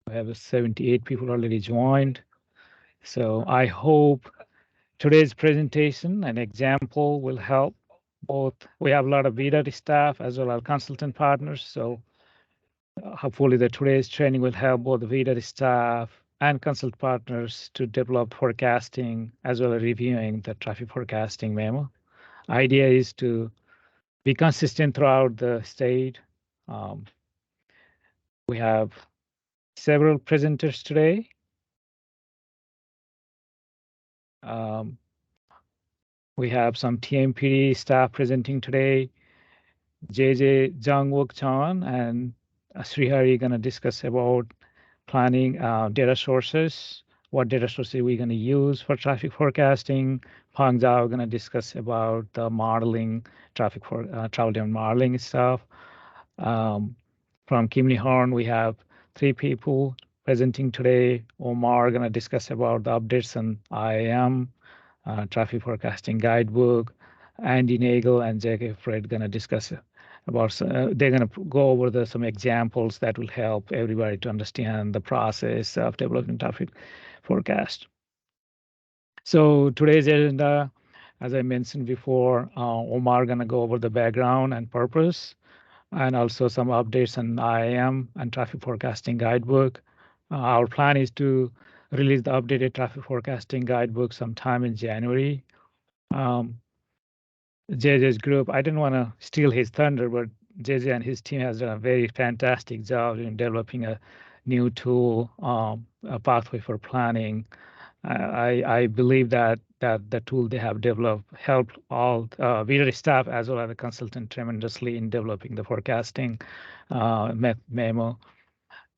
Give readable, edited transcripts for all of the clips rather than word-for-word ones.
We have 78 people already joined. So I hope today's presentation and example will help both. We have a lot of VDOT staff as well as consultant partners. So hopefully the today's training will help both the VDOT staff and consult partners to develop forecasting as well as reviewing the traffic forecasting memo. Idea is to be consistent throughout the state. We have several presenters today. We have some TMPD staff presenting today. JJ Jangwook Chan and Srihari are going to discuss about planning data sources, what data sources we're going to use for traffic forecasting. Pang Zhao are going to discuss about the modeling, traffic for travel demand modeling stuff. From Kimley Horn, we have 3 people presenting today. Omar going to discuss about the updates on IAM, traffic forecasting guidebook. Andy Nagel and J.K. Fred going to discuss about, they're going to go over some examples that will help everybody to understand the process of developing traffic forecast. So today's agenda, as I mentioned before, Omar going to go over the background and purpose, and also some updates on IAM and traffic forecasting guidebook. Our plan is to release the updated traffic forecasting guidebook sometime in January. JJ's group, I didn't want to steal his thunder, but JJ and his team has done a very fantastic job in developing a new tool, a pathway for planning. I believe that the tool they have developed helped all VDOT staff as well as the consultant tremendously in developing the forecasting memo.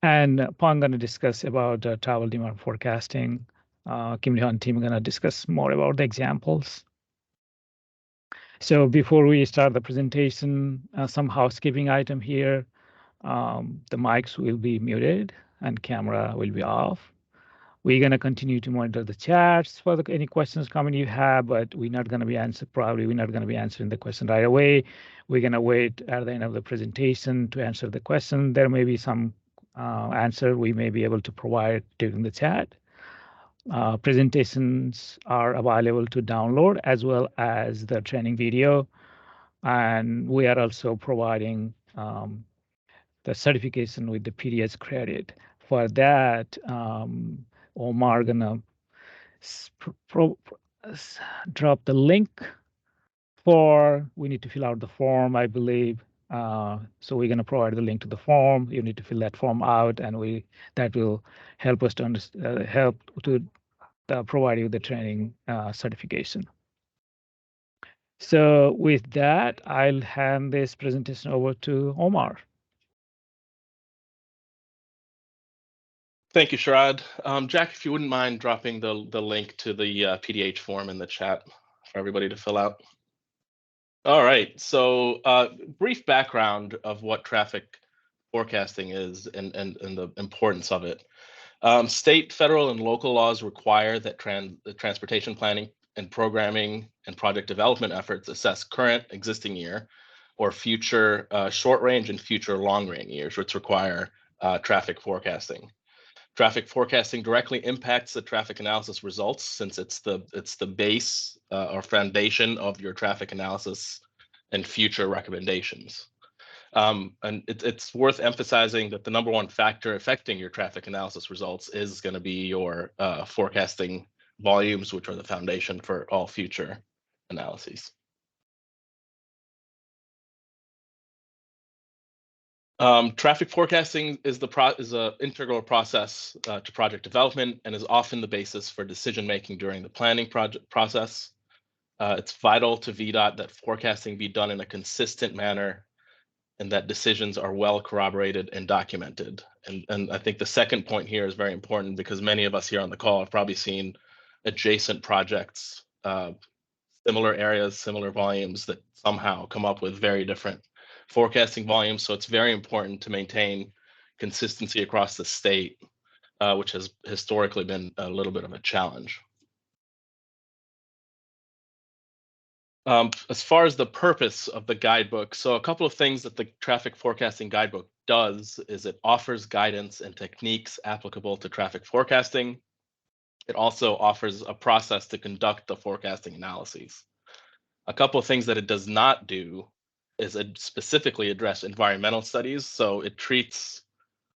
And Pong going to discuss about travel demand forecasting. Kim Leon team going to discuss more about the examples. So before we start the presentation, some housekeeping item here. The mics will be muted and camera will be off. We're going to continue to monitor the chats for any questions coming you have, but we're not going to be probably we're not going to be answering the question right away. We're going to wait at the end of the presentation to answer the question. There may be some answer we may be able to provide during the chat. Presentations are available to download as well as the training video. And we are also providing the certification with the PDS credit. For that, Omar gonna drop the link we need to fill out the form, I believe. So we're gonna provide the link to the form. You need to fill that form out, and that will help us to help to provide you the training certification. So with that, I'll hand this presentation over to Omar. Thank you, Sharad. Jack, if you wouldn't mind dropping the link to the PDH form in the chat for everybody to fill out. All right, so brief background of what traffic forecasting is and the importance of it. State, federal, and local laws require that the transportation planning and programming and project development efforts assess current, existing year, or future short range and future long range years, which require traffic forecasting. Traffic forecasting directly impacts the traffic analysis results, since it's the base or foundation of your traffic analysis and future recommendations. And it's worth emphasizing that the number one factor affecting your traffic analysis results is going to be your forecasting volumes, which are the foundation for all future analyses. Traffic forecasting is an integral process to project development and is often the basis for decision making during the planning process. It's vital to VDOT that forecasting be done in a consistent manner and that decisions are well corroborated and documented. And I think the second point here is very important, because many of us here on the call have probably seen adjacent projects, similar areas, similar volumes that somehow come up with very different forecasting volumes. So it's very important to maintain consistency across the state, which has historically been a little bit of a challenge. As far as the purpose of the guidebook, so a couple of things that the traffic forecasting guidebook does is it offers guidance and techniques applicable to traffic forecasting. It also offers a process to conduct the forecasting analyses. A couple of things that it does not do is it specifically address environmental studies. So it treats,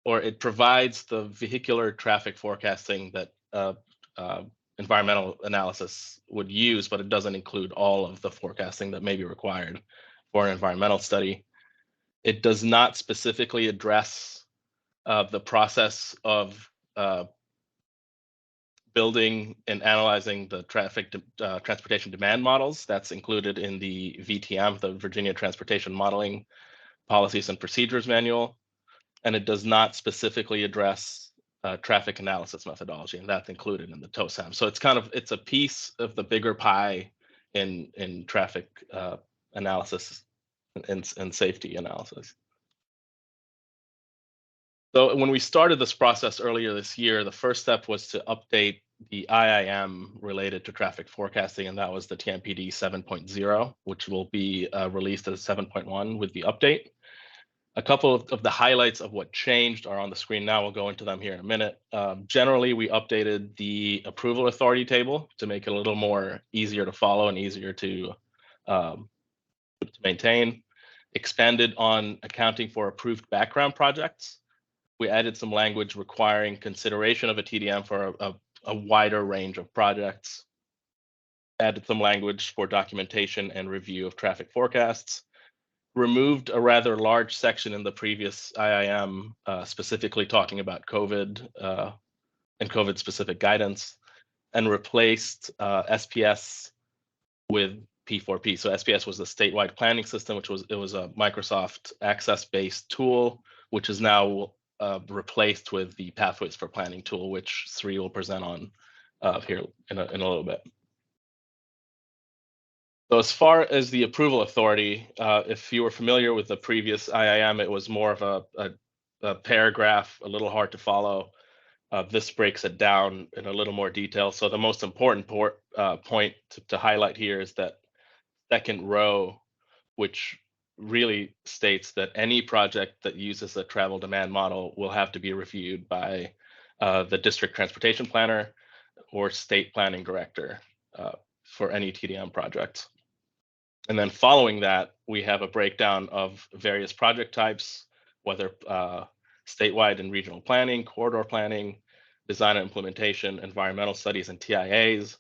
or it provides the vehicular traffic forecasting that environmental analysis would use, but it doesn't include all of the forecasting that may be required for an environmental study. It does not specifically address the process of building and analyzing the transportation demand models. That's included in the VTM, the Virginia Transportation Modeling Policies and Procedures Manual. And it does not specifically address traffic analysis methodology, and that's included in the TOSAM. So it's a piece of the bigger pie in traffic analysis and safety analysis. So when we started this process earlier this year, the first step was to update the IIM related to traffic forecasting, and that was the TMPD 7.0, which will be released as 7.1 with the update. A couple of the highlights of what changed are on the screen now. We'll go into them here in a minute. Generally, we updated the approval authority table to make it a little more easier to follow and easier to maintain. Expanded on accounting for approved background projects. We added some language requiring consideration of a TDM for a wider range of projects. Added some language for documentation and review of traffic forecasts. Removed a rather large section in the previous IIM, specifically talking about COVID and COVID-specific guidance, and replaced SPS with P4P. So SPS was the statewide planning system, which was a Microsoft Access-based tool, which is now replaced with the Pathways for Planning tool, which Sri will present on here in a little bit. So as far as the approval authority, if you were familiar with the previous IIM, it was more of a paragraph, a little hard to follow. This breaks it down in a little more detail. So the most important point to highlight here is that second row, which really states that any project that uses a travel demand model will have to be reviewed by the district transportation planner or state planning director for any TDM project. And then following that, we have a breakdown of various project types, whether statewide and regional planning, corridor planning, design and implementation, environmental studies, and TIAs.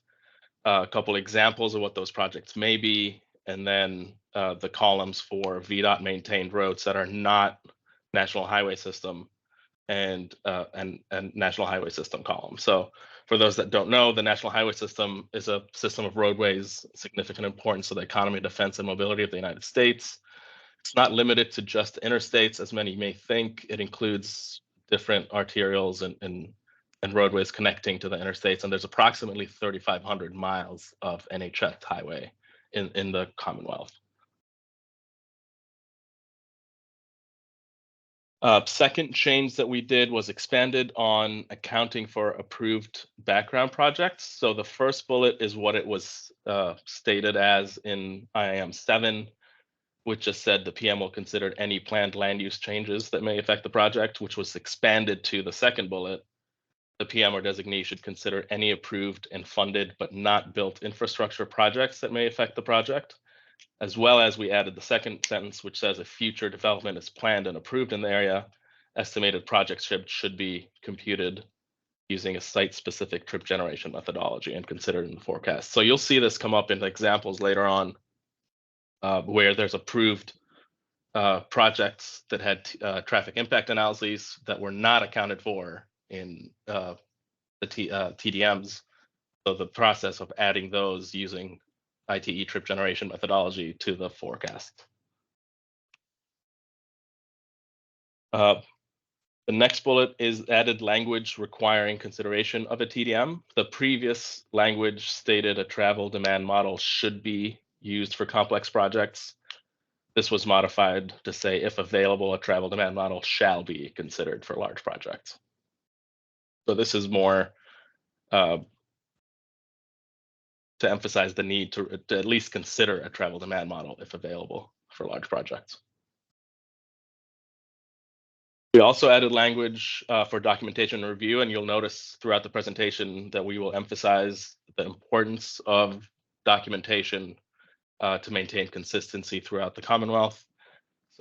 A couple examples of what those projects may be, and then the columns for VDOT maintained roads that are not National Highway System and National Highway System column. So for those that don't know, the National Highway System is a system of roadways, significant importance to the economy, defense, and mobility of the United States. It's not limited to just interstates, as many may think. It includes different arterials and roadways connecting to the interstates, and there's approximately 3,500 miles of NHF highway in the Commonwealth. Second change that we did was expanded on accounting for approved background projects. So the first bullet is what it was stated as in IIM 7, which just said the PM will consider any planned land use changes that may affect the project, which was expanded to the second bullet. The PM or designee should consider any approved and funded but not built infrastructure projects that may affect the project, as well as we added the second sentence, which says if future development is planned and approved in the area, estimated project should be computed using a site-specific trip generation methodology and considered in the forecast. So you'll see this come up in examples later on where there's approved projects that had traffic impact analyses that were not accounted for in the TDMs. So the process of adding those using ITE trip generation methodology to the forecast. The next bullet is added language requiring consideration of a TDM. The previous language stated a travel demand model should be used for complex projects. This was modified to say, if available, a travel demand model shall be considered for large projects. So this is more to emphasize the need to at least consider a travel demand model if available for large projects. We also added language for documentation review, and you'll notice throughout the presentation that we will emphasize the importance of documentation to maintain consistency throughout the Commonwealth.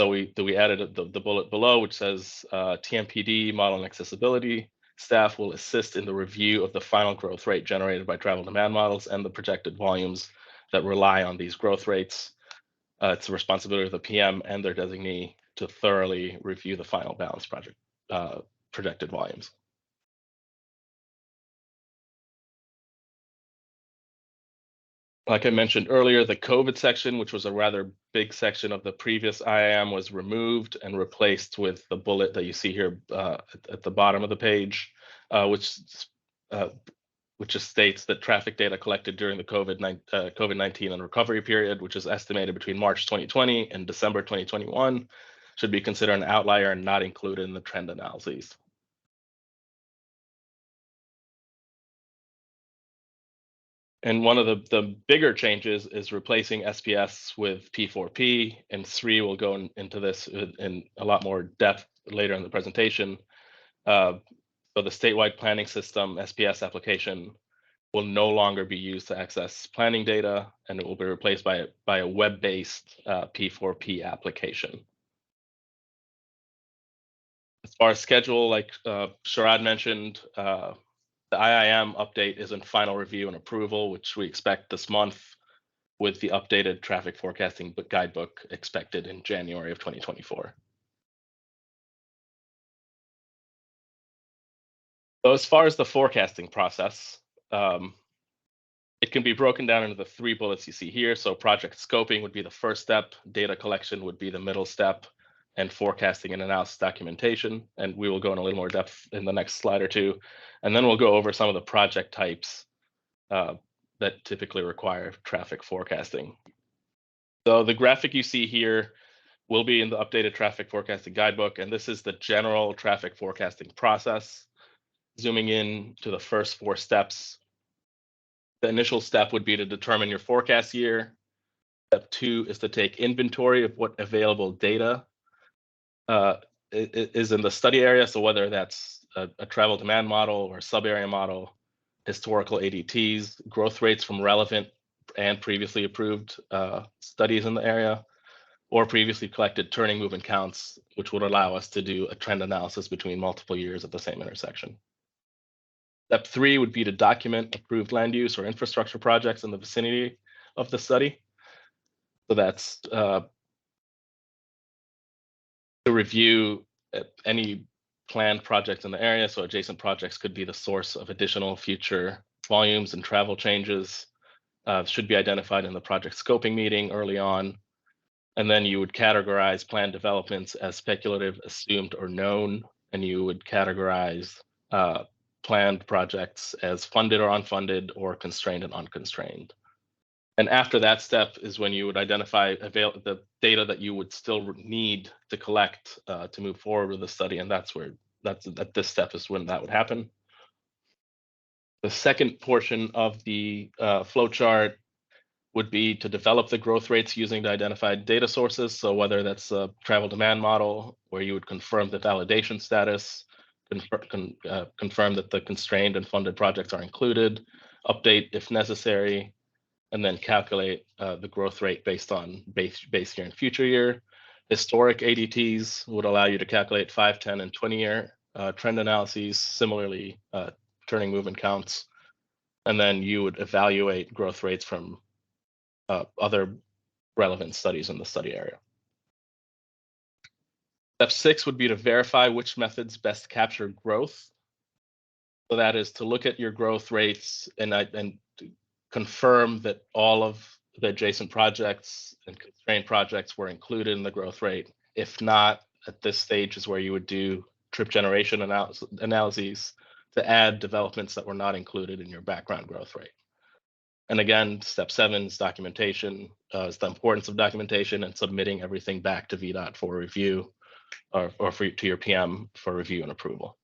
So we added the bullet below, which says TMPD model and accessibility staff will assist in the review of the final growth rate generated by travel demand models and the projected volumes that rely on these growth rates. It's the responsibility of the PM and their designee to thoroughly review the final balance project projected volumes. Like I mentioned earlier, the COVID section, which was a rather big section of the previous IIM, was removed and replaced with the bullet that you see here at the bottom of the page, which just states that traffic data collected during the COVID-19 and recovery period, which is estimated between March 2020 and December 2021, should be considered an outlier and not included in the trend analyses. And one of the bigger changes is replacing SPS with P4P, and Sri will go into this in a lot more depth later in the presentation. So the statewide planning system SPS application will no longer be used to access planning data, and it will be replaced by a web-based P4P application. As far as schedule, like Sharad mentioned, the IIM update is in final review and approval, which we expect this month, with the updated traffic forecasting guidebook expected in January of 2024. So as far as the forecasting process, it can be broken down into the 3 bullets you see here. So project scoping would be the first step, data collection would be the middle step, and forecasting and analysis documentation. And we will go in a little more depth in the next slide or two. And then we'll go over some of the project types that typically require traffic forecasting. So the graphic you see here will be in the updated traffic forecasting guidebook, and this is the general traffic forecasting process. Zooming in to the first 4 steps, the initial step would be to determine your forecast year. Step 2 is to take inventory of what available data is in the study area. So whether that's a travel demand model or a sub-area model, historical ADTs, growth rates from relevant and previously approved studies in the area, or previously collected turning movement counts, which would allow us to do a trend analysis between multiple years at the same intersection. Step 3 would be to document approved land use or infrastructure projects in the vicinity of the study. So that's to review any planned projects in the area. So adjacent projects could be the source of additional future volumes and travel changes. Should be identified in the project scoping meeting early on. And then you would categorize planned developments as speculative, assumed, or known. And you would categorize planned projects as funded or unfunded, or constrained and unconstrained. And after that step is when you would identify the data that you would still need to collect to move forward with the study. And that's this step is when that would happen. The second portion of the flowchart would be to develop the growth rates using the identified data sources. So whether that's a travel demand model, where you would confirm the validation status, confirm that the constrained and funded projects are included, update if necessary, and then calculate the growth rate based on base year and future year. Historic ADTs would allow you to calculate 5, 10, and 20-year trend analyses, similarly turning movement counts. And then you would evaluate growth rates from other relevant studies in the study area. Step 6 would be to verify which methods best capture growth. So that is to look at your growth rates and confirm that all of the adjacent projects and constrained projects were included in the growth rate. If not, at this stage is where you would do trip generation analyses to add developments that were not included in your background growth rate. And again, step 7 is documentation, is the importance of documentation and submitting everything back to VDOT for review, or to your PM for review and approval.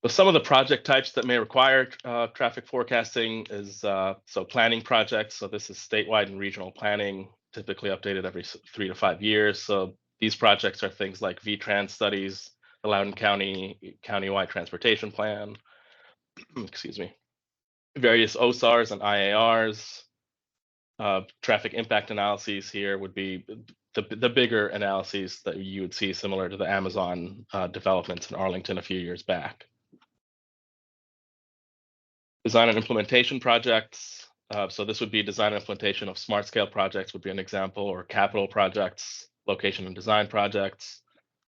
So some of the project types that may require traffic forecasting is so planning projects. So this is statewide and regional planning, typically updated every 3 to 5 years. So These projects are things like VTrans studies, the Loudoun County countywide transportation plan, excuse me, various OSARs and IARs. Traffic impact analyses here would be the bigger analyses that you would see similar to the Amazon developments in Arlington a few years back. Design and implementation projects. So this would be design and implementation of smart scale projects would be an example, or capital projects, location and design projects,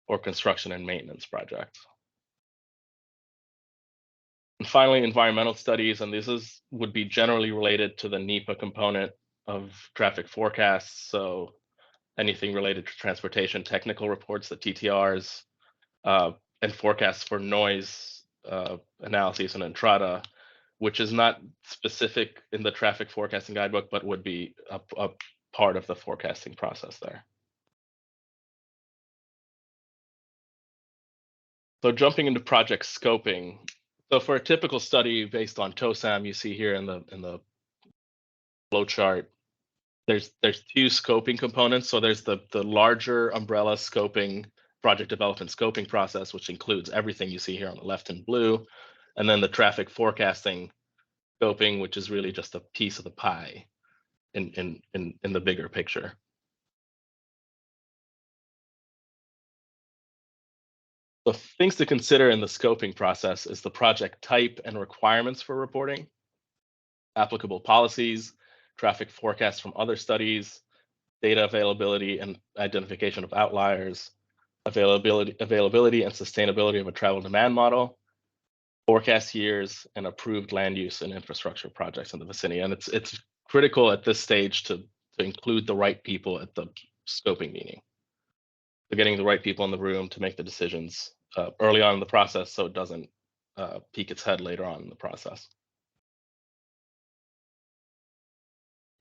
or construction and maintenance projects. And finally, environmental studies, and would be generally related to the NEPA component of traffic forecasts. So anything related to transportation technical reports, the TTRs, and forecasts for noise analyses and Entrada, which is not specific in the traffic forecasting guidebook, but would be a part of the forecasting process there. So jumping into project scoping. So for a typical study based on TOSAM, you see here in the flow chart, there's two scoping components. So there's the larger umbrella scoping, project development scoping process, which includes everything you see here on the left in blue, and then the traffic forecasting scoping, which is really just a piece of the pie in the bigger picture. The things to consider in the scoping process is the project type and requirements for reporting, applicable policies, traffic forecasts from other studies, data availability and identification of outliers, availability and sustainability of a travel demand model, forecast years, and approved land use and infrastructure projects in the vicinity. And it's critical at this stage to include the right people at the scoping meeting. So getting the right people in the room to make the decisions early on in the process so it doesn't peek its head later on in the process.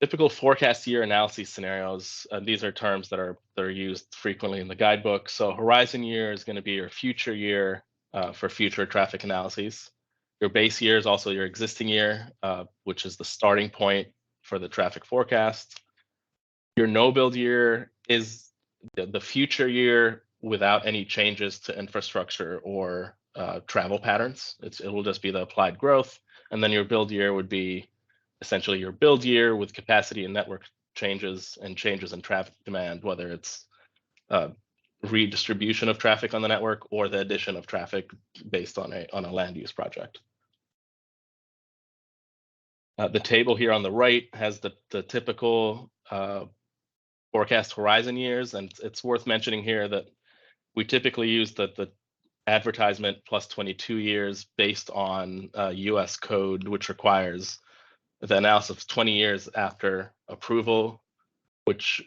Typical forecast year analysis scenarios, these are terms that are used frequently in the guidebook. So horizon year is going to be your future year for future traffic analyses. Your base year is also your existing year, which is the starting point for the traffic forecast. Your no build year is the future year without any changes to infrastructure or travel patterns. It will just be the applied growth. And then your build year would be essentially your build year with capacity and network changes and changes in traffic demand, whether it's redistribution of traffic on the network or the addition of traffic based on a land use project. The table here on the right has the typical forecast horizon years, and it's worth mentioning here that we typically use the advertisement plus 22 years based on US code, which requires the analysis of 20 years after approval, which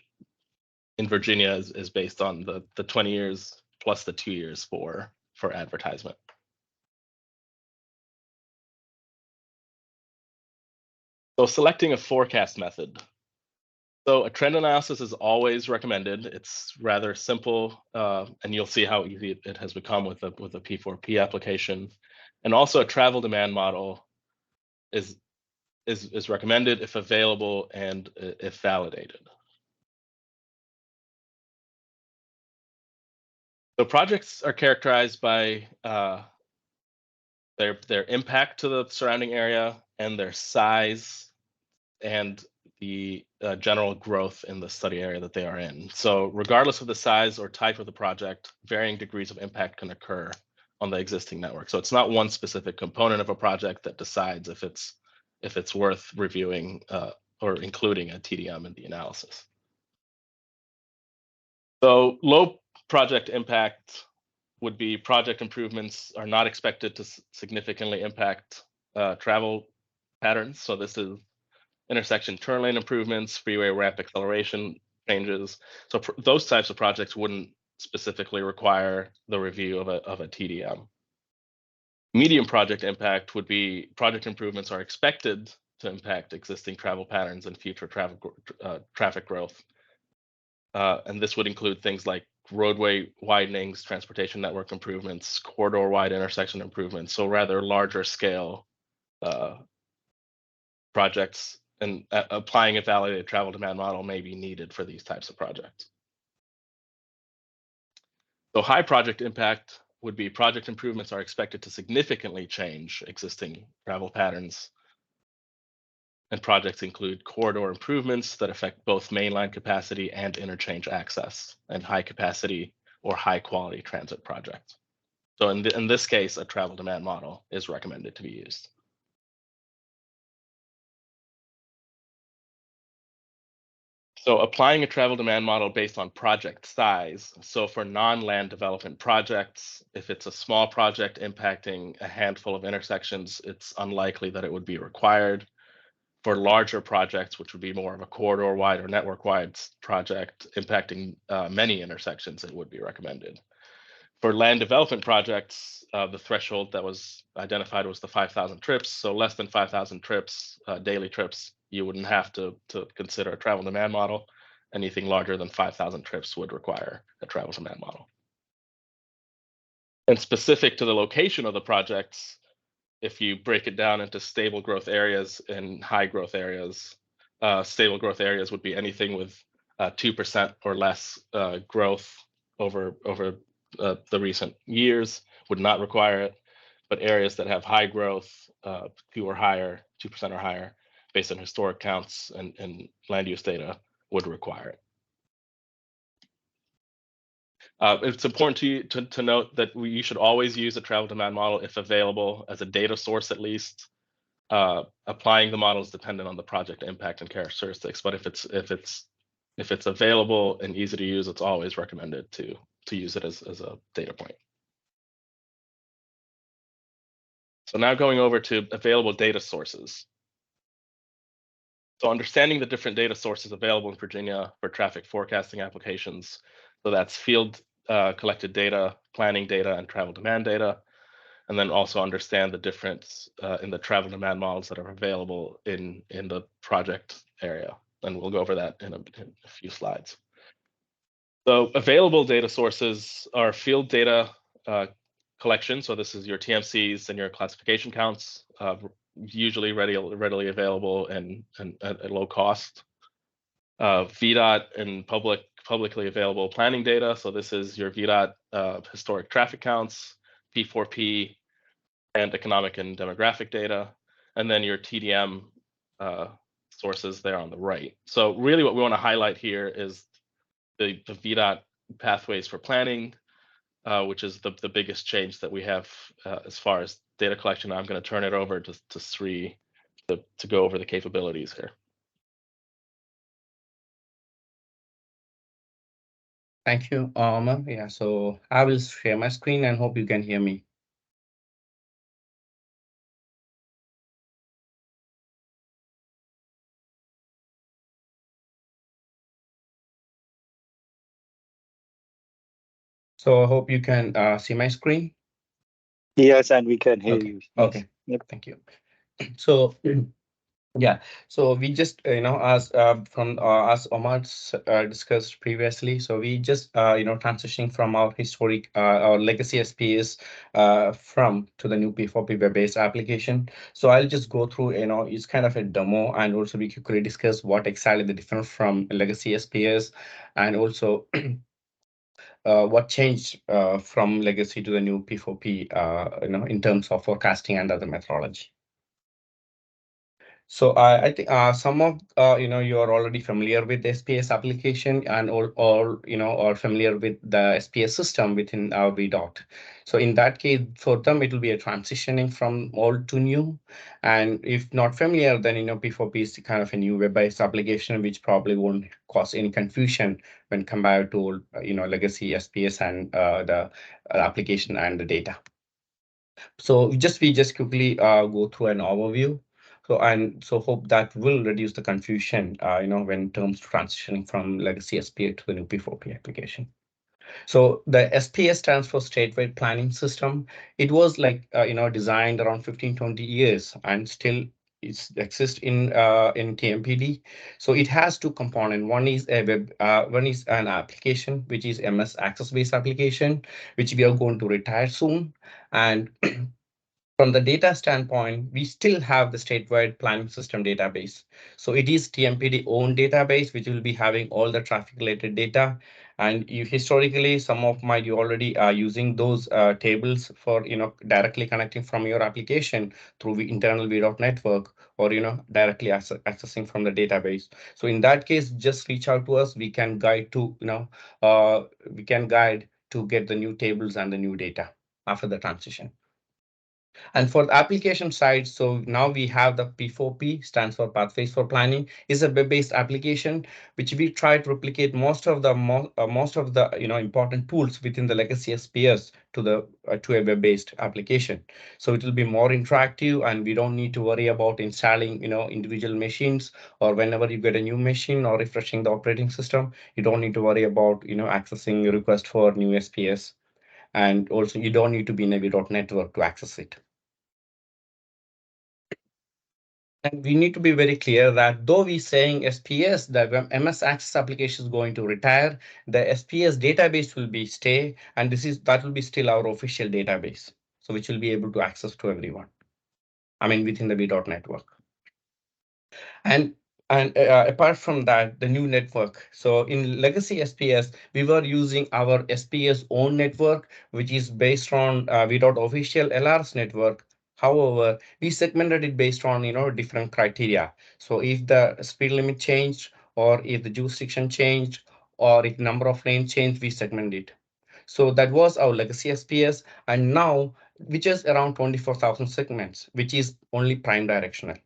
in Virginia is based on the 20 years plus the 2 years for advertisement. So selecting a forecast method. So a trend analysis is always recommended. It's rather simple, and you'll see how easy it has become with a P4P application. And also a travel demand model is recommended if available and if validated. So projects are characterized by their impact to the surrounding area and their size and the general growth in the study area that they are in. So regardless of the size or type of the project, varying degrees of impact can occur on the existing network. So it's not one specific component of a project that decides if it's worth reviewing or including a TDM in the analysis. So low project impact would be project improvements are not expected to significantly impact travel patterns. So this is intersection turn lane improvements, freeway ramp acceleration changes. So those types of projects wouldn't specifically require the review of a TDM. Medium project impact would be project improvements are expected to impact existing travel patterns and future traffic growth. And this would include things like roadway widenings, transportation network improvements, corridor-wide intersection improvements, so rather larger scale projects, and applying a validated travel demand model may be needed for these types of projects. So high project impact would be project improvements are expected to significantly change existing travel patterns. And projects include corridor improvements that affect both mainline capacity and interchange access, and high capacity or high quality transit projects. So in this case, a travel demand model is recommended to be used. So applying a travel demand model based on project size. So for non-land development projects, if it's a small project impacting a handful of intersections, it's unlikely that it would be required. For larger projects, which would be more of a corridor-wide or network-wide project impacting many intersections, it would be recommended. For land development projects, the threshold that was identified was the 5,000 trips. So less than 5,000 trips, daily trips, you wouldn't have to consider a travel demand model. Anything larger than 5,000 trips would require a travel demand model. And specific to the location of the projects, if you break it down into stable growth areas and high growth areas, stable growth areas would be anything with 2% or less growth over the recent years, would not require it. But areas that have high growth, 2% or higher, based on historic counts and land use data, would require it. It's important to note that you should always use a travel demand model if available as a data source at least. Applying the model is dependent on the project impact and characteristics, but if it's available and easy to use, it's always recommended to use it as a data point. So now going over to available data sources. So understanding the different data sources available in Virginia for traffic forecasting applications. So that's field collected data, planning data, and travel demand data. And then also understand the difference in the travel demand models that are available in the project area. And we'll go over that in a few slides. So available data sources are field data collection. So this is your TMCs and your classification counts, usually readily available and at low cost. VDOT and publicly available planning data. So this is your VDOT historic traffic counts, P4P, and economic and demographic data, and then your TDM sources there on the right. So really what we want to highlight here is the VDOT pathways for planning, which is the biggest change that we have as far as data collection. I'm going to turn it over to Sri to go over the capabilities here. Thank you, Omar. Yeah, so I will share my screen and hope you can hear me. So I hope you can see my screen. Yes, and we can hear Okay. you. Okay. Yep. Thank you. So yeah, so we just as Omar discussed previously, so we just transitioning from our historic our legacy SPS from to the new P4P web-based application. So I'll just go through it's kind of a demo, and also we could discuss what exactly the difference from legacy SPS, and also what changed from legacy to the new P4P in terms of forecasting and other methodology. So I think some of you are already familiar with the SPS application, and or are familiar with the SPS system within our VDOT. So in that case, for them it will be a transitioning from old to new. And if not familiar, then P4P is kind of a new web-based application which probably won't cause any confusion when compared to old legacy SPS and the application and the data. So we just quickly go through an overview. So hope that will reduce the confusion, when terms transitioning from legacy SPA to the new P4P application. So the SPS stands for Statewide Planning System. It was designed around 15-20 years and still it exists in TMPD. So it has two components. One is one is an application which is MS access based application, which we are going to retire soon, and From the data standpoint, we still have the statewide planning system database. So it is TMPD own database, which will be having all the traffic related data. And you historically, some of might you already are using those tables for directly connecting from your application through the internal VDOT network, or directly accessing from the database. So in that case, just reach out to us. We can guide to we can guide to get the new tables and the new data after the transition. And for the application side, so now we have the P4P, stands for Pathways for Planning, is a web-based application which we try to replicate most of the important tools within the legacy SPS to a web-based application. So it will be more interactive, and we don't need to worry about installing individual machines, or whenever you get a new machine or refreshing the operating system, you don't need to worry about accessing a request for new SPS. And also, you don't need to be in a VDOT network to access it. And we need to be very clear that though we're saying SPS, the MS Access application is going to retire, the SPS database will be stay, and that will be still our official database, so which will be able to access to everyone. I mean, within the VDOT network. And apart from that, the new network. So in legacy SPS, we were using our SPS own network, which is based on VDOT official LRS network. However, we segmented it based on different criteria. So if the speed limit changed, or if the jurisdiction changed, or if number of lanes changed, we segment it. So that was our legacy SPS, and now which is around 24,000 segments, which is only prime directional.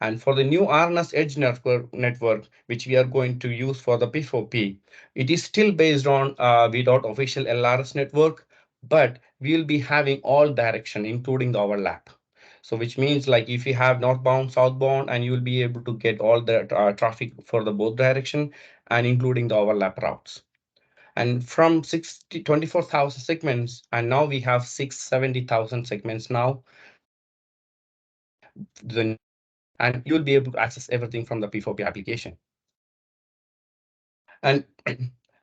And for the new RNS Edge network, which we are going to use for the P4P, it is still based on VDOT official LRS network, but we will be having all direction, including the overlap. So which means like if you have northbound, southbound, and you will be able to get all the traffic for the both direction, and including the overlap routes. And from 24,000 segments, and now we have 670,000 segments now. And you'll be able to access everything from the P4P application. And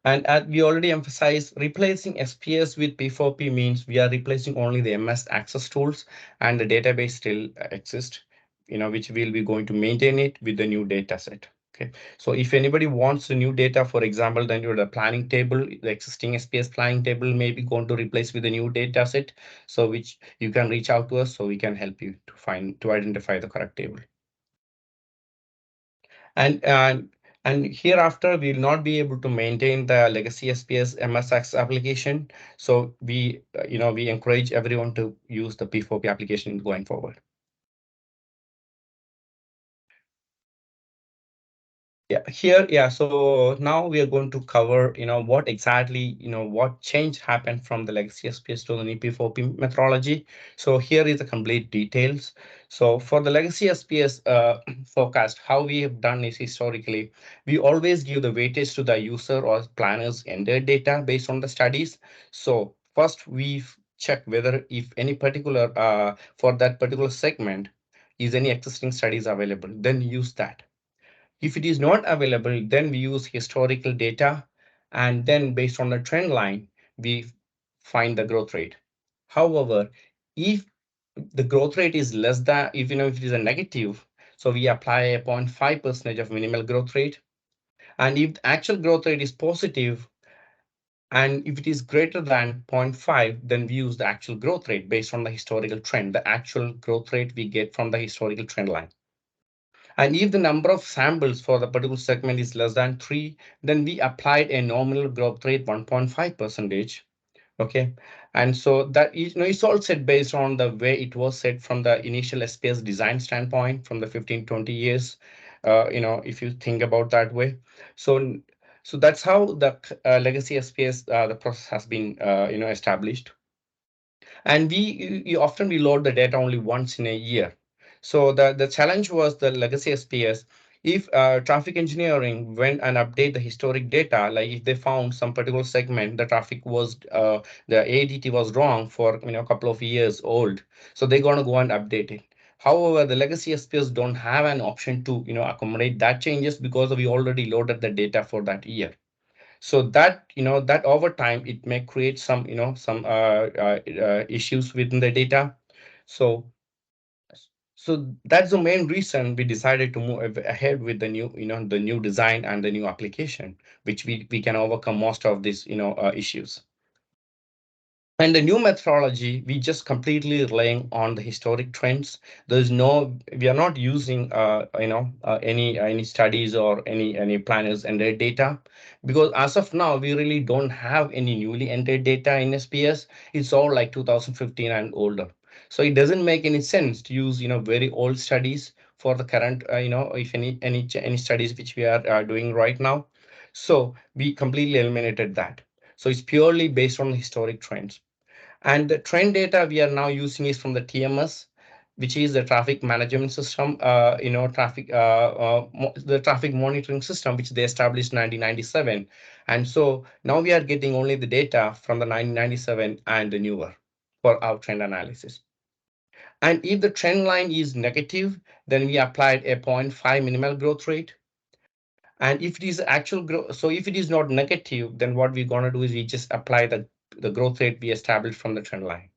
and as we already emphasized, replacing SPS with P4P means we are replacing only the MS Access tools, and the database still exists, which we'll be going to maintain it with the new data set. Okay, so if anybody wants the new data, for example, then the planning table, the existing SPS planning table may be going to replace with a new data set, so which you can reach out to us so we can help you to identify the correct table. And hereafter, we will not be able to maintain the legacy SPS MSX application. So we encourage everyone to use the P4P application going forward. So now we are going to cover, what exactly, what change happened from the legacy SPS to the new P4P methodology. So here is the complete details. So for the legacy SPS forecast, how we have done is historically, we always give the weightage to the user or planners entered data based on the studies. So first we check whether if any particular, for that particular segment, is any existing studies available, then use that. If it is not available, then we use historical data, and then based on the trend line, we find the growth rate. However, if the growth rate is less than, if it is a negative, so we apply a 0.5% of minimal growth rate. And if the actual growth rate is positive, and if it is greater than 0.5, then we use the actual growth rate based on the historical trend, the actual growth rate we get from the historical trend line. And if the number of samples for the particular segment is less than 3, then we applied a nominal growth rate 1.5%. Okay, and so that is, it's all set based on the way it was set from the initial SPS design standpoint from the 15-20 years. If you think about that way, so that's how the legacy SPS the process has been established. And we often load the data only once in a year. So the challenge was the legacy SPS. If traffic engineering went and update the historic data, like if they found some particular segment, the traffic was the ADT was wrong for a couple of years old, so they're gonna go and update it. However, the legacy SPS don't have an option to accommodate that changes because we already loaded the data for that year. So that that over time it may create some issues within the data. So so that's the main reason we decided to move ahead with the new, the new design and the new application, which we can overcome most of these, issues. And the new methodology, we just completely relying on the historic trends. We are not using, any studies or any planners and their data, because as of now, we really don't have any newly entered data in SPS. It's all like 2015 and older. So it doesn't make any sense to use, very old studies for the current, if any studies which we are doing right now. So we completely eliminated that. So it's purely based on historic trends. And the trend data we are now using is from the TMS, which is the traffic management system, the traffic monitoring system, which they established in 1997. And so now we are getting only the data from the 1997 and the newer for our trend analysis. And if the trend line is negative, then we applied a zero point 0.5 minimal growth rate. And if it is actual growth, so if it is not negative, then what we're going to do is we just apply the growth rate we established from the trend line.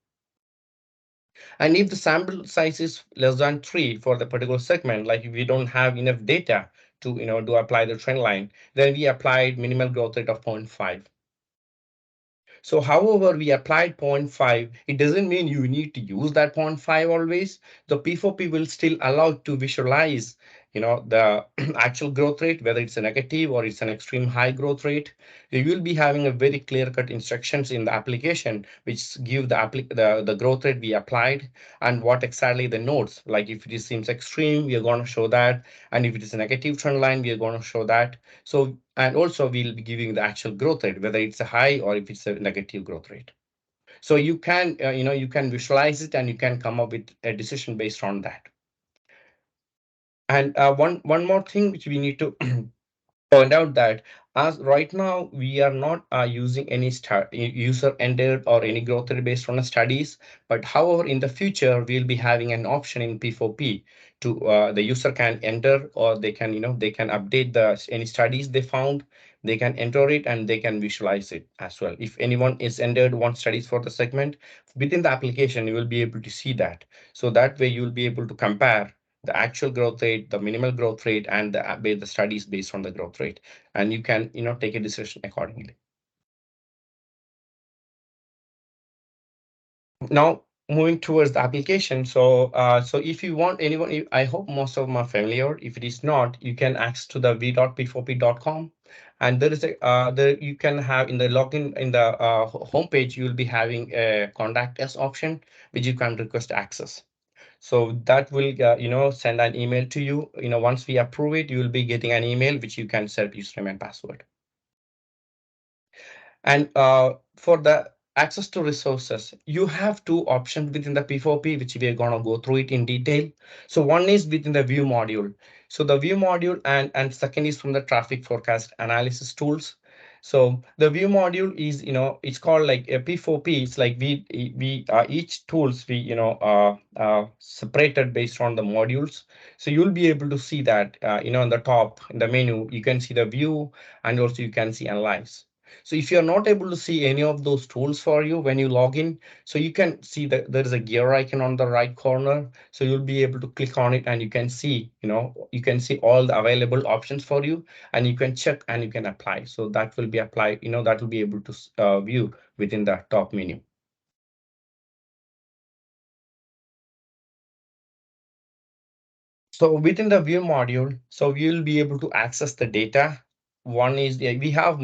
And if the sample size is less than 3 for the particular segment, like if we don't have enough data to, to apply the trend line, then we applied minimal growth rate of 0.5. So however, we applied 0.5, it doesn't mean you need to use that 0.5 always. The P4P will still allow to visualize, the actual growth rate, whether it's a negative or it's an extreme high growth rate. You will be having a very clear-cut instructions in the application, which give the growth rate we applied and what exactly the nodes. Like if it seems extreme, we are going to show that. And if it is a negative trend line, we are going to show that. So, and also we'll be giving the actual growth rate, whether it's a high or if it's a negative growth rate. So you can, you can visualize it and you can come up with a decision based on that. And one more thing which we need to point out that as right now we are not using any user entered or any growth rate based on the studies, but however in the future we'll be having an option in P4P to the user can enter, or they can, they can update any studies they found. They can enter it and they can visualize it as well. If anyone is entered one studies for the segment within the application, you will be able to see that. So that way you will be able to compare the actual growth rate, the minimal growth rate, and the studies based on the growth rate, and you can, take a decision accordingly. Now moving towards the application. So if you want anyone, I hope most of them are familiar. If it is not, you can access to the v.p4p.com, and there is there you can have in the login in the homepage, you will be having a contact us option, which you can request access. So that will, send an email to you. Once we approve it, you will be getting an email which you can set username and password. And for the access to resources, you have two options within the P4P, which we are going to go through it in detail. So one is within the view module. So the view module, and second is from the traffic forecast analysis tools. So the view module is, it's called like a P4P. It's like we each tools we, separated based on the modules. So you'll be able to see that, on the top in the menu, you can see the view, and also you can see analyze. So if you're not able to see any of those tools for you when you log in, so you can see that there is a gear icon on the right corner. So you'll be able to click on it and you can see, you can see all the available options for you, and you can check and you can apply. So that will be applied, that will be able to view within the top menu. So within the view module, so we'll be able to access the data. One is we have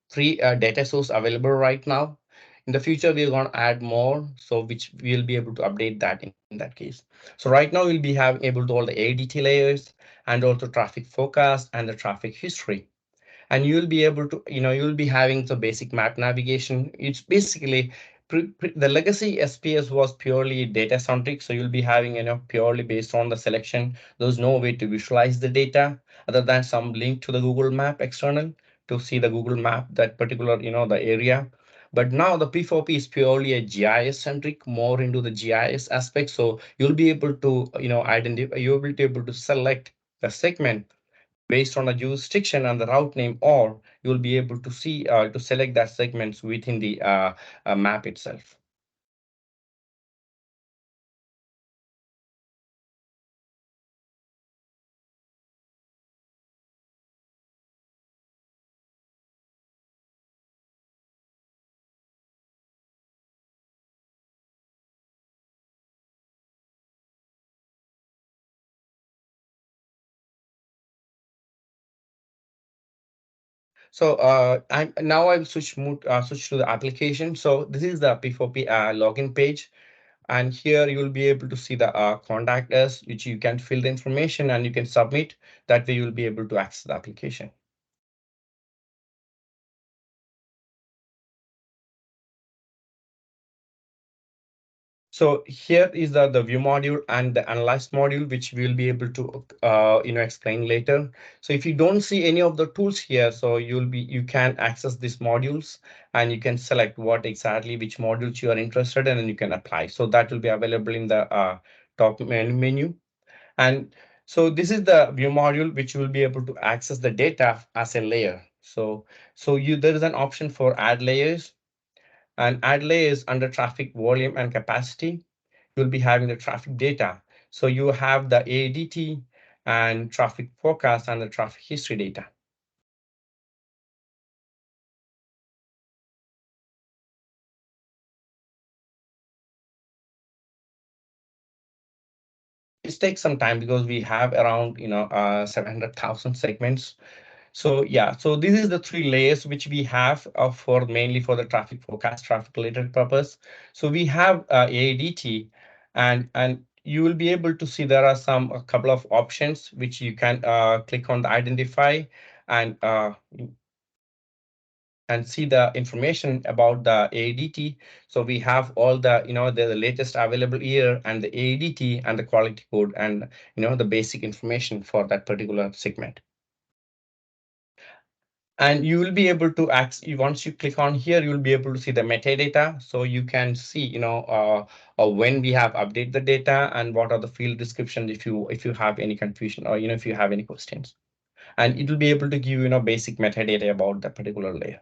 free data source available right now. In the future, we're going to add more, so which we'll be able to update that in that case. So right now, we'll be having able to all the ADT layers and also traffic forecast and the traffic history. And you'll be able to, you'll be having the basic map navigation. It's basically the legacy SPS was purely data centric. So you'll be having, purely based on the selection. There's no way to visualize the data other than some link to the Google Map external to see the Google Map, that particular, the area. But now the P4P is purely a GIS centric, more into the GIS aspect. So you'll be able to, identify, you'll be able to select the segment based on the jurisdiction and the route name, or you'll be able to see to select that segments within the map itself. So I've switch to the application. So this is the P4P login page. And here you will be able to see the contact us, which you can fill the information and you can submit. That way you will be able to access the application. So here is the view module and the analyze module, which we'll be able to explain later. So if you don't see any of the tools here, so you can access these modules and you can select what exactly which modules you are interested in and you can apply. So that will be available in the top menu. And so this is the view module, which will be able to access the data as a layer. So there is an option for add layers, and add layers under traffic volume and capacity. You'll be having the traffic data. So you have the ADT and traffic forecast and the traffic history data. It takes some time because we have around 700,000 segments. So yeah, so this is the three layers which we have for mainly for the traffic forecast, traffic related purpose. So we have ADT, and you will be able to see there are a couple of options which you can click on the identify and see the information about the ADT. So we have all the latest available year and the ADT and the quality code and the basic information for that particular segment. And you will be able to access, once you click on here, you will be able to see the metadata. So you can see, when we have updated the data and what are the field descriptions if you have any confusion or, if you have any questions. And it will be able to give basic metadata about that particular layer.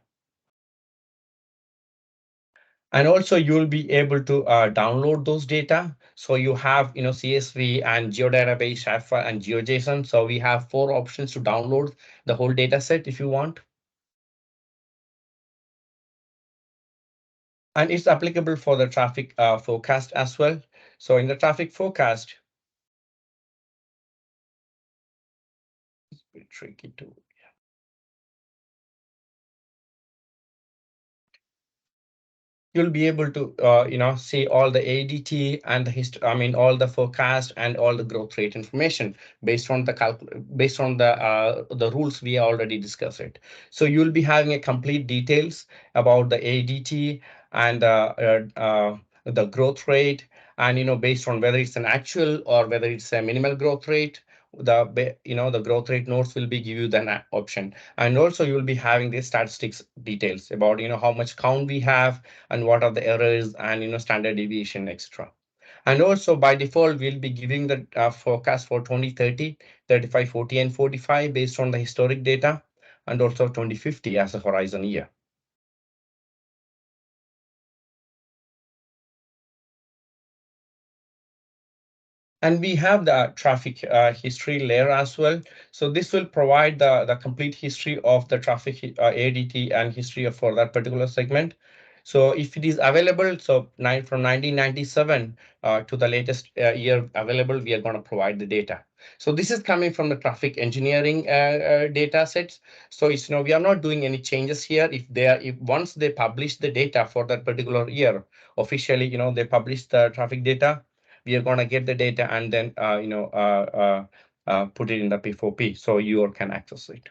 And also you'll be able to download those data. So you have, CSV and geodatabase, ShareFile and GeoJSON. So we have 4 options to download the whole data set if you want. And it's applicable for the traffic forecast as well. So in the traffic forecast, it's a bit tricky to. You'll be able to see all the ADT and the history, all the forecast and all the growth rate information based on the rules we already discussed it. So you'll be having a complete details about the ADT and the growth rate, and based on whether it's an actual or whether it's a minimal growth rate. The growth rate nodes will be give you the option, and also you will be having the statistics details about how much count we have and what are the errors and standard deviation, etc. And also by default, we'll be giving the forecast for 2030, 35, 40, and 45 based on the historic data, and also 2050 as a horizon year. And we have the traffic history layer as well. So this will provide the complete history of the traffic ADT and history for that particular segment. So if it is available, so from 1997 to the latest year available, we are going to provide the data. So this is coming from the traffic engineering data sets. So it's we are not doing any changes here. If once they publish the data for that particular year officially, they publish the traffic data, we are going to get the data and then put it in the P4P so you can access it.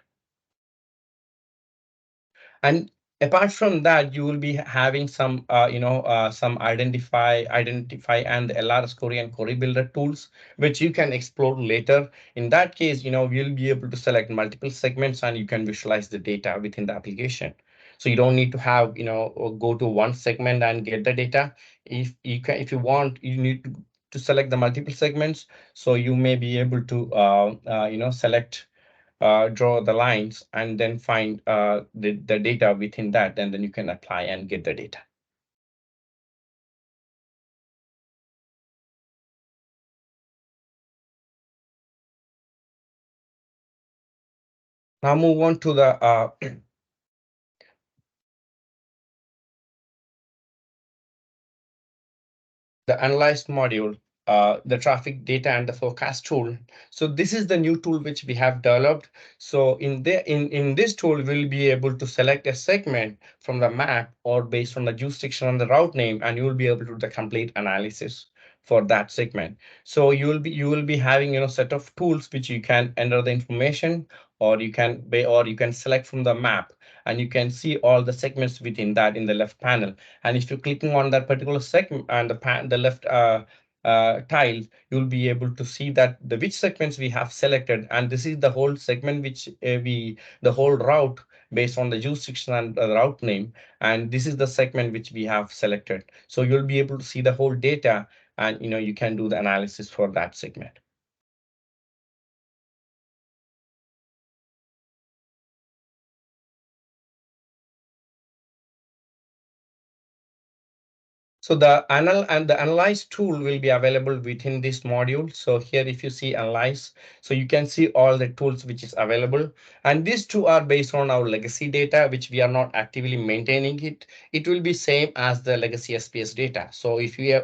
And apart from that, you will be having some some identify and the LRS query and query builder tools, which you can explore later. In that case, we'll be able to select multiple segments and you can visualize the data within the application. So you don't need to have go to one segment and get the data. If you want, you need to select the multiple segments. So you may be able to select, draw the lines and then find the data within that, and then you can apply and get the data. Now move on to the analyzed module. the traffic data and the forecast tool. So this is the new tool which we have developed. So in this tool, we'll be able to select a segment from the map or based on the jurisdiction on the route name, and you will be able to do the complete analysis for that segment. So you will be having set of tools which you can enter the information, or you can select from the map, and you can see all the segments within that in the left panel. And if you're clicking on that particular segment and the left tile, you'll be able to see that the which segments we have selected, and this is the whole segment which the whole route based on the jurisdiction and the route name, and this is the segment which we have selected. So you'll be able to see the whole data, and you can do the analysis for that segment. So the analyze tool will be available within this module. So here, if you see analyze, so you can see all the tools which is available. And these two are based on our legacy data, which we are not actively maintaining it. It will be same as the legacy SPS data. So if you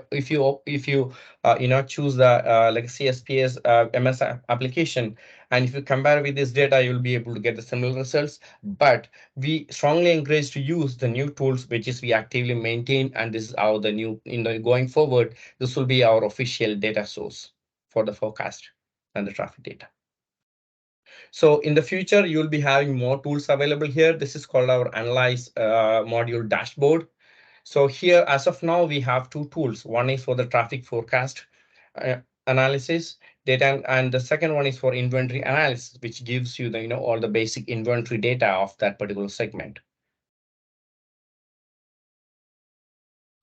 choose the legacy SPS MS application, and if you compare with this data, you'll be able to get the similar results. But we strongly encourage to use the new tools which is we actively maintain, and this is our the new going forward, this will be our official data source for the forecast and the traffic data. So in the future, you'll be having more tools available here. This is called our analyze module dashboard. So here, as of now, we have two tools. One is for the traffic forecast uh, analysis data, and the second one is for inventory analysis, which gives you the all the basic inventory data of that particular segment.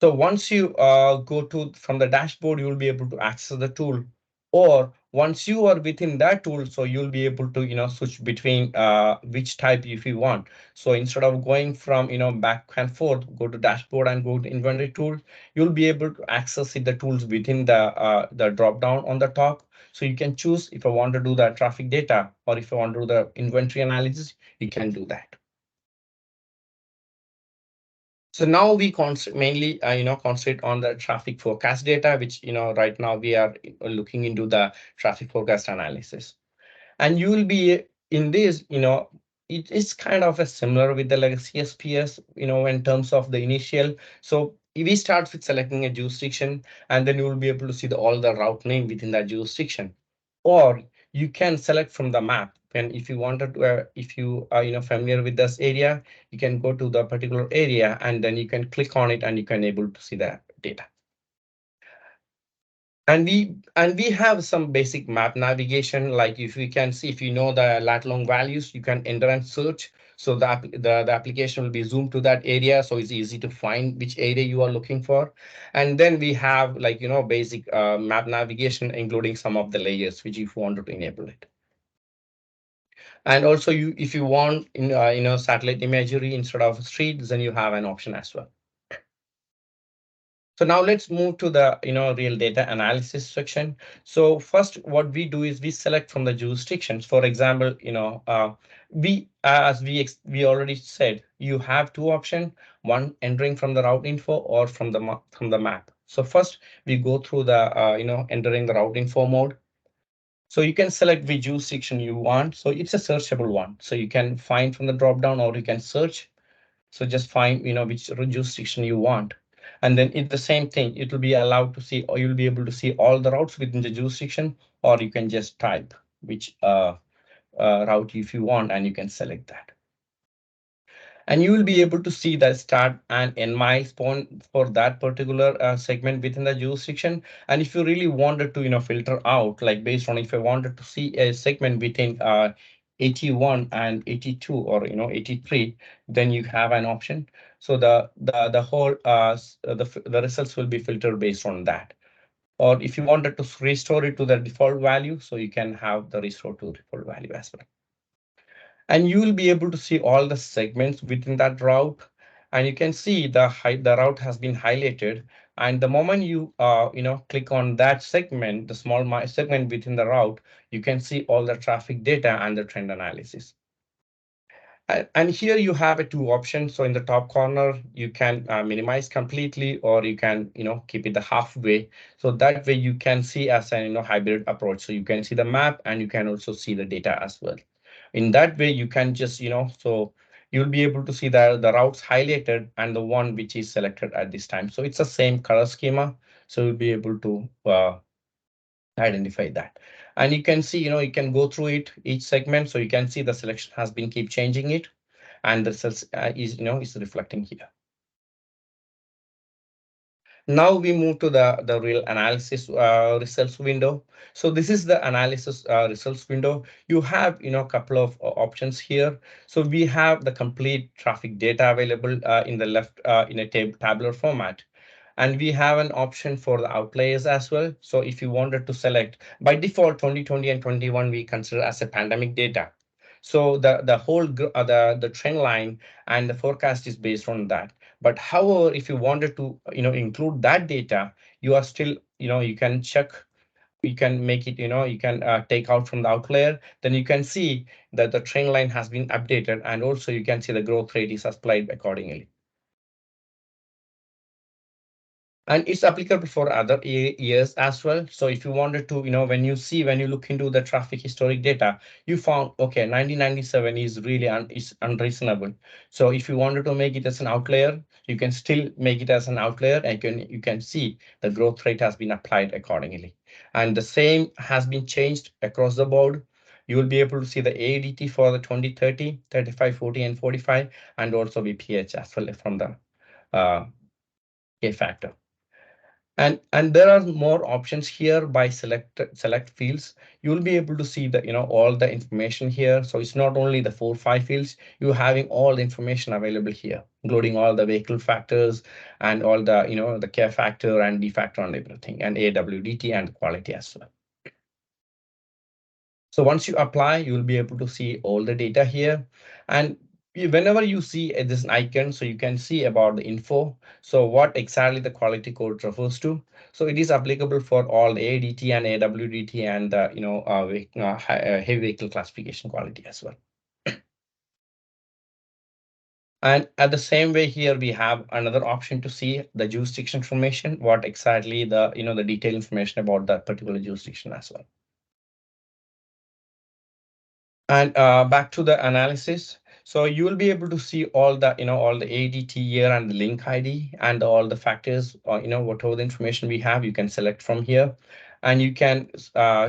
So once you go to from the dashboard, you will be able to access the tool, or once you are within that tool, so you'll be able to switch between which type if you want. So instead of going from back and forth, go to dashboard and go to inventory tool, you'll be able to access the tools within the drop down on the top. So you can choose if I want to do the traffic data, or if I want to do the inventory analysis, you can do that. So now we mainly, concentrate on the traffic forecast data, which, right now we are looking into the traffic forecast analysis. And you will be in this, it is kind of a similar with the legacy SPS, in terms of the initial. So we start with selecting a jurisdiction, and then you will be able to see all the route name within that jurisdiction. Or you can select from the map. And if you wanted to, if you are familiar with this area, you can go to the particular area, and then you can click on it, and you can able to see that data. And we have some basic map navigation, like if you can see, if you know the lat long values, you can enter and search. So the application will be zoomed to that area, so it's easy to find which area you are looking for. And then we have basic map navigation, including some of the layers, which if you wanted to enable it. And also, if you want satellite imagery instead of streets, then you have an option as well. So now let's move to the real data analysis section. So first, what we do is we select from the jurisdictions. For example, we as we already said, you have two options: one entering from the route info or from the map. So first, we go through the entering the route info mode. So you can select which jurisdiction you want. So it's a searchable one. So you can find from the drop down, or you can search. So just find which jurisdiction you want. And then it's the same thing. It will be allowed to see, or you'll be able to see all the routes within the jurisdiction, or you can just type which route if you want, and you can select that. And you will be able to see the start and end miles point for that particular segment within the jurisdiction. And if you really wanted to filter out, like based on if I wanted to see a segment between 81 and 82, or 83, then you have an option. So the whole the results will be filtered based on that. Or if you wanted to restore it to the default value, so you can have the restore to default value as well. And you will be able to see all the segments within that route. And you can see the route has been highlighted. And the moment you click on that segment, the small segment within the route, you can see all the traffic data and the trend analysis. And here you have a two options. So in the top corner, you can minimize completely, or you can, keep it the halfway. So that way you can see as a, hybrid approach. So you can see the map and you can also see the data as well. In that way, you can just, so you'll be able to see the routes highlighted and the one which is selected at this time. So it's the same color schema. So you'll be able to identify that. And you can see, you can go through it each segment. So you can see the selection has been keep changing it, and the results is reflecting here. Now we move to the real analysis results window. So this is the analysis results window. You have a couple of options here. So we have the complete traffic data available in the left in a tabular format. And we have an option for the outliers as well. So if you wanted to select, by default 2020 and 21 we consider as a pandemic data. So the whole the trend line and the forecast is based on that. But however, if you wanted to include that data, you are still you can check, you can make it, you can take out from the outlier. Then you can see that the trend line has been updated, and also you can see the growth rate is applied accordingly. And it's applicable for other years as well. So if you wanted to, when you look into the traffic historic data, you found, okay, 1997 is really is unreasonable. So if you wanted to make it as an outlier, you can still make it as an outlier, and you can see the growth rate has been applied accordingly. And the same has been changed across the board. You will be able to see the ADT for the 2030, 35, 40, and 45, and also VPH as well from the K factor. And there are more options here by select fields. You'll be able to see the all the information here. So it's not only the 4-5 fields, you're having all the information available here, including all the vehicle factors and all the the care factor and D factor and everything, and AWDT and quality as well. So once you apply, you will be able to see all the data here. And whenever you see this icon, so you can see about the info. So what exactly the quality code refers to. So it is applicable for all the ADT and AWDT and heavy vehicle classification quality as well. And at the same way here, we have another option to see the jurisdiction information, what exactly the the detailed information about that particular jurisdiction as well. And back to the analysis. So you will be able to see all the, all the ADT year and the link ID and all the factors, or, whatever the information we have, you can select from here. And you can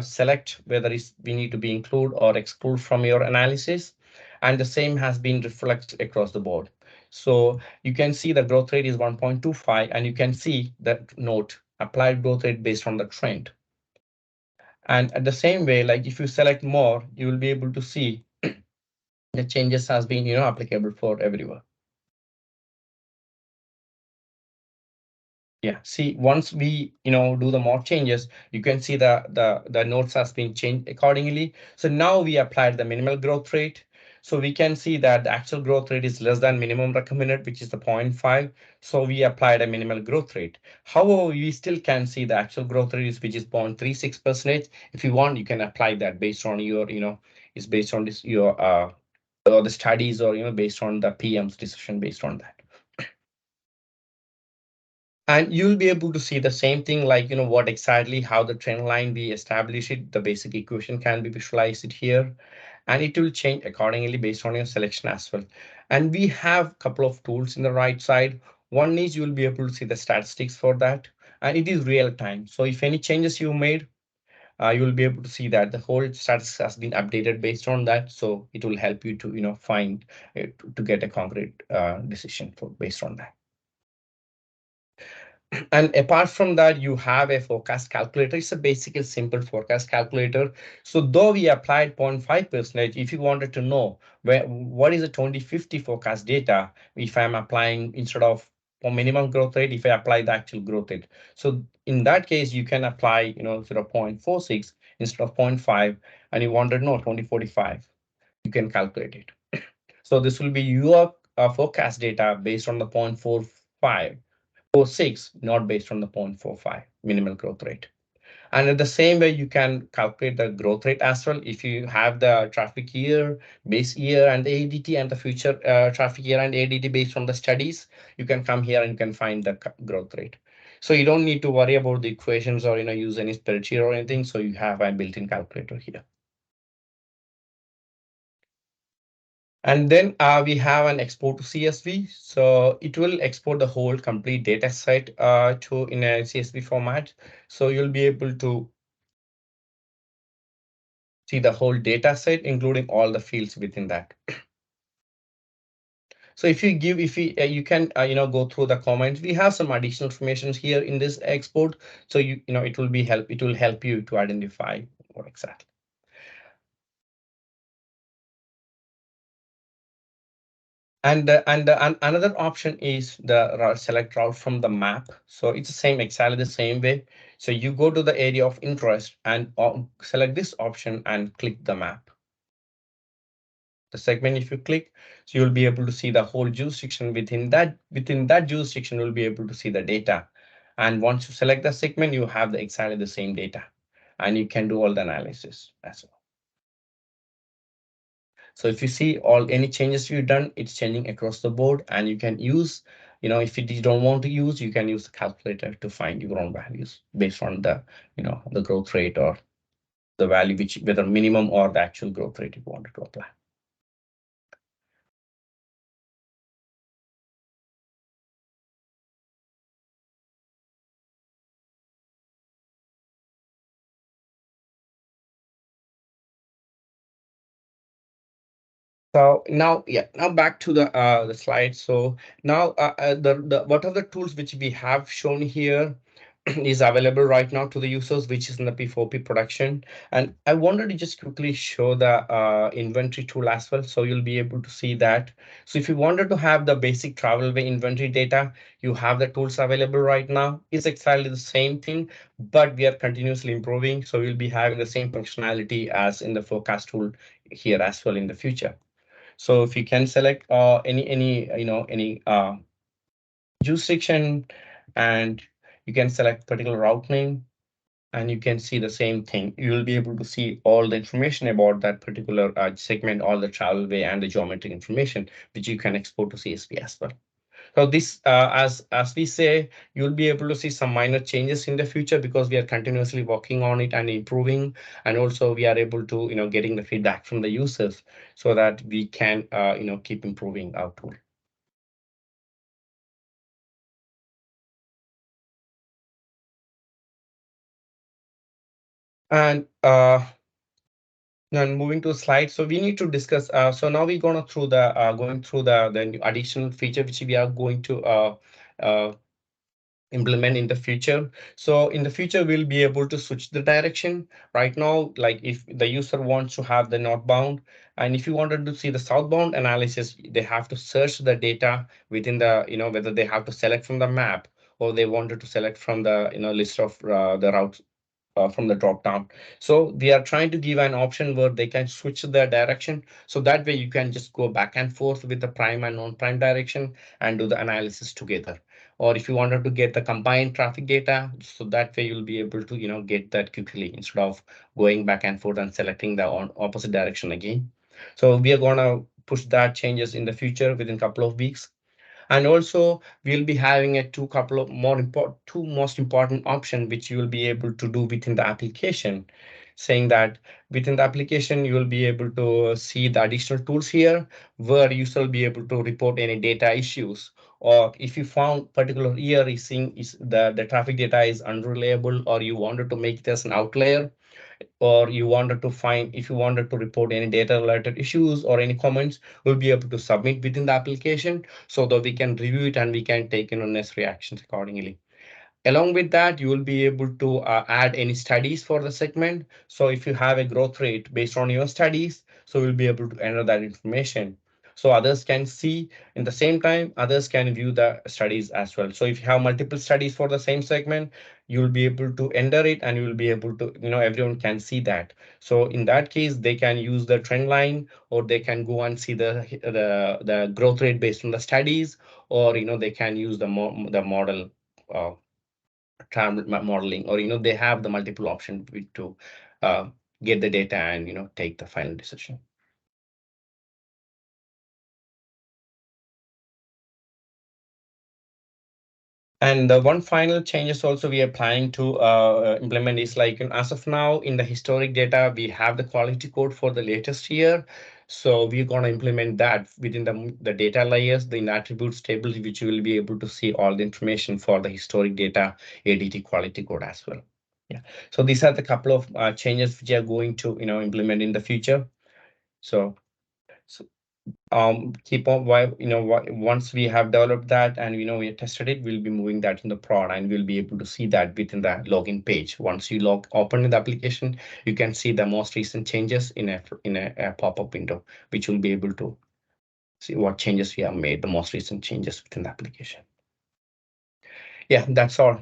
select whether we need to be include or exclude from your analysis. And the same has been reflected across the board. So you can see the growth rate is 1.25, and you can see that note applied growth rate based on the trend. And at the same way, like if you select more, you will be able to see the changes has been applicable for everyone. Yeah, see, once we do the more changes, you can see the notes has been changed accordingly. So now we applied the minimal growth rate. So we can see that the actual growth rate is less than minimum recommended, which is the 0.5. So we applied a minimal growth rate. However, we still can see the actual growth rate is, which is 0.36%. If you want, you can apply that based on your, it's based on this your or the studies, or based on the PM's decision based on that. And you'll be able to see the same thing, like what exactly how the trend line we establish it, the basic equation can be visualized here, and it will change accordingly based on your selection as well. And we have a couple of tools in the right side. One is you'll be able to see the statistics for that, and it is real time. So if any changes you made, you will be able to see that the whole status has been updated based on that. So it will help you to find to get a concrete decision for based on that. And apart from that, you have a forecast calculator. It's a basically simple forecast calculator. So though we applied 0.5%, if you wanted to know what is the 2050 forecast data, if I'm applying instead of for minimum growth rate, if I apply the actual growth rate. So in that case, you can apply 0.46 instead of 0.5, and you want to know 2045, you can calculate it. So this will be your forecast data based on the 0.45. 0.46, not based on the 0.45 minimal growth rate. And at the same way, you can calculate the growth rate as well. If you have the traffic year, base year, and the ADT, and the future traffic year and ADT based on the studies, you can come here and you can find the growth rate. So you don't need to worry about the equations or use any spreadsheet or anything. So you have a built-in calculator here. And then we have an export to CSV. So it will export the whole complete data set to in a CSV format. So you'll be able to see the whole data set, including all the fields within that. So if you can go through the comments. We have some additional information here in this export. So it will help you to identify what exactly. And another option is the select route from the map. So it's the same, exactly the same way. So you go to the area of interest and select this option and click the map. The segment, if you click, so you'll be able to see the whole jurisdiction. Within that jurisdiction, you'll be able to see the data. And once you select the segment, you have exactly the same data, and you can do all the analysis as well. So if you see any changes you've done, it's changing across the board, and you can use, if you don't want to use, you can use the calculator to find your own values based on the, the growth rate or the value, whether minimum or the actual growth rate you wanted to apply. So now, now back to the slide. So now the what are the tools which we have shown here is available right now to the users, which is in the P4P production. And I wanted to just quickly show the inventory tool as well. So you'll be able to see that. So if you wanted to have the basic travelway inventory data, you have the tools available right now. It's exactly the same thing, but we are continuously improving. So we'll be having the same functionality as in the forecast tool here as well in the future. So if you can select any jurisdiction, and you can select particular route name, and you can see the same thing. You will be able to see all the information about that particular segment, all the travel way and the geometric information, which you can export to CSV as well. So this, as we say, you'll be able to see some minor changes in the future because we are continuously working on it and improving, and also we are able to getting the feedback from the users so that we can keep improving our tool. And then moving to slide, so we need to discuss. So now we're going through the additional feature which we are going to implement in the future. So in the future, we'll be able to switch the direction. Right now, like if the user wants to have the northbound, and if you wanted to see the southbound analysis, they have to search the data within the, whether they have to select from the map or they wanted to select from the, list of the routes from the drop down. So we are trying to give an option where they can switch their direction. So that way you can just go back and forth with the prime and non-prime direction and do the analysis together. Or if you wanted to get the combined traffic data, so that way you'll be able to get that quickly instead of going back and forth and selecting the opposite direction again. So we are gonna push that changes in the future within a couple of weeks. And also we'll be having two most important option which you will be able to do within the application, saying that within the application you will be able to see the additional tools here where you shall be able to report any data issues, or if you found particular year is the traffic data is unreliable, or you wanted to make it as an outlier, or you wanted to find, if you wanted to report any data related issues or any comments, we'll be able to submit within the application so that we can review it and we can take necessary actions accordingly. Along with that, you will be able to add any studies for the segment. So if you have a growth rate based on your studies, so we'll be able to enter that information. So others can see in the same time, others can view the studies as well. So if you have multiple studies for the same segment, you'll be able to enter it and you will be able to, everyone can see that. So in that case, they can use the trend line, or they can go and see the growth rate based on the studies, or they can use the model modeling, or they have the multiple option to get the data and take the final decision. And the one final changes also we are planning to implement is like, as of now, in the historic data, we have the quality code for the latest year. So we're going to implement that within the data layers, the attributes table, which you will be able to see all the information for the historic data ADT quality code as well. Yeah. So these are the couple of changes which are going to implement in the future. So keep on once we have developed that and we tested it, we'll be moving that in the prod, and we'll be able to see that within the login page. Once you open the application, you can see the most recent changes in a pop-up window, which will be able to see what changes we have made, the most recent changes within the application. Yeah, that's all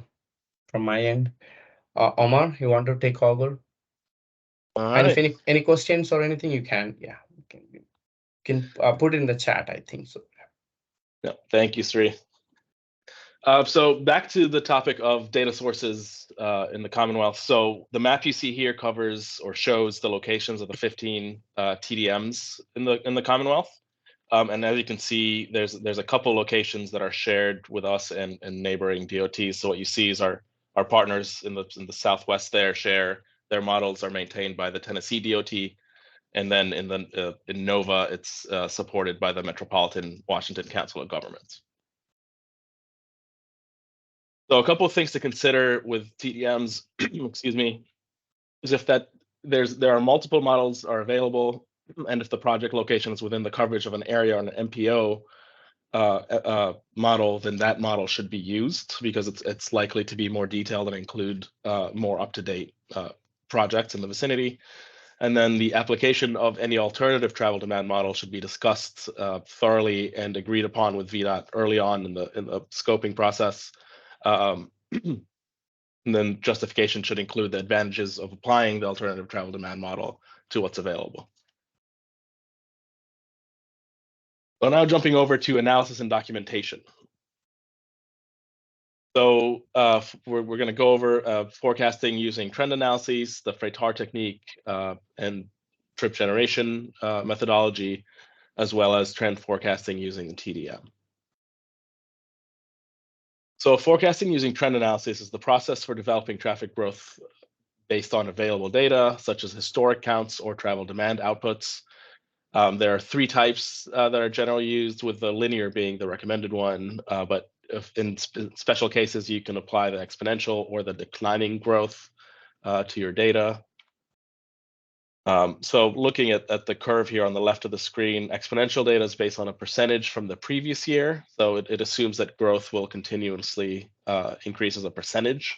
from my end. Omar, you want to take over? All And right. if any questions or anything, you can put it in the chat, I think so. Yeah, thank you, Sri. So back to the topic of data sources in the Commonwealth. So the map you see here covers or shows the locations of the 15 TDMs in the Commonwealth. And as you can see, there's a couple locations that are shared with us and neighboring DOTs. So what you see is our partners in the Southwest there share their models are maintained by the Tennessee DOT, and then in Nova it's supported by the Metropolitan Washington Council of Governments. So a couple of things to consider with TDMs, excuse me, is if there are multiple models are available, and if the project location is within the coverage of an area or an MPO model, then that model should be used because it's likely to be more detailed and include more up-to-date projects in the vicinity. And then the application of any alternative travel demand model should be discussed thoroughly and agreed upon with VDOT early on in the scoping process. And then justification should include the advantages of applying the alternative travel demand model to what's available. So now jumping over to analysis and documentation. So we're going to go over forecasting using trend analyses, the Freitar technique, and trip generation methodology, as well as trend forecasting using the TDM. So forecasting using trend analysis is the process for developing traffic growth based on available data, such as historic counts or travel demand outputs. There are three types that are generally used, with the linear being the recommended one, but if in special cases, you can apply the exponential or the declining growth to your data. So looking at the curve here on the left of the screen, exponential data is based on a percentage from the previous year. So it assumes that growth will continuously increase as a percentage.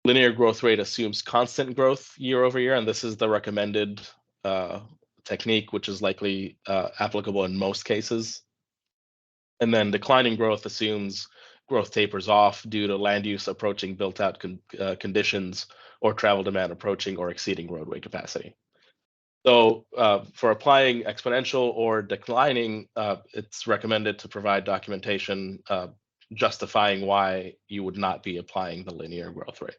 Linear growth rate assumes constant growth year over year, and this is the recommended technique, which is likely applicable in most cases. And then declining growth assumes growth tapers off due to land use approaching built-out conditions or travel demand approaching or exceeding roadway capacity. So for applying exponential or declining, it's recommended to provide documentation justifying why you would not be applying the linear growth rate.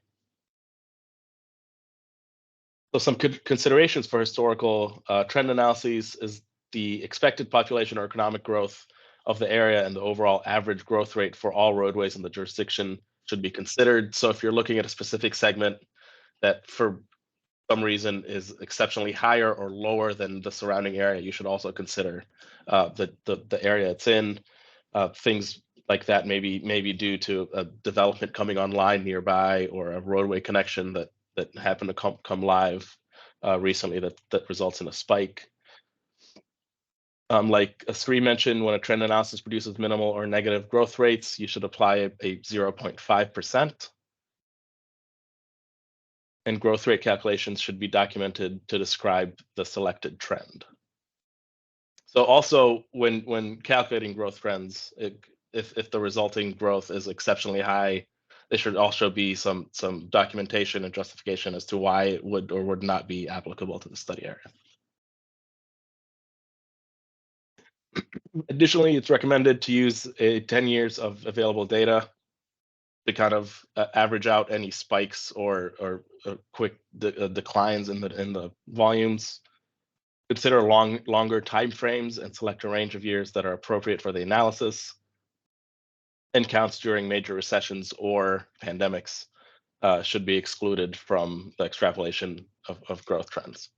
So some considerations for historical trend analyses is the expected population or economic growth of the area and the overall average growth rate for all roadways in the jurisdiction should be considered. So if you're looking at a specific segment that for some reason is exceptionally higher or lower than the surrounding area, you should also consider the area it's in. Things like that may be due to a development coming online nearby or a roadway connection that happened to come live recently that results in a spike. Like Sri mentioned, when a trend analysis produces minimal or negative growth rates, you should apply a 0.5%. And growth rate calculations should be documented to describe the selected trend. So also when calculating growth trends, if the resulting growth is exceptionally high, there should also be some documentation and justification as to why it would or would not be applicable to the study area. Additionally, it's recommended to use 10 years of available data to kind of average out any spikes or quick declines in the volumes. Consider longer time frames and select a range of years that are appropriate for the analysis. And counts during major recessions or pandemics should be excluded from the extrapolation of growth trends.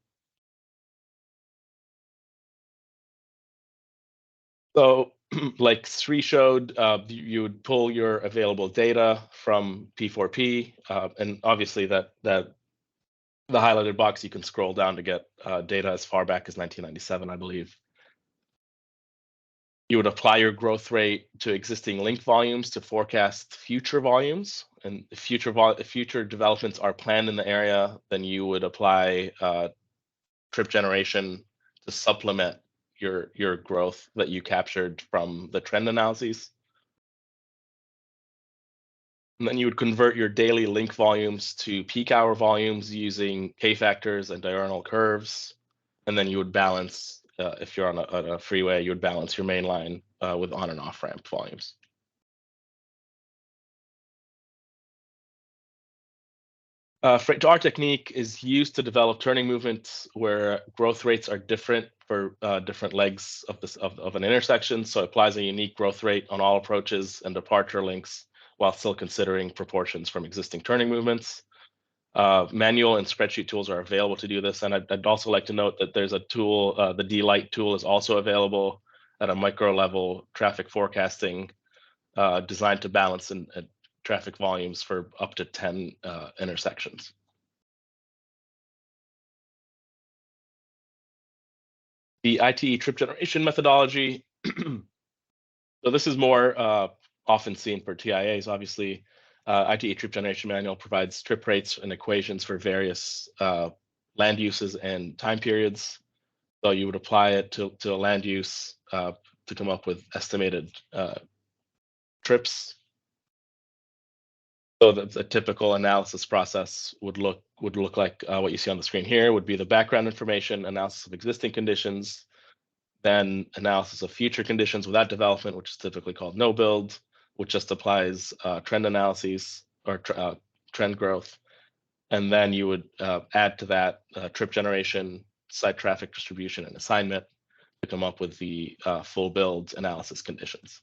So like Sri showed, you would pull your available data from P4P, and obviously that the highlighted box, you can scroll down to get data as far back as 1997, I believe. You would apply your growth rate to existing link volumes to forecast future volumes, and if future developments are planned in the area, then you would apply trip generation to supplement your growth that you captured from the trend analyses. And then you would convert your daily link volumes to peak hour volumes using K-factors and diurnal curves. And then you would balance, if you're on a freeway, you would balance your main line with on and off ramp volumes. Freight to R technique is used to develop turning movements where growth rates are different for different legs of an intersection. So it applies a unique growth rate on all approaches and departure links while still considering proportions from existing turning movements. Manual and spreadsheet tools are available to do this. And I'd also like to note that there's a tool, the D-Light tool is also available at a micro level traffic forecasting designed to balance and traffic volumes for up to 10 intersections. The ITE trip generation methodology. So this is more often seen for TIAs, obviously. ITE trip generation manual provides trip rates and equations for various land uses and time periods. So you would apply it to a land use to come up with estimated trips. So the typical analysis process would look like what you see on the screen here. Would be the background information, analysis of existing conditions, then analysis of future conditions without development, which is typically called no build, which just applies trend analyses or trend growth. And then you would add to that trip generation, site traffic distribution, and assignment to come up with the full build analysis conditions.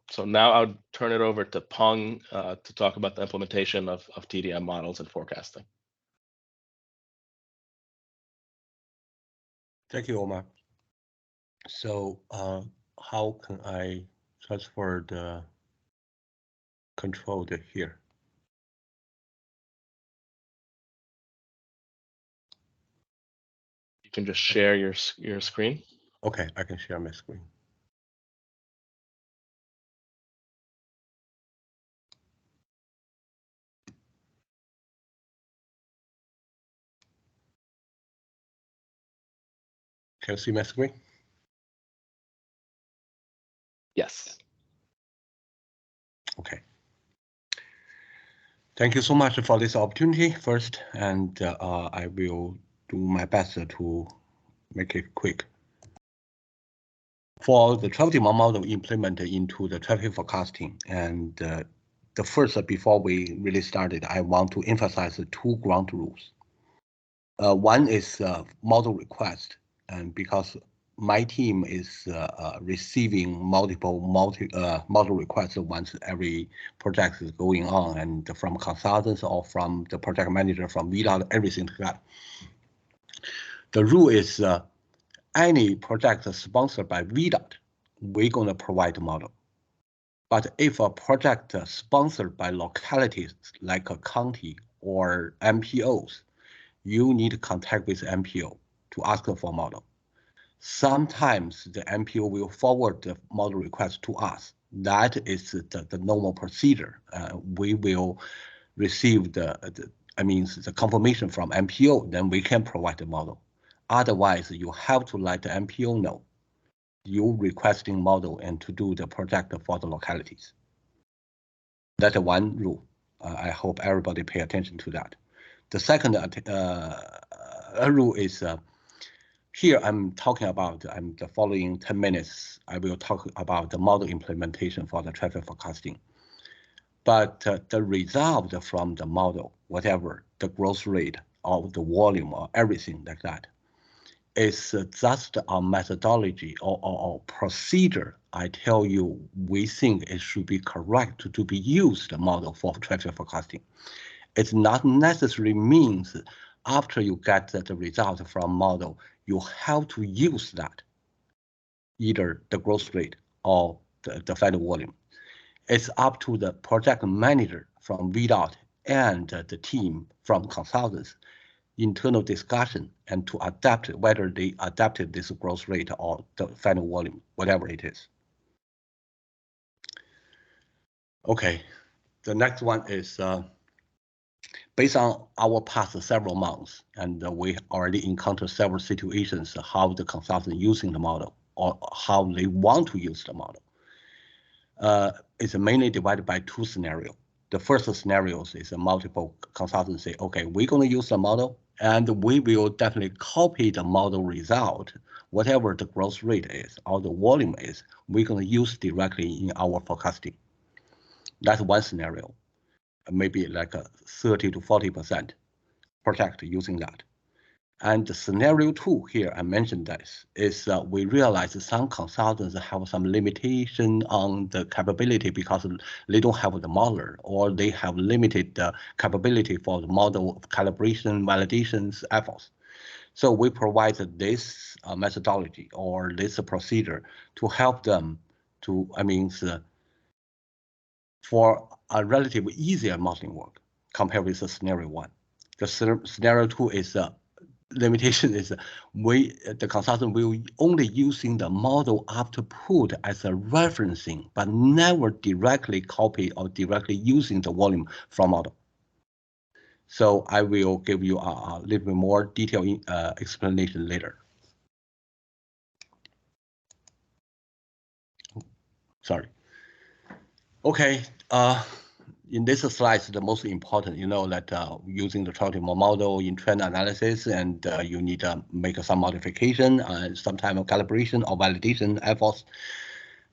So now I would turn it over to Peng to talk about the implementation of TDM models and forecasting. Thank you, Omar. So how can I transfer the control to here? You can just share your screen. Okay, I can share my screen. Can you see my screen? Yes. Okay. Thank you so much for this opportunity first, and I will do my best to make it quick. For the traffic demand model implemented into the traffic forecasting, and the first, before we really started, I want to emphasize the two ground rules. One is model request, and because my team is receiving multiple model requests once every project is going on, and from consultants or from the project manager, from VDOT, everything together. The rule is any project sponsored by VDOT, we're going to provide a model. But if a project sponsored by localities like a county or MPOs, you need to contact with MPO to ask for a model. Sometimes the MPO will forward the model request to us. That is the normal procedure. We will receive the confirmation from MPO, then we can provide the model. Otherwise, you have to let the MPO know you requesting model and to do the project for the localities. That's one rule. I hope everybody pay attention to that. The second rule is Here I'm talking about the following 10 minutes. I will talk about the model implementation for the traffic forecasting. But the result from the model, whatever the growth rate or the volume or everything like that, is just a methodology or procedure. I tell you, we think it should be correct to be used model for traffic forecasting. It not necessarily means after you get the result from model, you have to use that, either the growth rate or the final volume. It's up to the project manager from VDOT and the team from consultants, internal discussion, and to adapt whether they adapted this growth rate or the final volume, whatever it is. Okay, the next one is based on our past several months, and we already encountered several situations how the consultant using the model or how they want to use the model. It's mainly divided by two scenarios. The first scenario is a multiple consultants say, okay, we're going to use the model and we will definitely copy the model result, whatever the growth rate is or the volume is, we're going to use directly in our forecasting. That's one scenario, maybe like a 30 to 40% project using that. And the scenario 2 here, I mentioned this, is we realize some consultants have some limitation on the capability because they don't have the modeler or they have limited capability for the model calibration, validations, efforts. So we provide this methodology or this procedure to help them to, for a relatively easier modeling work compared with the scenario 1. The scenario 2 is limitation is the consultant will only using the model output as a referencing, but never directly copy or directly using the volume from model. So I will give you a little bit more detailed explanation later. Sorry. Okay. In this slide, the most important, you know, that using the traffic model in trend analysis, and you need to make some modification and some type of calibration or validation efforts.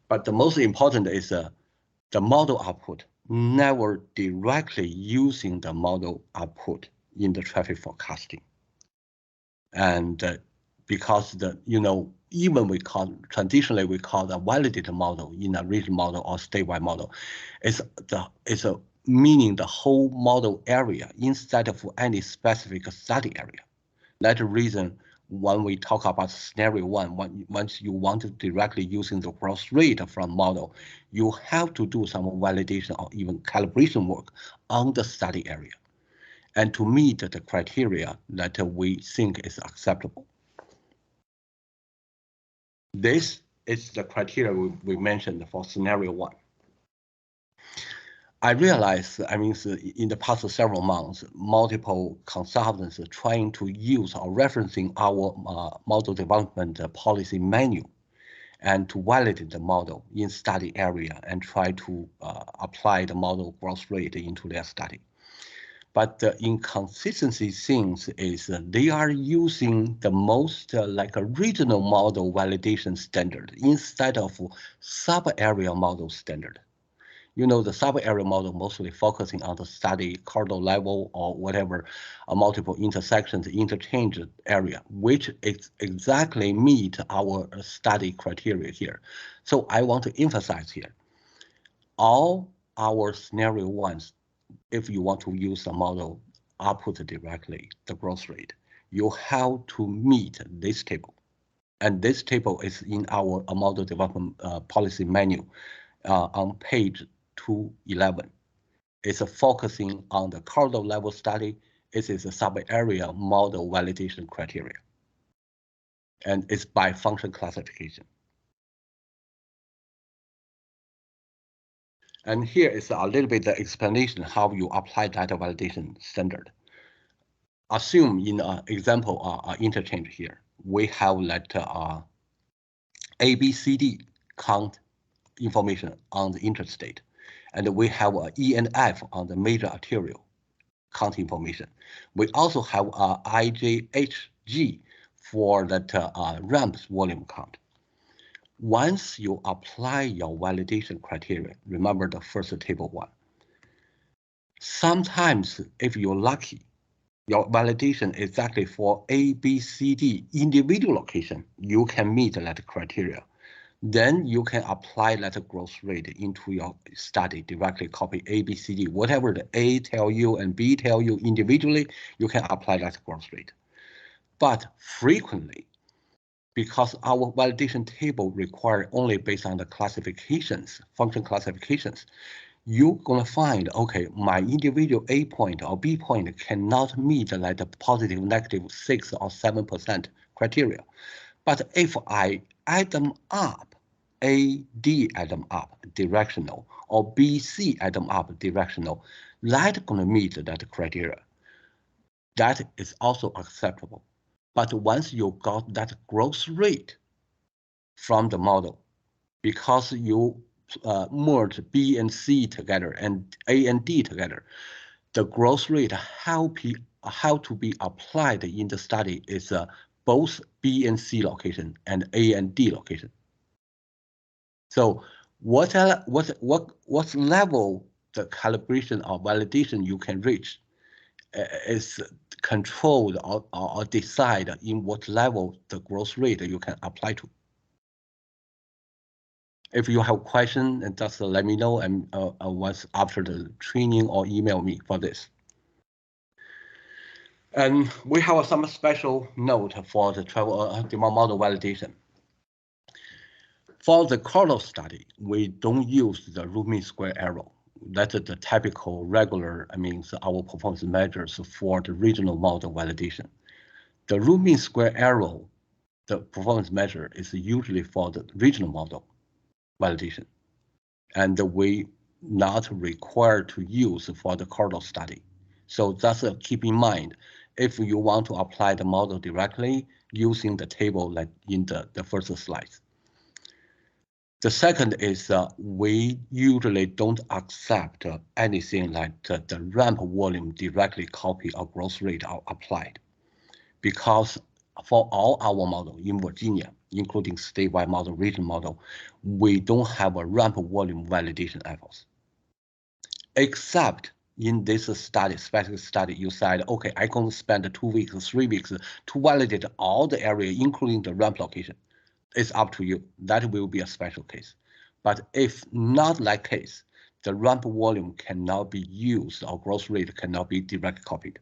But the most important is the model output, never directly using the model output in the traffic forecasting. And because even traditionally we call the validated model in a region model or statewide model, it's meaning the whole model area instead of any specific study area. That's the reason when we talk about scenario 1, once you want to directly using the growth rate from model, you have to do some validation or even calibration work on the study area, and to meet the criteria that we think is acceptable. This is the criteria we mentioned for scenario 1. I realize, in the past several months, multiple consultants are trying to use or referencing our model development policy manual and to validate the model in study area and try to apply the model growth rate into their study. But the inconsistency things is they are using the most like a regional model validation standard instead of sub-area model standard. You know, the sub-area model mostly focusing on the study corridor level or whatever, multiple intersections, interchange area, which exactly meet our study criteria here. So I want to emphasize here, all our scenario 1s, if you want to use the model output directly, the growth rate, you have to meet this table. And this table is in our model development policy manual on page 211. It's focusing on the corridor level study. It is a sub-area model validation criteria. And it's by function classification. And here is a little bit the explanation how you apply data validation standard. Assume in an example interchange here, we have let ABCD count information on the interstate, and we have E and F on the major arterial count information. We also have IJHG for that ramp volume count. Once you apply your validation criteria, remember the first table one. Sometimes, if you're lucky, your validation is exactly for A, B, C, D individual location, you can meet that criteria. Then you can apply that growth rate into your study, directly copy A, B, C, D. Whatever the A tell you and B tell you individually, you can apply that growth rate. But frequently, because our validation table require only based on the classifications, function classifications, you're gonna find, okay, my individual A point or B point cannot meet like the positive, negative 6 or 7% criteria. But if I add them up, A, D add them up, directional, or B, C add them up, directional, that's gonna meet that criteria. That is also acceptable. But once you got that growth rate from the model, because you merge B and C together and A and D together, the growth rate how to be applied in the study is both B and C location and A and D location. So what level the calibration or validation you can reach is controlled or decide in what level the growth rate you can apply to. If you have questions, just let me know, and once after the training or email me for this. And we have some special note for the travel demand model validation. For the corridor study, we don't use the root mean square error. That's the typical regular, our performance measures for the regional model validation. The root mean square error, the performance measure, is usually for the regional model validation. And we not required to use for the corridor study. So just keep in mind, if you want to apply the model directly using the table like in the first slides. The second is we usually don't accept anything like the ramp volume directly copy or growth rate are applied. Because for all our model in Virginia, including statewide model, regional model, we don't have a ramp volume validation efforts. Except in this study, specific study, you said, okay, I'm going to spend 2 weeks, 3 weeks to validate all the area, including the ramp location. It's up to you. That will be a special case. But if not that case, the ramp volume cannot be used or growth rate cannot be directly copied.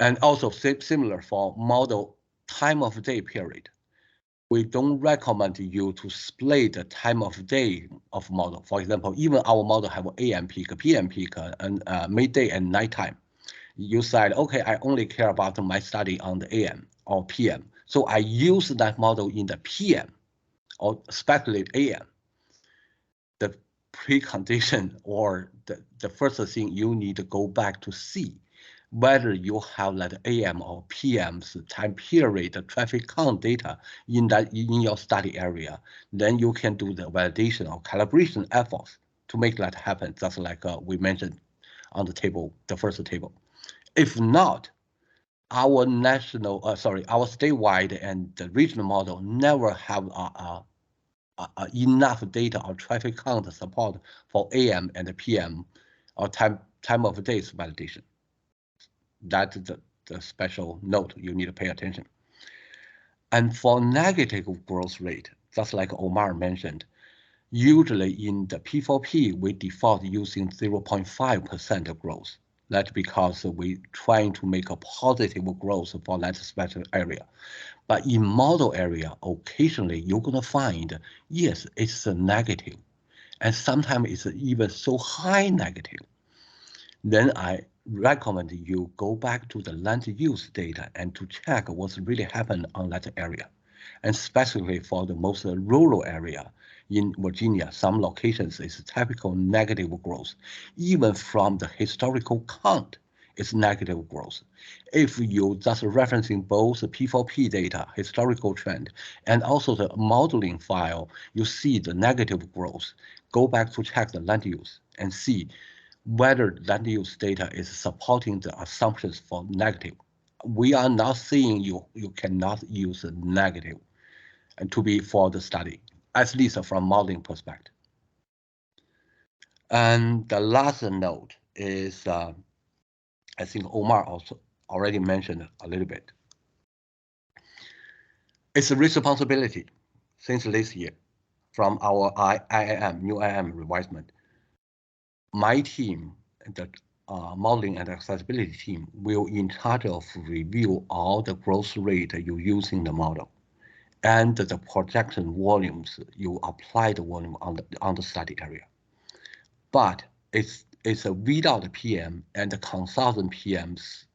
And also similar for model time of day period. We don't recommend you to split the time of day of model. For example, even our model have AM peak, PM peak, and midday and nighttime. You said, okay, I only care about my study on the AM or PM. So I use that model in the PM or speculate AM. The precondition or the first thing you need to go back to see whether you have that AM or PM's time period, the traffic count data in your study area, then you can do the validation or calibration efforts to make that happen, just like we mentioned on the table, the first table. If not, our our statewide and the regional model never have enough data or traffic count support for AM and PM or time of days validation. That's the special note you need to pay attention. And for negative growth rate, just like Omar mentioned, usually in the P4P, we default using 0.5% growth. That's because we're trying to make a positive growth for that special area. But in model area, occasionally you're gonna find, yes, it's a negative. And sometimes it's even so high negative. Then I recommend you go back to the land use data and to check what's really happened on that area. And specifically for the most rural area in Virginia, some locations is typical negative growth. Even from the historical count, it's negative growth. If you just referencing both the P4P data, historical trend, and also the modeling file, you see the negative growth. Go back to check the land use and see whether land use data is supporting the assumptions for negative we are not saying you cannot use a negative and to be for the study, at least from modeling perspective. And the last note is, I think Omar also already mentioned a little bit. It's a responsibility since this year from our IAM, new IAM revisement. My team, the modeling and accessibility team, will in charge of review all the growth rate you use in the model and the projection volumes you apply the volume on the study area. But it's a VDOT PM and the consultant PM's,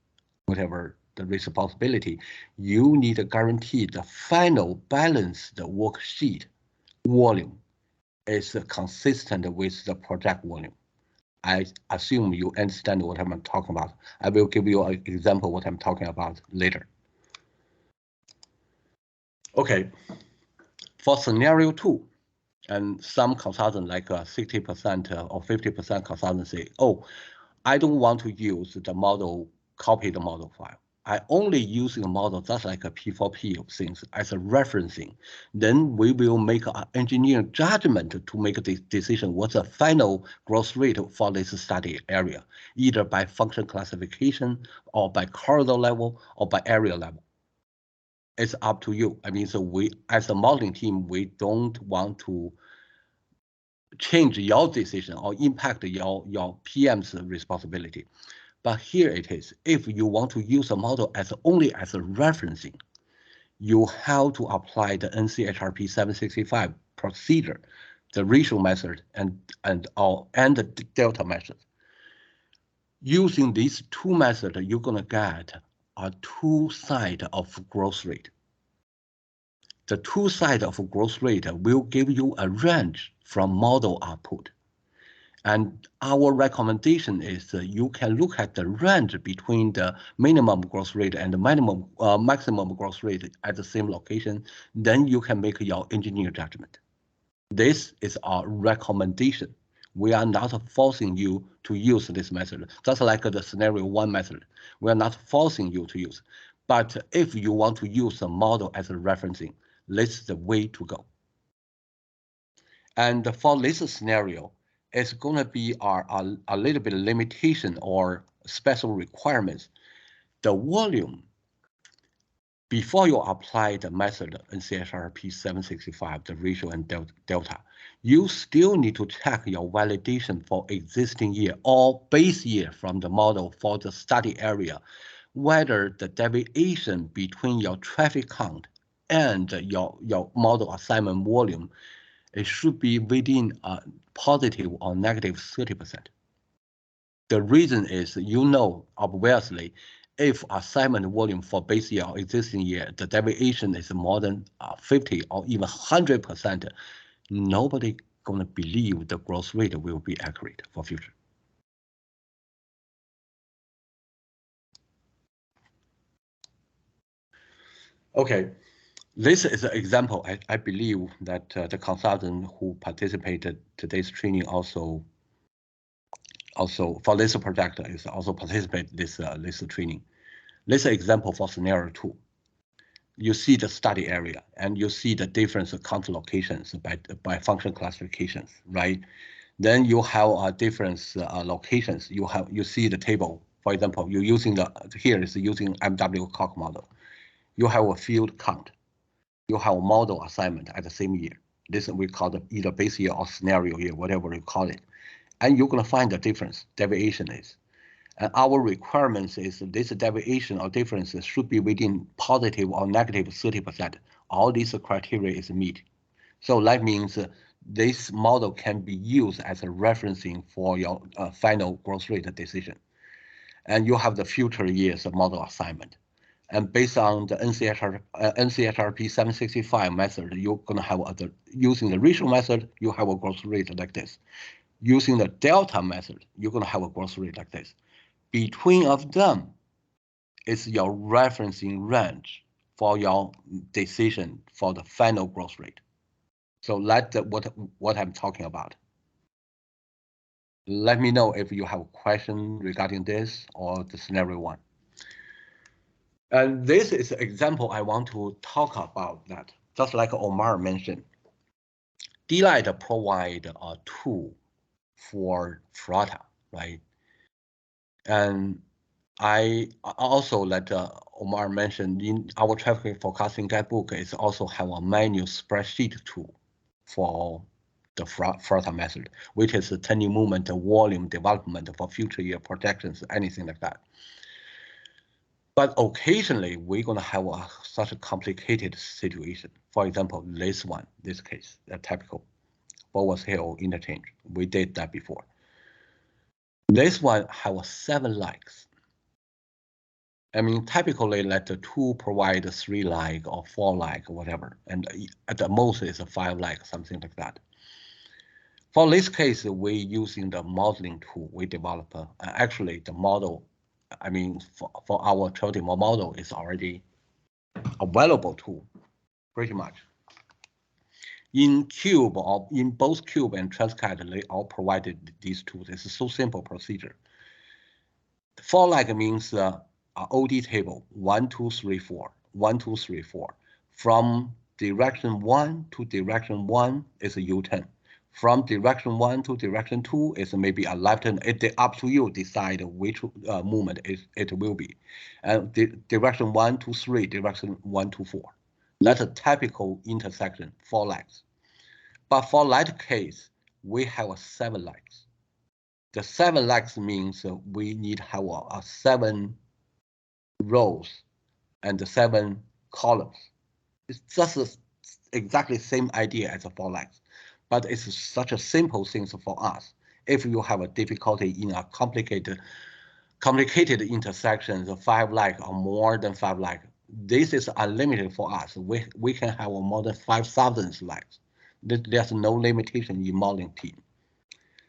whatever the responsibility, you need to guarantee the final balanced worksheet volume is consistent with the project volume. I assume you understand what I'm talking about. I will give you an example of what I'm talking about later. Okay, for scenario 2, and some consultants like 60% or 50% consultants say, oh, I don't want to use the model, copy the model file. I only using a model just like a P4P of things as a referencing. Then we will make an engineering judgment to make a decision what's the final growth rate for this study area, either by function classification or by corridor level or by area level. It's up to you. I mean, so we, as a modeling team, we don't want to change your decision or impact your PM's responsibility. But here it is. If you want to use a model as only as a referencing, you have to apply the NCHRP 765 procedure, the ratio method and the delta method. Using these two methods, you're gonna get a two side of growth rate. The two side of growth rate will give you a range from model output. And our recommendation is you can look at the range between the minimum growth rate and the maximum growth rate at the same location. Then you can make your engineer judgment. This is our recommendation. We are not forcing you to use this method, just like the scenario 1 method. We are not forcing you to use. But if you want to use a model as a referencing, this is the way to go. And for this scenario, it's going to be a little bit limitation or special requirements. The volume, before you apply the method NCHRP 765, the ratio and delta, you still need to check your validation for existing year or base year from the model for the study area, whether the deviation between your traffic count and your model assignment volume, it should be within a positive or negative 30%. The reason is, obviously, if assignment volume for base year or existing year, the deviation is more than 50 or even 100%, nobody gonna believe the growth rate will be accurate for future. Okay. This is an example. I believe that the consultant who participated today's training also for this project is also participate this training. This example for scenario 2. You see the study area and you see the different count locations by function classifications, right? Then you have different locations. You see the table. For example, you're using here is using MW Coq model. You have a field count. You have a model assignment at the same year. This we call it either base year or scenario year, whatever you call it. And you're going to find the difference, deviation is. And our requirements is this deviation or differences should be within positive or negative 30%. All these criteria is met. So that means this model can be used as a referencing for your final growth rate decision. And you have the future years of model assignment. And based on the NCHRP 765 method, you're going to have using the ratio method, you have a growth rate like this. Using the delta method, you're going to have a growth rate like this. Between of them is your referencing range for your decision for the final growth rate. So that's what I'm talking about. Let me know if you have a question regarding this or the scenario 1. And this is an example I want to talk about that. Just like Omar mentioned, DLight provide a tool for Frata, right? And I also, like Omar mentioned, in our traffic forecasting guidebook is also have a manual spreadsheet tool for the Frata method, which is the tiny movement volume development for future year projections, anything like that. But occasionally we're gonna have such a complicated situation. For example, this case, a typical Bowers Hill interchange. We did that before. This one have 7 legs. I mean, typically let the tool provide 3 leg or 4 leg or whatever, and at the most it's a 5 leg, something like that. For this case, we're using the modeling tool we develop. Actually, the model, I mean, for our trading model is already available tool, pretty much. In Cube or in both Cube and Transcat, they all provided these tools. It's a so simple procedure. 4 leg means OD table 1, 2, 3, 4, 1, 2, 3, 4. From direction 1 to direction 1 is a U-turn. From direction 1 to direction 2 is maybe a left turn. It's up to you decide which movement it will be. And direction 1 to 3, direction 1 to 4. That's a typical intersection, 4 legs. But for that case, we have 7 legs. The 7 legs means we need to have 7 rows and 7 columns. It's just exactly the same idea as the 4 legs, but it's such a simple thing for us. If you have a difficulty in a complicated intersection, the 5 leg or more than 5 leg, this is unlimited for us. We can have more than 5,000 legs. There's no limitation in modeling team.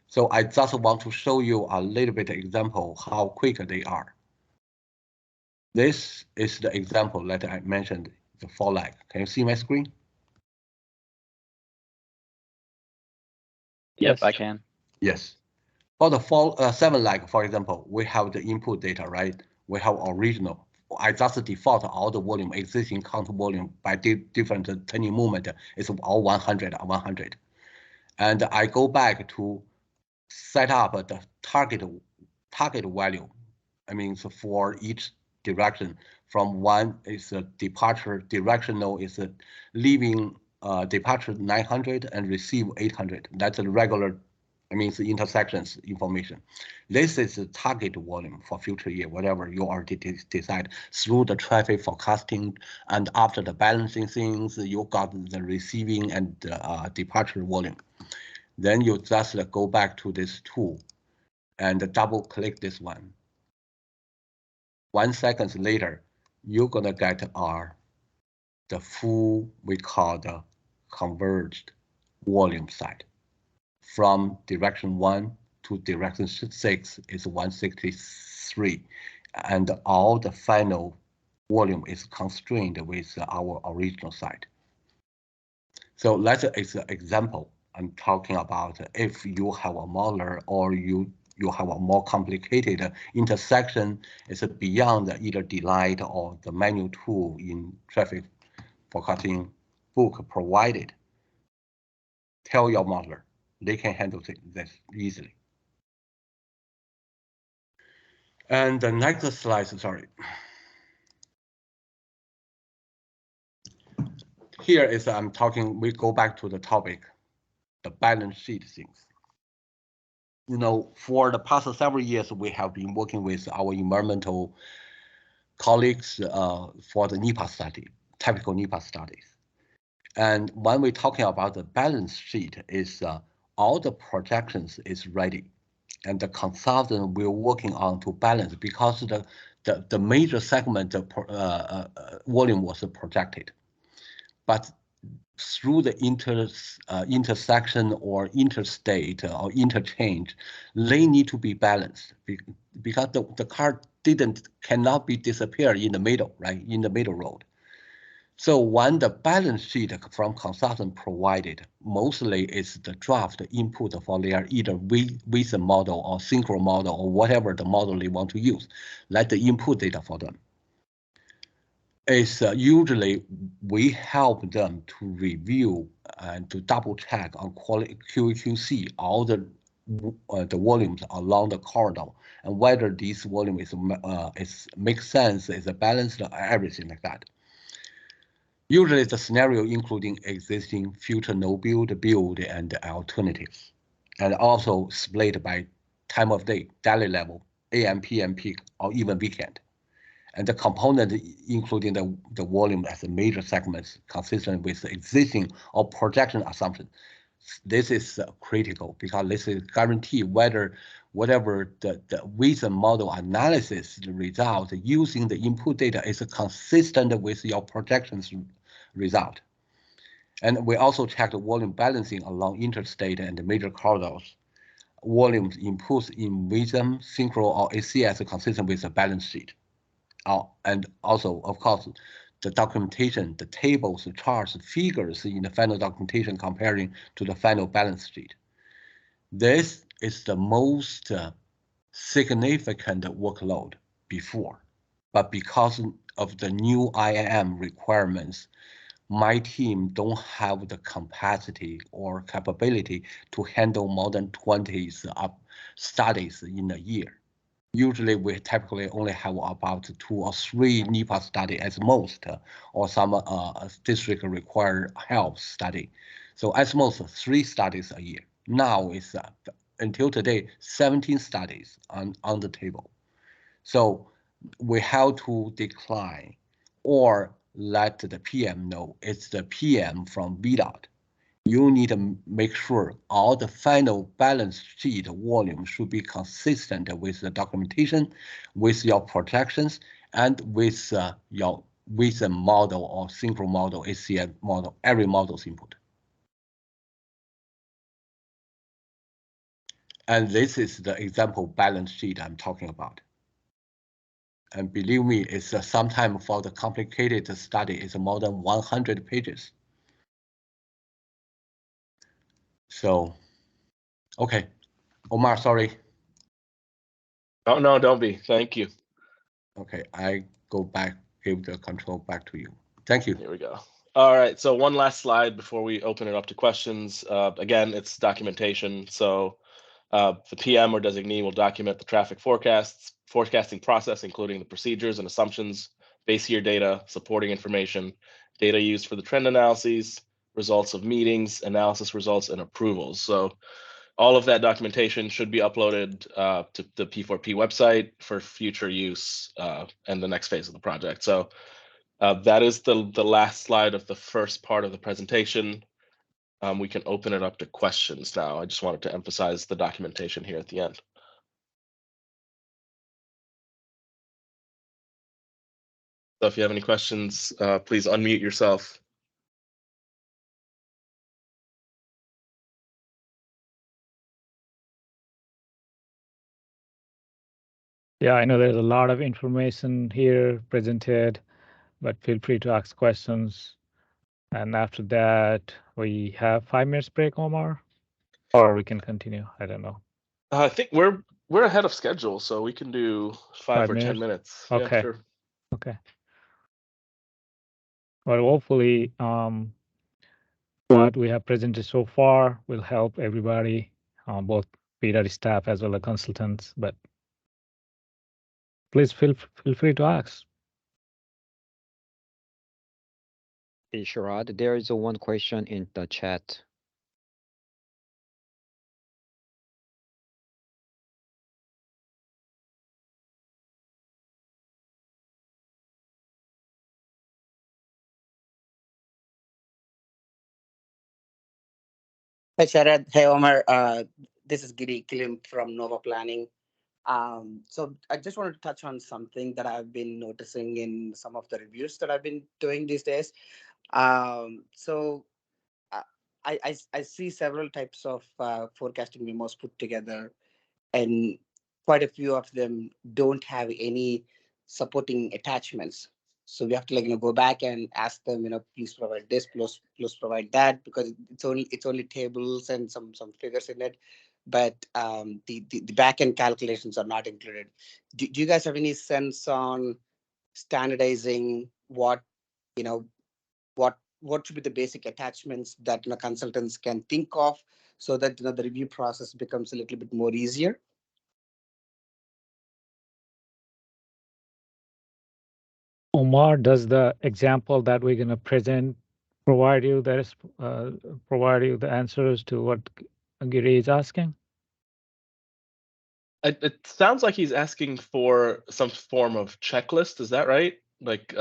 So I just want to show you a little bit example how quick they are. This is the example that I mentioned, the 4 leg. Can you see my screen? Yep, Yes. I can. Yes. For the 7 leg, for example, we have the input data, right? We have original. I just default all the volume, existing count volume by different turning movement is all 100 or 100. And I go back to set up the target value. I mean, so for each direction, from 1 is a departure directional, is a leaving departure 900 and receive 800. That's a regular, I mean, the intersections information. This is the target volume for future year, whatever you already decide through the traffic forecasting, and after the balancing things, you got the receiving and departure volume. Then you just go back to this tool and double click this one. 1 second later, you're gonna get the full, we call the converged volume side. From direction 1 to direction 6 is 163, and all the final volume is constrained with our original side. So that's an example I'm talking about. If you have a modeler or you have a more complicated intersection, it's beyond either DLight or the manual tool in traffic forecasting book provided. Tell your modeler, they can handle this easily. And the next slide, sorry. Here is I'm talking, we go back to the topic, the balance sheet things. You know, for the past several years, we have been working with our environmental colleagues for the NEPA study, typical NEPA studies. And when we're talking about the balance sheet, is all the projections is ready, and the consultant we're working on to balance because the major segment volume was projected, but through the intersection or interstate or interchange, they need to be balanced because the car cannot be disappeared in the middle, right? In the middle road. So when the balance sheet from consultant provided, mostly is the draft input for their either with a model or synchro model or whatever the model they want to use, like the input data for them. is usually we help them to review and to double check on quality QAQC all the volumes along the corridor and whether this volume is makes sense, is balanced, everything like that. Usually the scenario including existing, future no build, and alternatives, and also split by time of day, daily level, AM, PM peak, or even weekend. And the component including the volume as a major segments consistent with the existing or projection assumption. This is critical because this is guarantee whether whatever the wisdom model analysis result using the input data is consistent with your projections result. And we also check the volume balancing along interstate and major corridors. Volumes inputs in wisdom, synchro, or ACS consistent with the balance sheet. And also, of course, the documentation, the tables, the charts, the figures in the final documentation comparing to the final balance sheet. This is the most significant workload before, but because of the new IAM requirements, my team don't have the capacity or capability to handle more than 20 studies in a year. Usually we typically only have about 2 or 3 NEPA study at most, or some district require help study. So at most 3 studies a year. Now it's until today 17 studies on the table. So we have to decline or let the PM know it's the PM from VDOT. You need to make sure all the final balance sheet volume should be consistent with the documentation, with your projections, and with your wisdom model or synchro model, ACM model, every model's input. And this is the example balance sheet I'm talking about. And believe me, it's sometimes for the complicated study, it's more than 100 pages. So, okay, Omar, sorry. Oh, no, don't be. Thank you. Okay, I go back, give the control back to you. Thank you. Here we go. All right, so one last slide before we open it up to questions. Again, it's documentation. So the PM or designee will document the traffic forecasting process, including the procedures and assumptions, base year data, supporting information, data used for the trend analyses, results of meetings, analysis results, and approvals. So all of that documentation should be uploaded to the P4P website for future use and the next phase of the project. So that is the last slide of the first part of the presentation. We can open it up to questions now. I just wanted to emphasize the documentation here at the end. So if you have any questions, please unmute yourself. Yeah, I know there's a lot of information here presented, but feel free to ask questions. And after that, we have 5 minutes break, Omar, or we can continue. I don't know. I think we're ahead of schedule, so we can do 5 or 10 minutes. Okay. Yeah, sure. Okay. Well, hopefully, what we have presented so far will help everybody, both VDOT staff as well as consultants. But please feel free to ask. Hey, Sharad, there is one question in the chat. Hi, Sharad. Hey, Omar. This is Giri Kilim from Nova Planning. So I just wanted to touch on something that I've been noticing in some of the reviews that I've been doing these days. So I see several types of forecasting memos put together, and quite a few of them don't have any supporting attachments. So we have to go back and ask them, please provide this, plus provide that, because it's only tables and some figures in it, but the back end calculations are not included. Do you guys have any sense on standardizing what what should be the basic attachments that consultants can think of, so that the review process becomes a little bit more easier. Omar, does the example that we're going to present provide you the answers to what Giri is asking? It sounds like he's asking for some form of checklist. Is that right? Like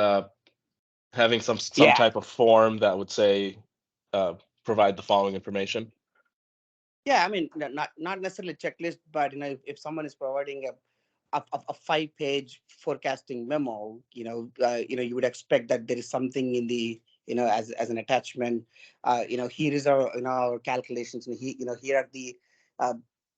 having some Yeah. type of form that would say provide the following information. Yeah, I mean, not necessarily checklist, but if someone is providing a 5-page forecasting memo, you would expect that there is something in the as an attachment. Here is our calculations, and here are the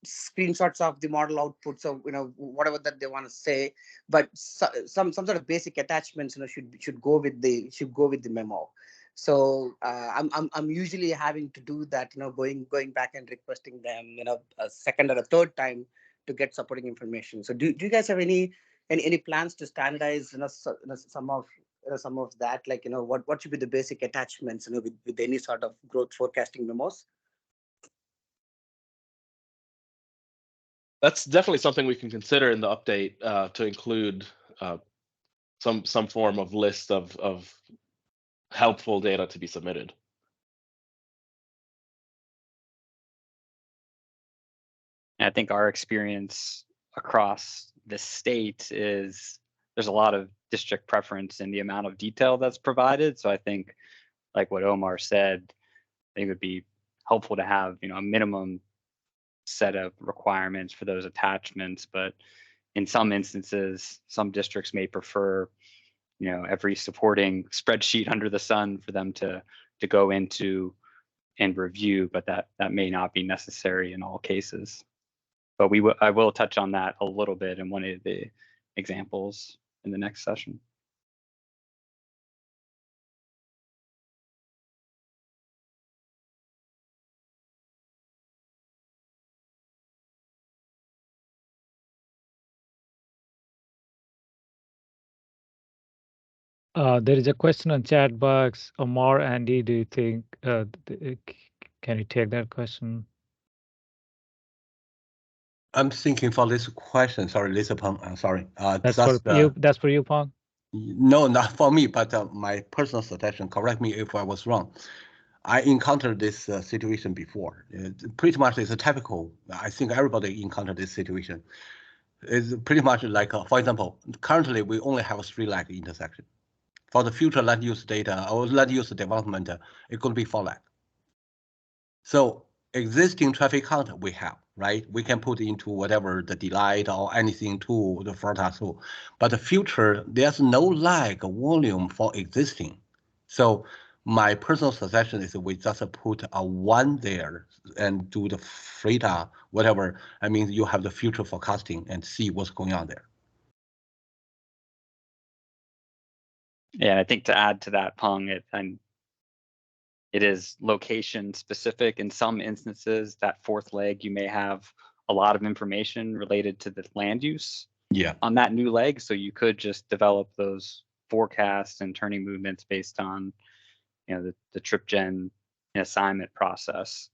screenshots of the model output. So whatever that they want to say, but some sort of basic attachments should go with the memo. So I'm usually having to do that, going back and requesting them, a second or a third time to get supporting information. So do you guys have any plans to standardize, some of that, like what should be the basic attachments, with any sort of growth forecasting memos? That's definitely something we can consider in the update to include some form of list of helpful data to be submitted. I think our experience across the state is there's a lot of district preference in the amount of detail that's provided. So I think, like what Omar said, I think it would be helpful to have a minimum set of requirements for those attachments. But in some instances, some districts may prefer every supporting spreadsheet under the sun for them to go into and review, but that may not be necessary in all cases. But I will touch on that a little bit in one of the examples in the next session. There is a question on chat box. Omar, Andy, do you think, can you take that question? I'm thinking for this question. Sorry, Lisa Peng. Sorry. That's for you. That's for you, Peng. No, not for me, but my personal suggestion. Correct me if I was wrong. I encountered this situation before. Pretty much, it's a typical. I think everybody encountered this situation. It's pretty much like, for example, currently we only have a 3-leg intersection. For the future land use data or land use development, it's going to be 4-leg. So existing traffic count we have, right? We can put into whatever the delight or anything tool, the forecast tool. But the future, there's no lag volume for existing. So my personal suggestion is we just put a 1 there and do the FRITA, whatever. I mean, you have the future forecasting and see what's going on there. Yeah, I think to add to that, Peng, it is location specific. In some instances, that 4th leg, you may have a lot of information related to the land use on that new leg. So you could just develop those forecasts and turning movements based on the trip gen assignment process.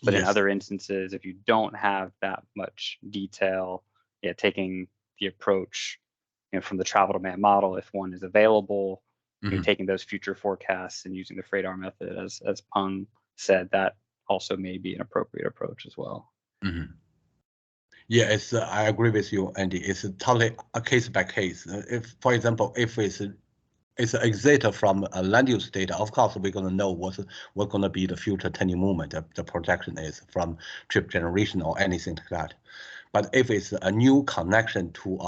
But in other instances, if you don't have that much detail, taking the approach from the travel demand model, if one is available, taking those future forecasts and using the FRADAR method, as Peng said, that also may be an appropriate approach as well. Yeah, I agree with you, Andy. It's totally a case by case. If, for example, if it's an exit from a land use data, of course we're going to know what's going to be the future turning movement. The projection is from trip generation or anything like that. But if it's a new connection to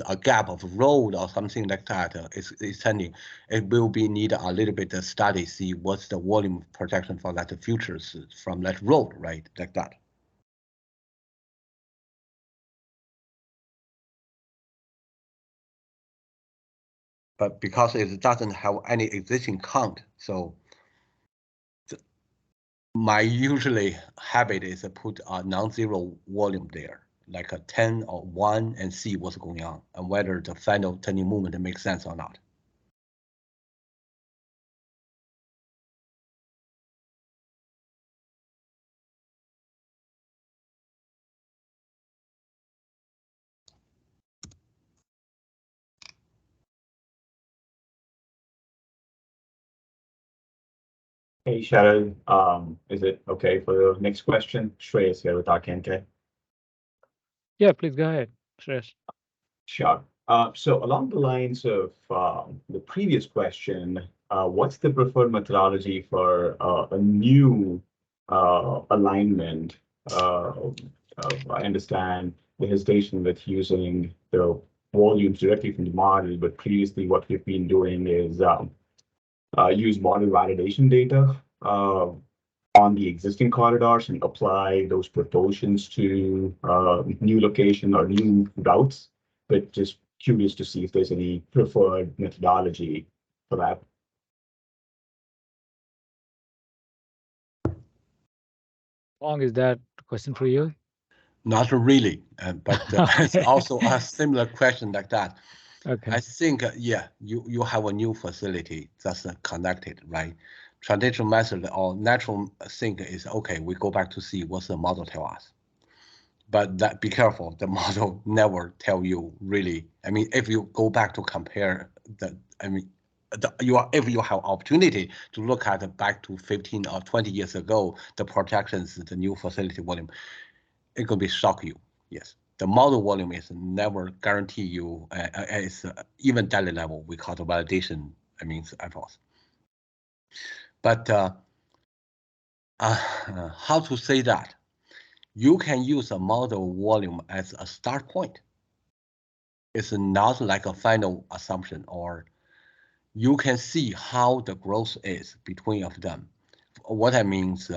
a gap of road or something like that, it's extending, it will be need a little bit of study, see what's the volume projection for that futures from that road, right, like that. But because it doesn't have any existing count, so my usually habit is to put a non-zero volume there, like a 10 or 1, and see what's going on and whether the final turning movement makes sense or not. Hey, Sharad, is it okay for the next question? Shreyas here with RKNK. Yeah, please go ahead, Suresh. Sure. So along the lines of the previous question, what's the preferred methodology for a new alignment? I understand the hesitation with using the volumes directly from the model, but previously what we've been doing is use model validation data on the existing corridors and apply those proportions to new location or new routes, but just curious to see if there's any preferred methodology for that. Long is that question for you? Not really, but it's Okay. also a similar question like that. Okay. I think, yeah, you have a new facility that's connected, right? Traditional method or natural thing is, okay, we go back to see what the model tell us. But that be careful, the model never tell you really. I mean, if you go back to compare if you have opportunity to look at back to 15 or 20 years ago, the projections, the new facility volume, it could be shock you. Yes, the model volume is never guarantee you. It's even daily level. We call the validation. I mean, efforts. But how to say that? You can use a model volume as a start point. It's not like a final assumption, or you can see how the growth is between of them. What I mean is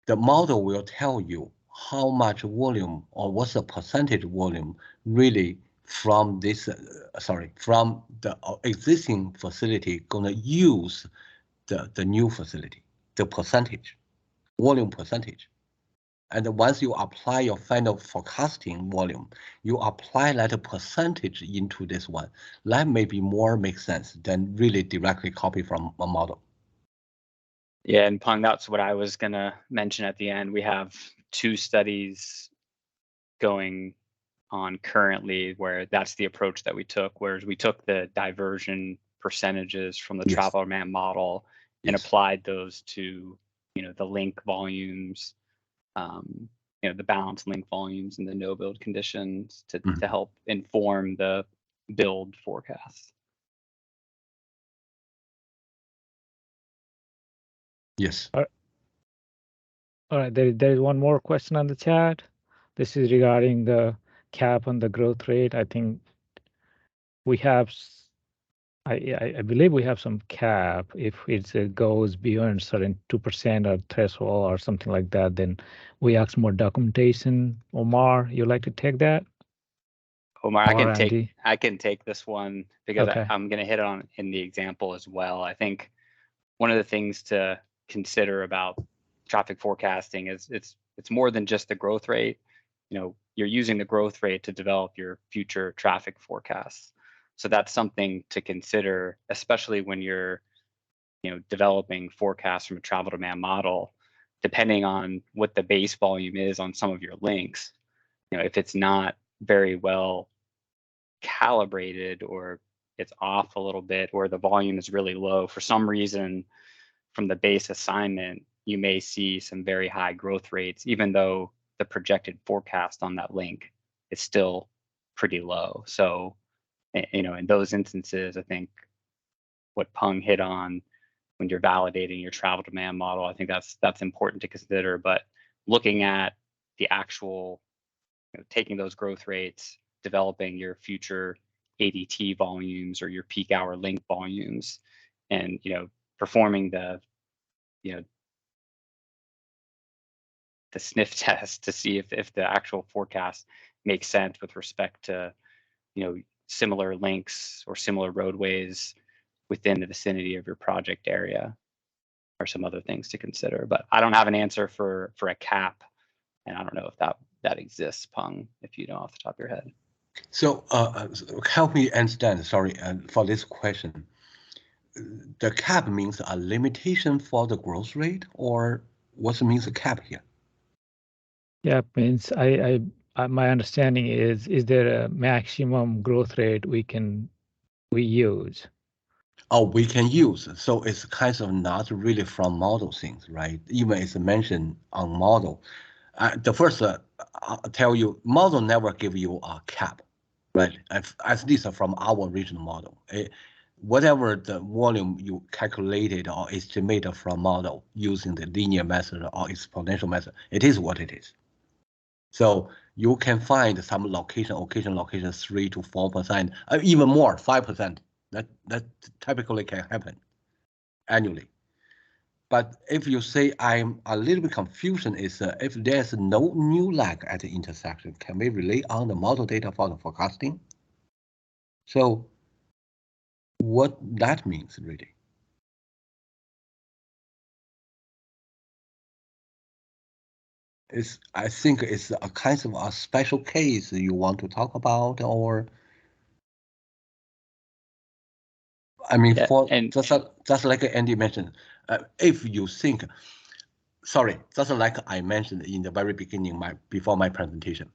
the model will tell you how much volume or what's the percentage volume really from this, from the existing facility gonna use the new facility, the percentage, volume percentage. And once you apply your final forecasting volume, you apply that percentage into this one. That maybe more makes sense than really directly copy from a model. Yeah, and Peng, that's what I was gonna mention at the end. We have 2 studies going on currently where that's the approach that we took, whereas we took the diversion percentages from the Yes. travel demand model and Yes. applied those to, the link volumes, the balance link volumes and the no build conditions to help inform the build forecast. Yes. All right, there is one more question on the chat. This is regarding the cap on the growth rate. I think we have, I believe we have some cap. If it goes beyond certain 2% or threshold or something like that, then we ask more documentation. Omar, you like to take that? Omar, Andy? I can take this one because Okay. I'm going to hit on in the example as well. I think one of the things to consider about traffic forecasting is it's more than just the growth rate. You're using the growth rate to develop your future traffic forecasts. So that's something to consider, especially when you're developing forecasts from a travel demand model, depending on what the base volume is on some of your links. If it's not very well calibrated, or it's off a little bit, or the volume is really low for some reason from the base assignment, you may see some very high growth rates, even though the projected forecast on that link is still pretty low. So, in those instances, I think what Peng hit on when you're validating your travel demand model, I think that's important to consider. But looking at the actual, taking those growth rates, developing your future ADT volumes or your peak hour link volumes, and performing the the sniff test to see if the actual forecast makes sense with respect to similar links or similar roadways within the vicinity of your project area, or some other things to consider. But I don't have an answer for a cap, and I don't know if that exists, Peng, if you know off the top of your head. So help me understand, sorry, for this question. The cap means a limitation for the growth rate, or what means a cap here? Yeah, means my understanding is there a maximum growth rate we use? Oh, we can use. So it's kind of not really from model things, right? Even it's mentioned on model. The first, I'll tell you, model never give you a cap, right? At least from our original model. Whatever the volume you calculated or estimated from model using the linear method or exponential method, it is what it is. So you can find some location 3 to 4%, even more, 5%. That typically can happen annually. But if you say I'm a little bit confusion is if there's no new lag at the intersection, can we rely on the model data for the forecasting? So what that means really? I think it's a kind of a special case you want to talk about, or I mean, Yeah, for and just like Andy mentioned, if you think, sorry, just like I mentioned in the very beginning, before my presentation,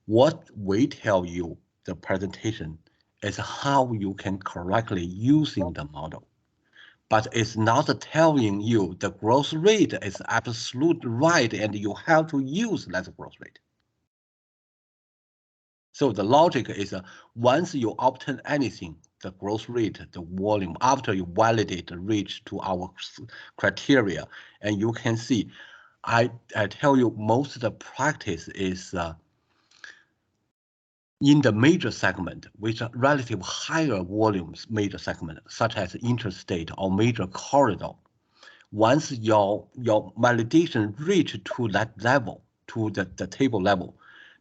what we tell you the presentation is how you can correctly using the model, but it's not telling you the growth rate is absolute right and you have to use that growth rate. So the logic is once you obtain anything, the growth rate, the volume, after you validate, reach to our criteria, and you can see, I tell you, most of the practice is in the major segment, which are relative higher volumes major segment, such as interstate or major corridor. Once your validation reach to that level, to the table level,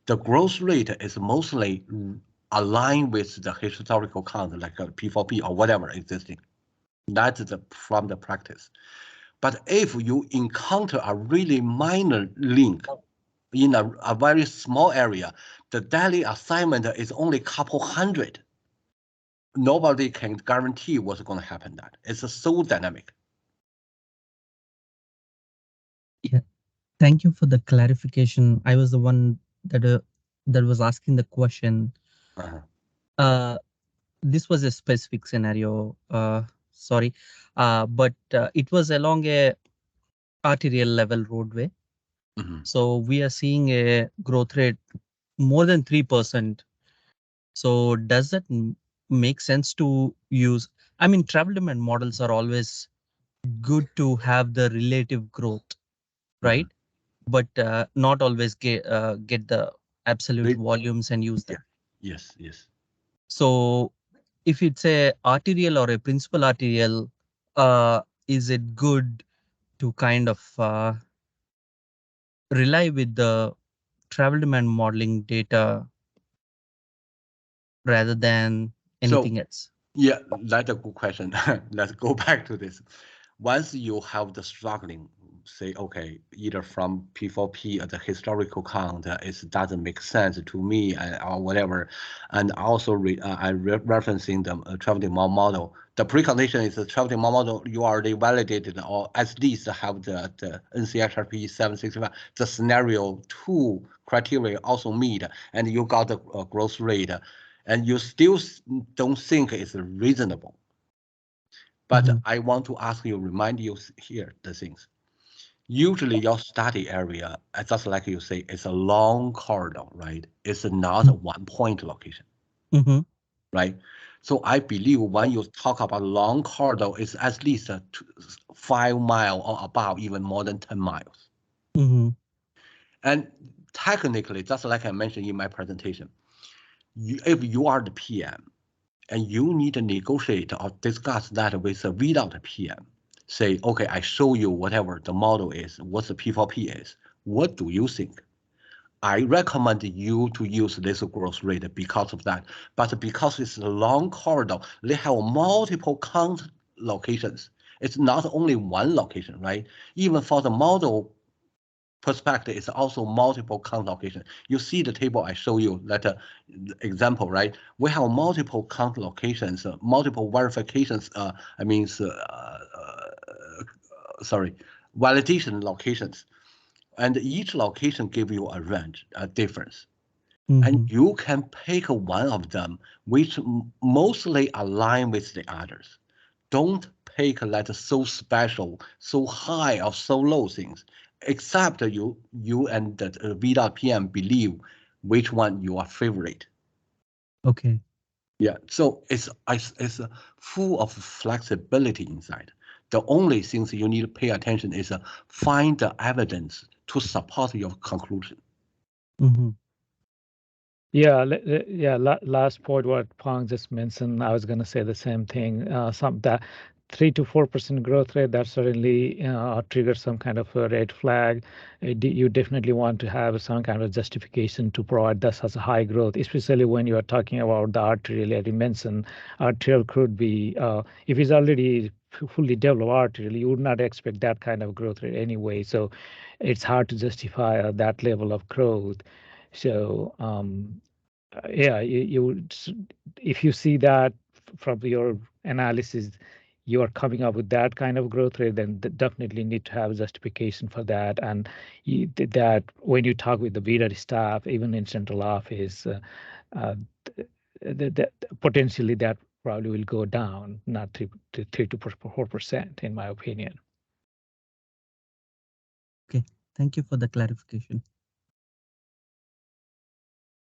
the growth rate is mostly aligned with the historical count, like a P4P or whatever existing. That's from the practice. But if you encounter a really minor link in a very small area, the daily assignment is only a couple hundred. Nobody can guarantee what's going to happen. That it's so dynamic. Yeah, thank you for the clarification. I was the one that was asking the question. This was a specific scenario. Sorry, but it was along a arterial level roadway. So we are seeing a growth rate more than 3%. So does that make sense to use? I mean, travel demand models are always good to have the relative growth, right? But not always get the absolute volumes and use them. Yes, yes. So if it's a arterial or a principal arterial, is it good to kind of rely with the travel demand modeling data rather than anything else? Yeah, that's a good question. Let's go back to this. Once you have the struggling, say, okay, either from P4P or the historical count, it doesn't make sense to me or whatever. And also referencing the travel demand model. The precondition is the travel demand model you already validated or at least have the NCHRP 765, the scenario 2 criteria also meet, and you got the growth rate, and you still don't think it's reasonable. But I want to ask you, remind you here the things. Usually your study area, just like you say, it's a long corridor, right? It's not a one-point location, right? So I believe when you talk about long corridor, it's at least 5 miles or above, even more than 10 miles. And technically, just like I mentioned in my presentation, if you are the PM, and you need to negotiate or discuss that with a VDOT PM. Say, okay, I show you whatever the model is, what the P4P is. What do you think? I recommend you to use this growth rate because of that. But because it's a long corridor, they have multiple count locations. It's not only one location, right? Even for the model perspective, it's also multiple count location. You see the table I show you, that example, right? We have multiple count locations, multiple verifications, validation locations. And each location give you a range, a difference. And you can pick one of them which mostly align with the others. Don't pick like so special, so high or so low things, except you and the VDOT PM believe which one you are favorite. Okay. Yeah, so it's full of flexibility inside. The only things you need to pay attention is find the evidence to support your conclusion. Yeah, last point what Pong just mentioned, I was going to say the same thing. That 3 to 4% growth rate, that certainly triggers some kind of a red flag. You definitely want to have some kind of justification to provide this as a high growth, especially when you are talking about the arterial. As you mentioned, arterial could be, if it's already fully developed arterial, you would not expect that kind of growth rate anyway. So it's hard to justify that level of growth. So yeah, if you see that from your analysis, you are coming up with that kind of growth rate, then definitely need to have justification for that. And that when you talk with the VDOT staff, even in central office, potentially that probably will go down, not 3 to 4%, in my opinion. Okay, thank you for the clarification.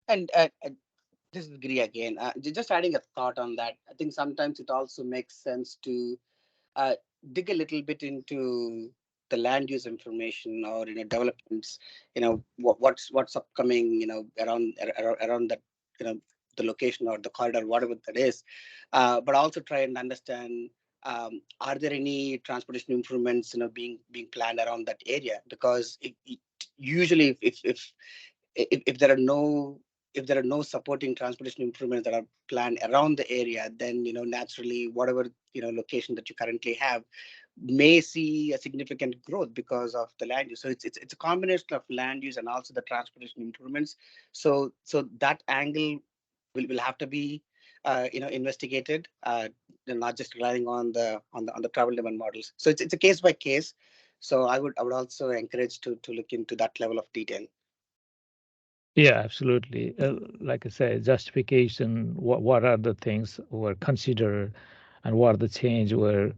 And this is Giri again. Just adding a thought on that. I think sometimes it also makes sense to dig a little bit into the land use information or developments. What's upcoming. Around that. The location or the corridor, whatever that is. But also try and understand. Are there any transportation improvements being planned around that area? Because usually if there are no supporting transportation improvements that are planned around the area, then naturally whatever location that you currently have may see a significant growth because of the land use. So it's a combination of land use and also the transportation improvements. So that angle will have to be investigated, not just relying on the travel demand models. So it's a case by case. So I would also encourage to look into that level of detail. Yeah, absolutely. Like I said, justification, what are the things were considered and what are the change what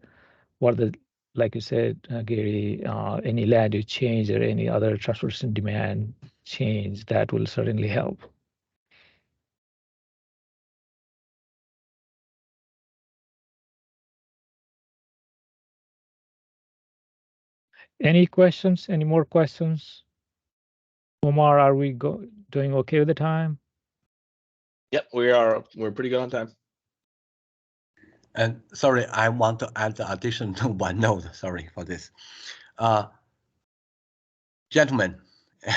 are the, like you said, Gary, any land use change or any other transportation demand change, that will certainly help. Any questions? Any more questions? Omar, are we doing okay with the time? Yep, we're pretty good on time. And sorry, I want to add the addition to one note. Sorry for this. Gentlemen,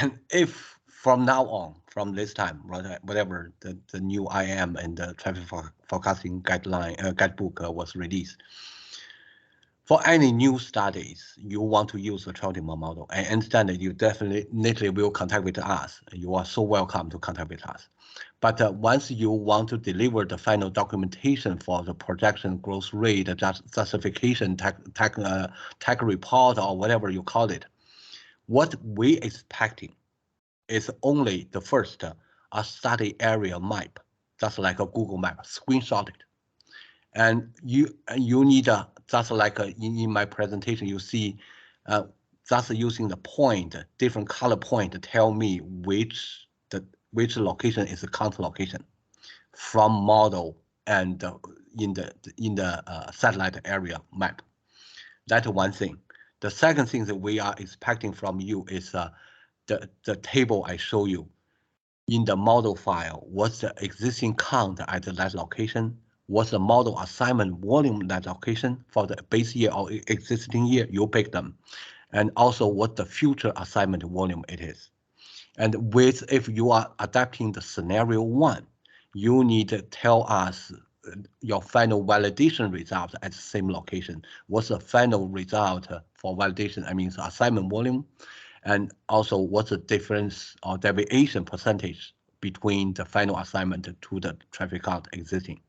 and if from now on, from this time, whatever the new IM and the traffic forecasting guidebook was released, for any new studies, you want to use the travel demand model, I understand that you definitely will contact with us. You are so welcome to contact with us. But once you want to deliver the final documentation for the projection growth rate, justification, tech report, or whatever you call it, what we expecting is only the first a study area map, just like a Google map, screenshot it. And you need just like in my presentation, you see just using the point, different color point to tell me which location is the count location from model and in the satellite area map. That's one thing. The second thing that we are expecting from you is the table I show you in the model file. What's the existing count at that location? What's the model assignment volume that location for the base year or existing year? You pick them. And also what the future assignment volume it is. And if you are adapting the scenario 1, you need to tell us your final validation result at the same location. What's the final result for validation? I mean, the assignment volume, and also what's the difference or deviation percentage between the final assignment to the traffic count existing.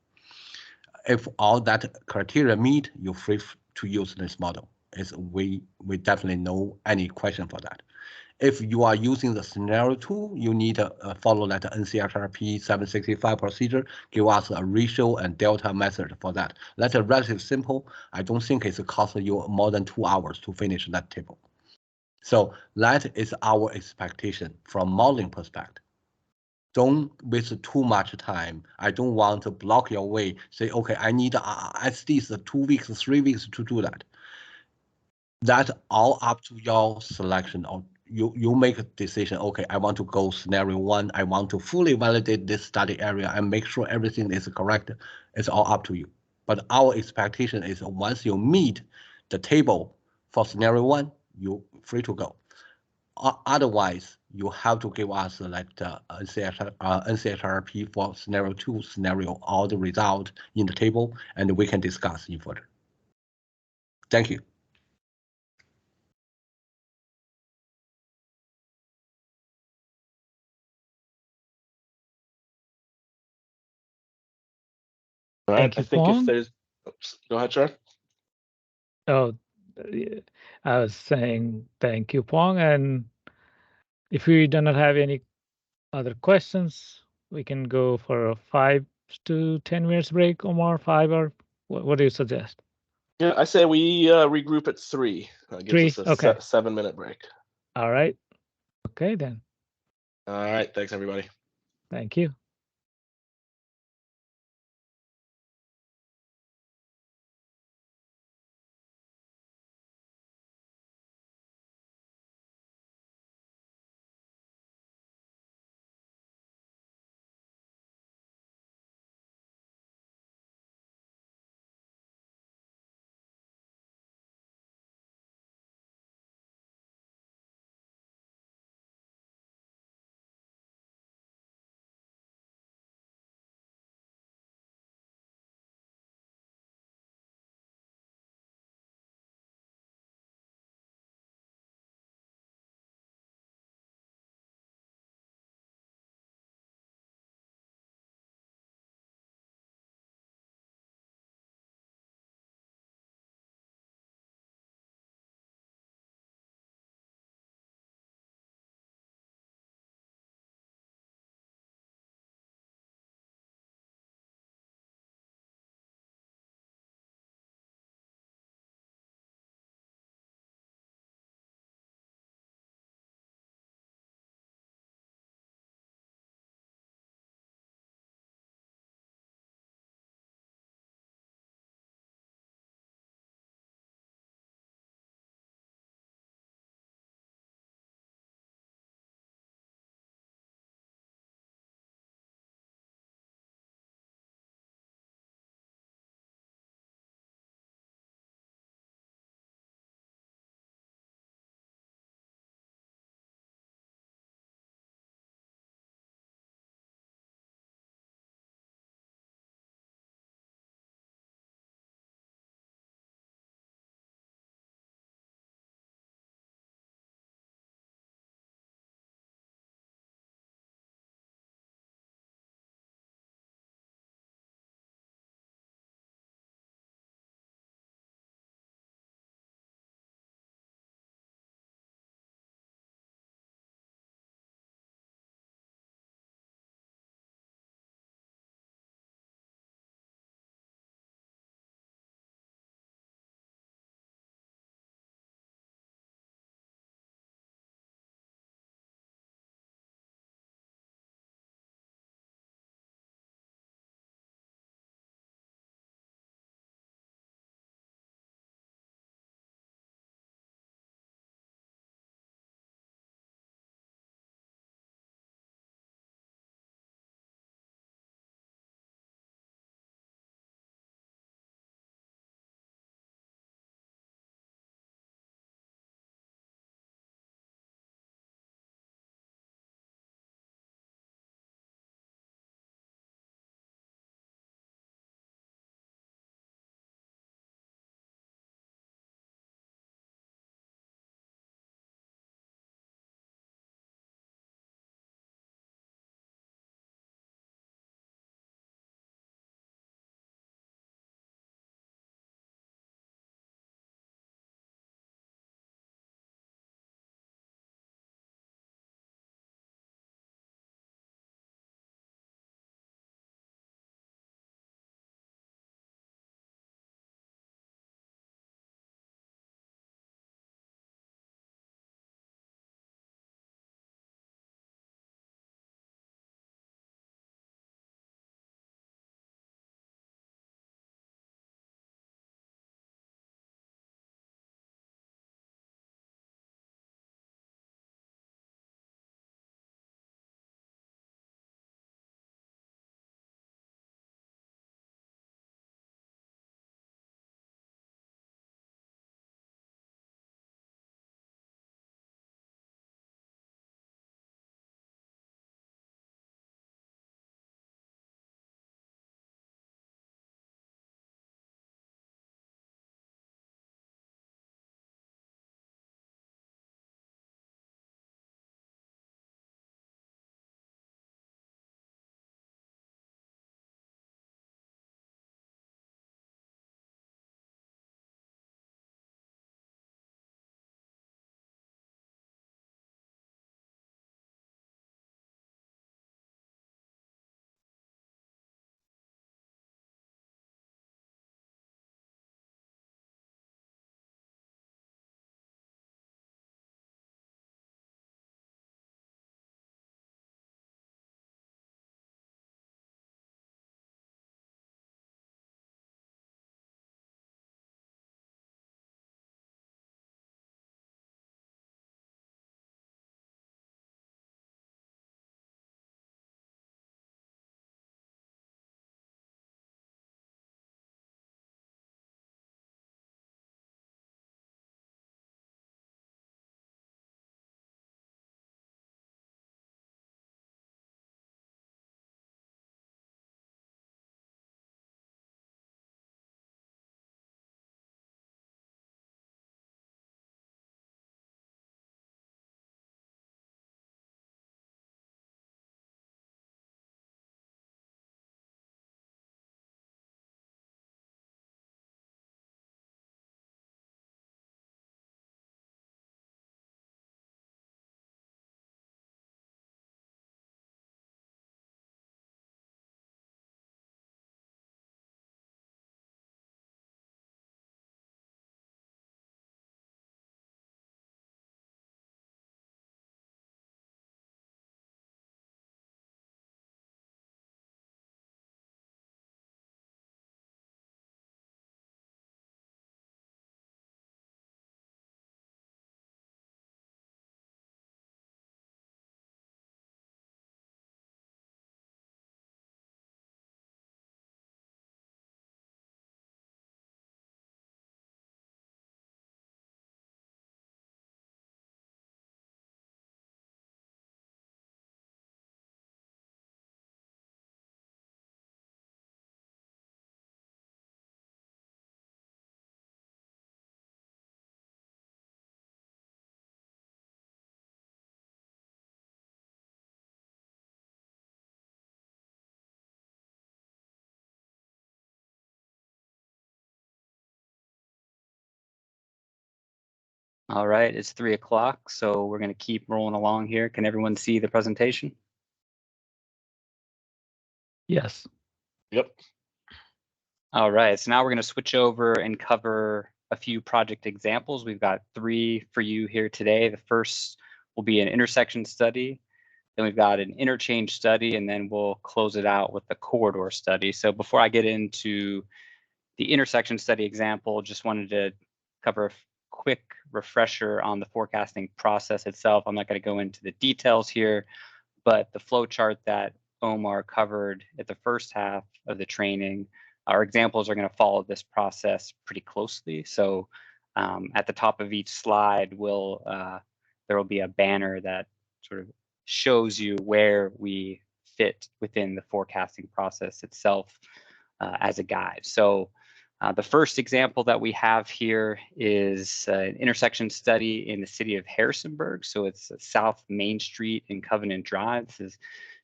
If all that criteria meet, you're free to use this model. We definitely know any question for that. If you are using the scenario tool, you need to follow that NCHRP 765 procedure, give us a ratio and delta method for that. That's a relatively simple. I don't think it's costing you more than 2 hours to finish that table. So that is our expectation from modeling perspective. Don't waste too much time. I don't want to block your way. Say, okay, I need at least 2 weeks, 3 weeks to do that. That's all up to your selection. Or you make a decision. Okay, I want to go scenario 1. I want to fully validate this study area and make sure everything is correct. It's all up to you. But our expectation is once you meet the table for scenario 1, you're free to go. Otherwise, you have to give us like the NCHRP for scenario 2, scenario, all the result in the table, and we can discuss in further. Thank you. All right. Thank you, I think Phong. if there's, oops, go ahead, Char. Oh, I was saying thank you, Phong. And if we do not have any other questions, we can go for a 5 to 10 minutes break, Omar. 5 or what do you suggest? Yeah, I say we regroup at 3. Gives 3? us a Okay. 7-minute break. All right. Okay, then. All right. Thanks, everybody. Thank you. All right, it's 3 o'clock, so we're going to keep rolling along here. Can everyone see the presentation? Yes. Yep. All right, so now we're going to switch over and cover a few project examples. We've got 3 for you here today. The first will be an intersection study. Then we've got an interchange study, and then we'll close it out with the corridor study. So before I get into the intersection study example, just wanted to cover a quick refresher on the forecasting process itself. I'm not going to go into the details here, but the flow chart that Omar covered at the first half of the training, our examples are going to follow this process pretty closely. So at the top of each slide, there will be a banner that sort of shows you where we fit within the forecasting process itself as a guide. So the first example that we have here is an intersection study in the city of Harrisonburg. So it's South Main Street and Covenant Drive. This is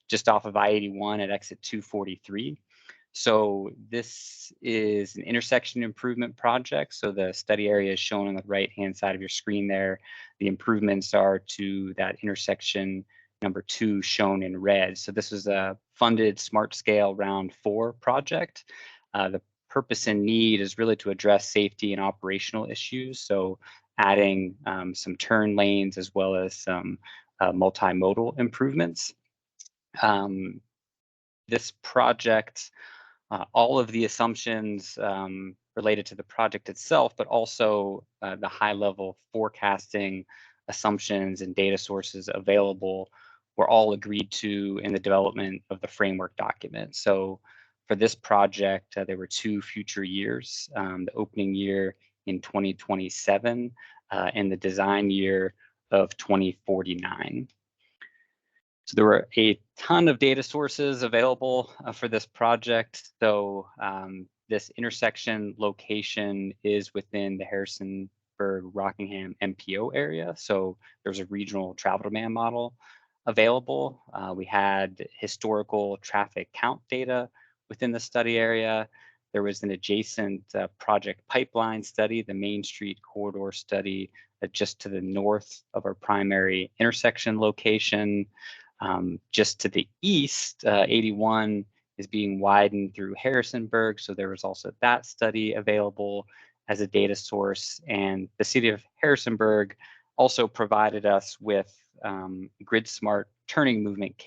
just off of I-81 at exit 243. So this is an intersection improvement project. So the study area is shown on the right-hand side of your screen there. The improvements are to that intersection number 2 shown in red. So this is a funded Smart Scale Round 4 project. The purpose and need is really to address safety and operational issues. So adding some turn lanes as well as some multimodal improvements. This project, all of the assumptions related to the project itself, but also the high-level forecasting assumptions and data sources available were all agreed to in the development of the framework document. So for this project, there were 2 future years, the opening year in 2027 and the design year of 2049. So there were a ton of data sources available for this project. So this intersection location is within the Harrisonburg-Rockingham MPO area. So there's a regional travel demand model available. We had historical traffic count data within the study area. There was an adjacent project pipeline study, the Main Street corridor study, just to the north of our primary intersection location. Just to the east, 81 is being widened through Harrisonburg. So there was also that study available as a data source. And the city of Harrisonburg also provided us with grid smart turning movement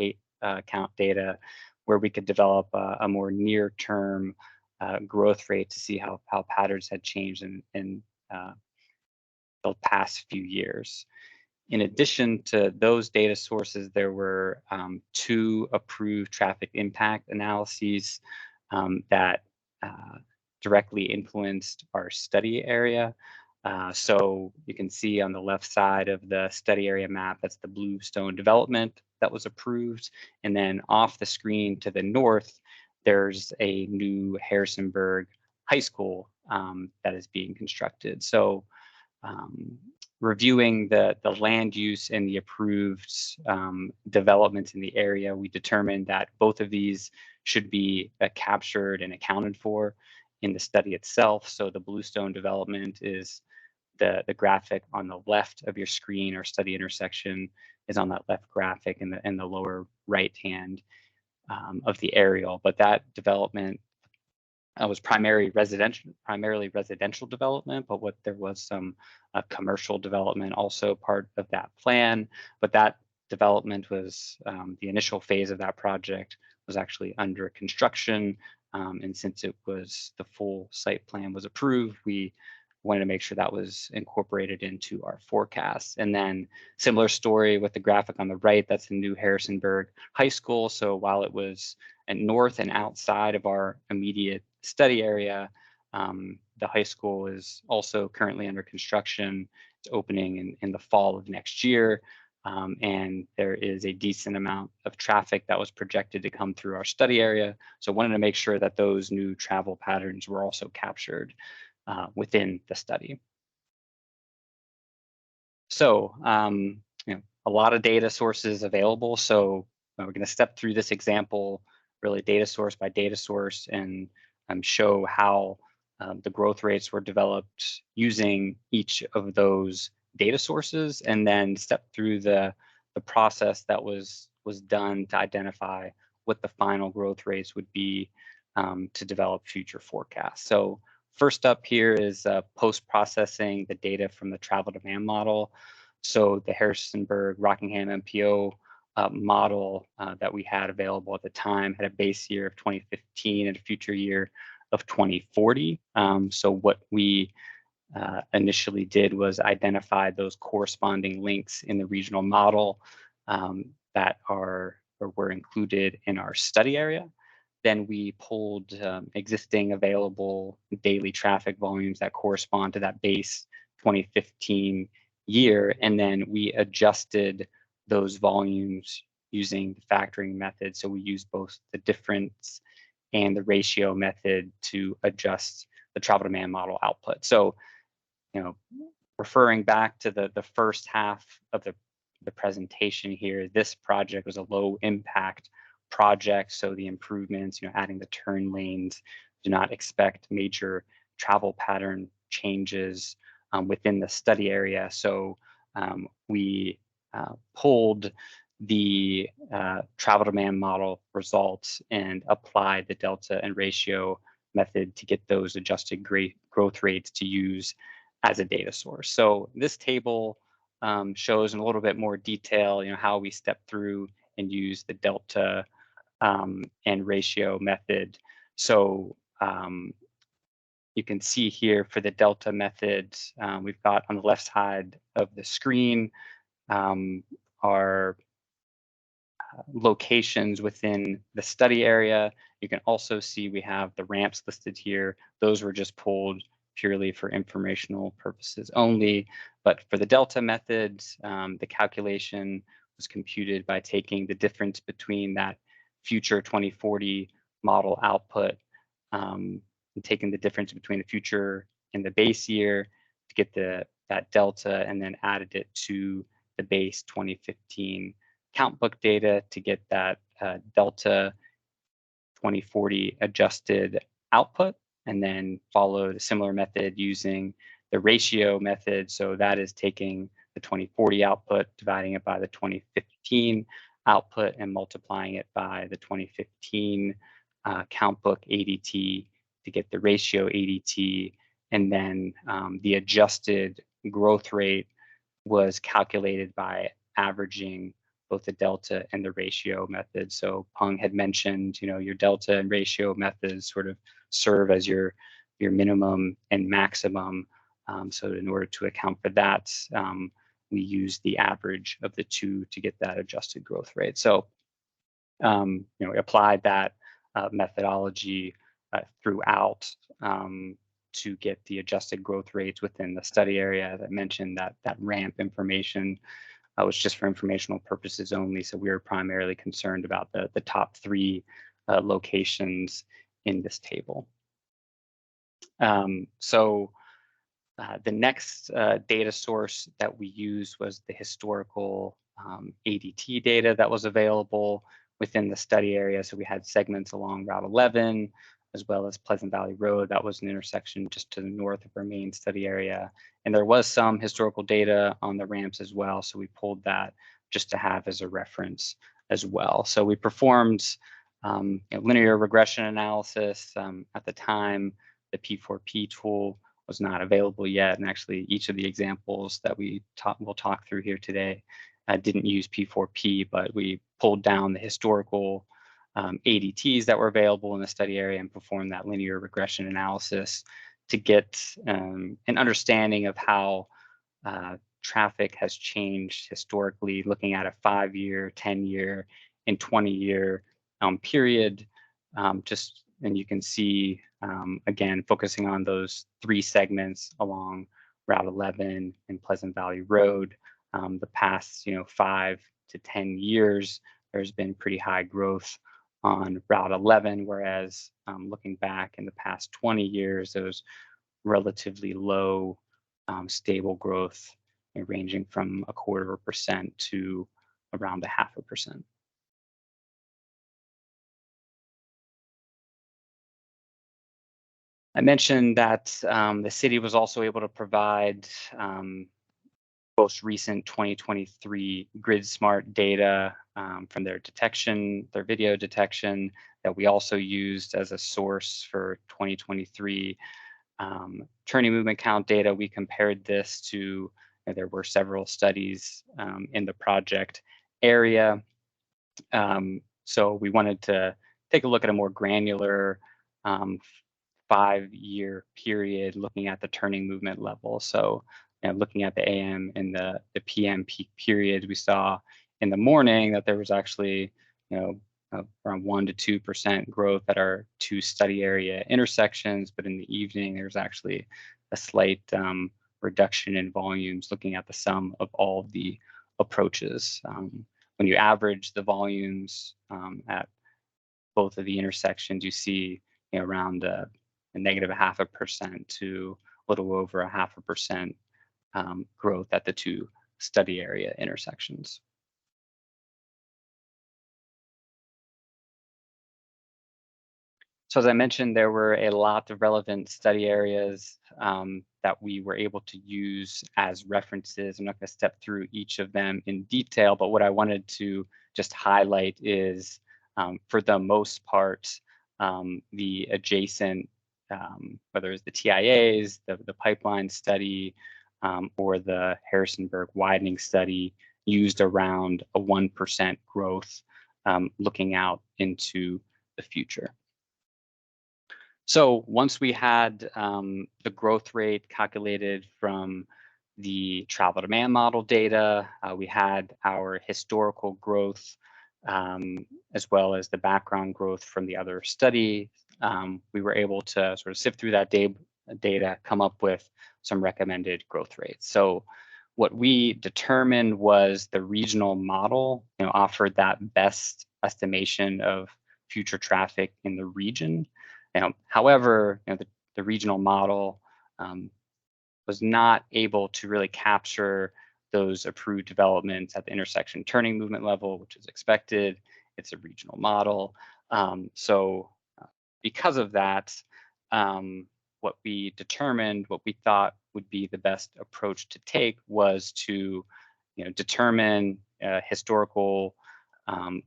count data where we could develop a more near term growth rate to see how patterns had changed in the past few years. In addition to those data sources, there were 2 approved traffic impact analyses that directly influenced our study area. So you can see on the left side of the study area map, that's the Bluestone development that was approved. And then off the screen to the north, there's a new Harrisonburg High School that is being constructed. So reviewing the land use and the approved developments in the area, we determined that both of these should be captured and accounted for in the study itself. So the Bluestone development is the graphic on the left of your screen. Our study intersection is on that left graphic in the lower right hand of the aerial. But that development was primarily residential development, but there was some commercial development also part of that plan. But that development was the initial phase of that project was actually under construction, and since it was the full site plan was approved, we wanted to make sure that was incorporated into our forecast. And then similar story with the graphic on the right, that's the new Harrisonburg High School. So while it was north and outside of our immediate study area, the high school is also currently under construction. It's opening in the fall of next year. And there is a decent amount of traffic that was projected to come through our study area. So wanted to make sure that those new travel patterns were also captured within the study. So a lot of data sources available. So we're going to step through this example, really data source by data source, and show how the growth rates were developed using each of those data sources and then step through the process that was done to identify what the final growth rates would be to develop future forecasts. So first up here is post-processing the data from the travel demand model. So the Harrisonburg-Rockingham MPO model that we had available at the time had a base year of 2015 and a future year of 2040. So what we initially did was identify those corresponding links in the regional model that were included in our study area. Then we pulled existing available daily traffic volumes that correspond to that base 2015 year, and then we adjusted those volumes using the factoring method. So we used both the difference and the ratio method to adjust the travel demand model output. So, you know, referring back to the first half of the presentation here, this project was a low impact project. So the improvements, you know, adding the turn lanes, do not expect major travel pattern changes within the study area. So we pulled the travel demand model results and applied the delta and ratio method to get those adjusted growth rates to use as a data source. So this table shows in a little bit more detail, you know, how we step through and use the delta and ratio method. So you can see here for the delta method, we've got on the left side of the screen our locations within the study area. You can also see we have the ramps listed here. Those were just pulled purely for informational purposes only. But for the delta method, the calculation was computed by taking the difference between that future 2040 model output and taking the difference between the future and the base year to get that delta, and then added it to the base 2015 count book data to get that delta 2040 adjusted output, and then followed a similar method using the ratio method. So that is taking the 2040 output, dividing it by the 2015 output, and multiplying it by the 2015 count book ADT to get the ratio ADT. And then the adjusted growth rate was calculated by averaging both the delta and the ratio method. So Peng had mentioned, you know, your delta and ratio methods sort of serve as your minimum and maximum. So in order to account for that, we use the average of the two to get that adjusted growth rate. So, you know, we applied that methodology throughout to get the adjusted growth rates within the study area. As I mentioned, that ramp information was just for informational purposes only. So we were primarily concerned about the top three locations in this table. So the next data source that we used was the historical ADT data that was available within the study area. So we had segments along Route 11, as well as Pleasant Valley Road. That was an intersection just to the north of our main study area. And there was some historical data on the ramps as well. So we pulled that just to have as a reference as well. So we performed you know, linear regression analysis. At the time, the P4P tool was not available yet. And actually, each of the examples that we'll talk through here today didn't use P4P, but we pulled down the historical ADTs that were available in the study area and performed that linear regression analysis to get an understanding of how traffic has changed historically, looking at a 5-year, 10-year, and 20-year period. And you can see, again, focusing on those three segments along Route 11 and Pleasant Valley Road, the past 5 to 10 years, there's been pretty high growth on Route 11, whereas looking back in the past 20 years, there was relatively low, stable growth, ranging from 0.25% to around 0.5%. I mentioned that the city was also able to provide most recent 2023 grid smart data from their detection, their video detection, that we also used as a source for 2023 turning movement count data. We compared this to, there were several studies in the project area. So we wanted to take a look at a more granular 5-year period looking at the turning movement level. So looking at the AM and the PM peak periods, we saw in the morning that there was actually around 1 to 2% growth at our 2 study area intersections, but in the evening there's actually a slight reduction in volumes looking at the sum of all of the approaches. When you average the volumes at both of the intersections, you see around a negative 0.5% to a little over 0.5% growth at the 2 study area intersections. So as I mentioned, there were a lot of relevant study areas that we were able to use as references. I'm not going to step through each of them in detail, but what I wanted to just highlight is, for the most part, the adjacent, whether it's the TIAs, the pipeline study, or the Harrisonburg widening study, used around a 1% growth looking out into the future. So once we had the growth rate calculated from the travel demand model data, we had our historical growth as well as the background growth from the other study. We were able to sort of sift through that data, come up with some recommended growth rates. So what we determined was the regional model offered that best estimation of future traffic in the region. However, the regional model was not able to really capture those approved developments at the intersection turning movement level, which is expected. It's a regional model. So because of that, what we determined, what we thought would be the best approach to take was to determine historical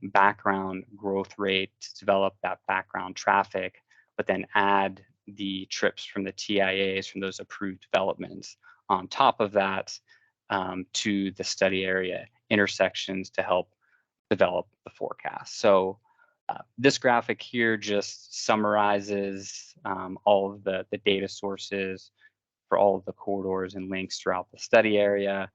background growth rate, to develop that background traffic, but then add the trips from the TIAs from those approved developments on top of that to the study area intersections to help develop the forecast. So this graphic here just summarizes all of the data sources for all of the corridors and links throughout the study area.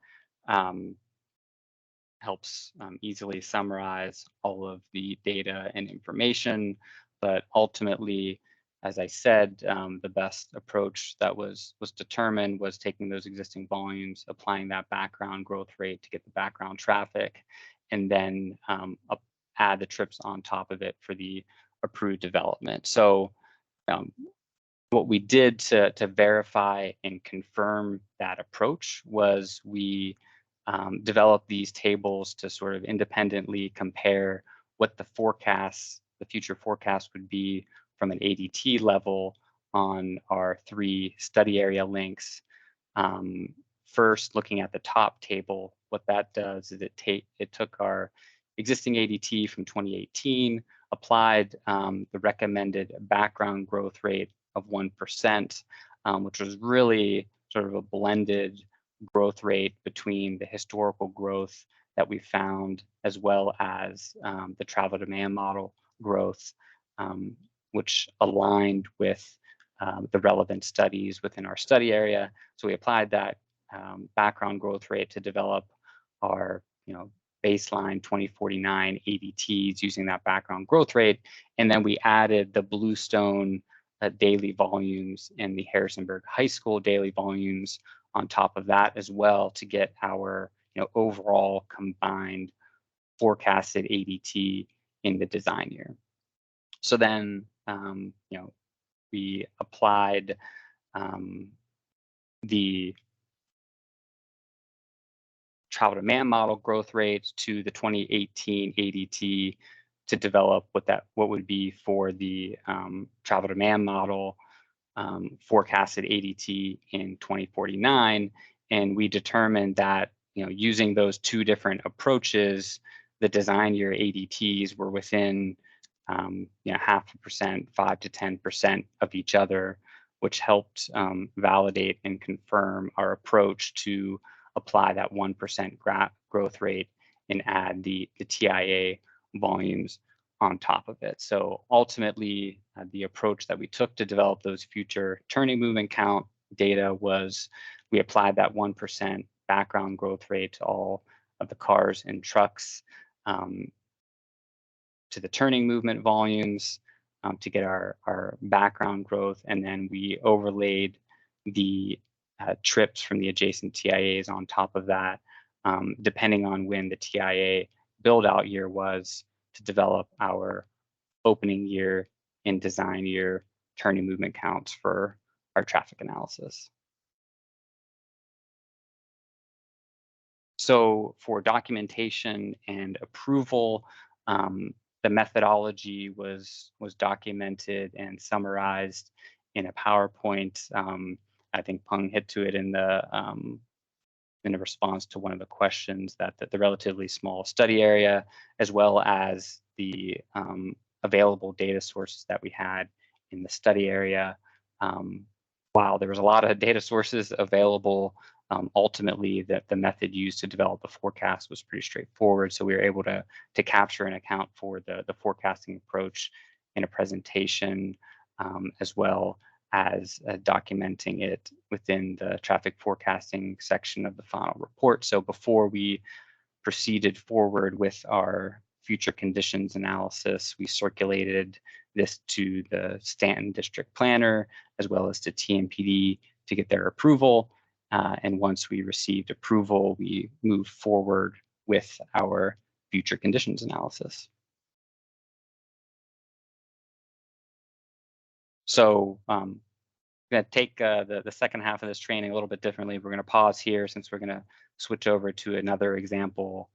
Helps easily summarize all of the data and information, but ultimately, as I said, the best approach that was determined was taking those existing volumes, applying that background growth rate to get the background traffic, and then add the trips on top of it for the approved development. So what we did to verify and confirm that approach was we developed these tables to sort of independently compare what the forecasts, the future forecast would be from an ADT level on our 3 study area links. First, looking at the top table, what that does is it took our existing ADT from 2018, applied the recommended background growth rate of 1%, which was really sort of a blended growth rate between the historical growth that we found as well as the travel demand model growth, which aligned with the relevant studies within our study area. So we applied that background growth rate to develop our baseline 2049 ADTs using that background growth rate. And then we added the Bluestone daily volumes and the Harrisonburg High School daily volumes on top of that as well to get our overall combined forecasted ADT in the design year. So then we applied the travel demand model growth rate to the 2018 ADT to develop what would be for the travel demand model forecasted ADT in 2049, and we determined that using those two different approaches, the design year ADTs were within 0.5%, 5 to 10% of each other, which helped validate and confirm our approach to apply that 1% growth rate and add the TIA volumes on top of it. So ultimately, the approach that we took to develop those future turning movement count data was we applied that 1% background growth rate to all of the cars and trucks, to the turning movement volumes, to get our background growth, and then we overlaid the trips from the adjacent TIAs on top of that, depending on when the TIA build out year was, to develop our opening year and design year turning movement counts for our traffic analysis. So for documentation and approval, the methodology was documented and summarized in a PowerPoint. I think Peng hit to it in the response to one of the questions, that the relatively small study area, as well as the available data sources that we had in the study area. While there was a lot of data sources available, ultimately the method used to develop the forecast was pretty straightforward. So we were able to capture and account for the forecasting approach in a presentation, as well as documenting it within the traffic forecasting section of the final report. So before we proceeded forward with our future conditions analysis, we circulated this to the Stanton District Planner as well as to TMPD to get their approval. And once we received approval, we moved forward with our future conditions analysis. So I'm going to take the second half of this training a little bit differently. We're going to pause here since we're going to switch over to another example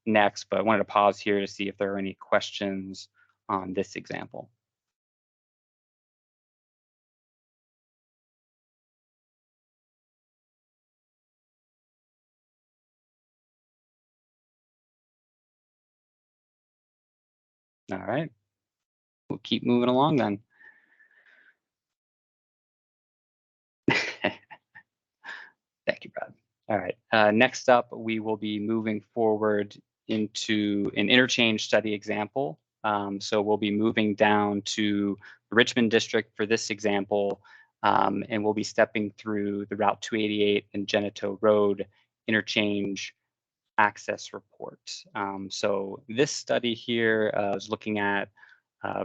next, but I wanted to pause here to see if there are any questions on this example. All right, we'll keep moving along then. Thank you, Brad. All right, next up, we will be moving forward into an interchange study example. So we'll be moving down to the Richmond district for this example, and we'll be stepping through the Route 288 and Geneto Road interchange access report. So this study here is looking at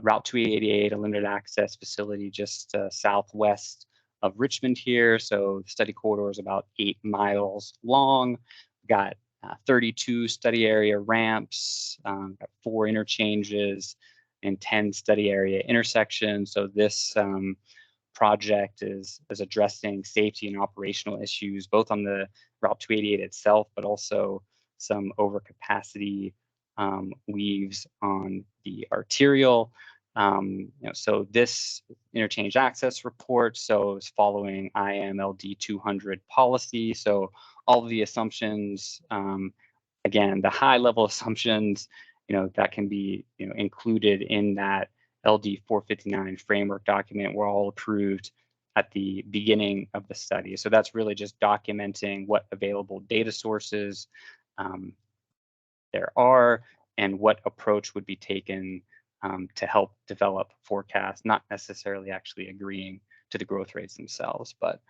Route 288, a limited access facility just southwest of Richmond here. So the study corridor is about 8 miles long. We've got 32 study area ramps, got 4 interchanges, and 10 study area intersections. So this project is addressing safety and operational issues, both on the Route 288 itself, but also some overcapacity weaves on the arterial. So this interchange access report is following IMLD 200 policy. So all of the assumptions, again, the high level assumptions, that can be included in that LD 459 framework document were all approved at the beginning of the study. So that's really just documenting what available data sources there are and what approach would be taken to help develop forecasts, not necessarily actually agreeing to the growth rates themselves, but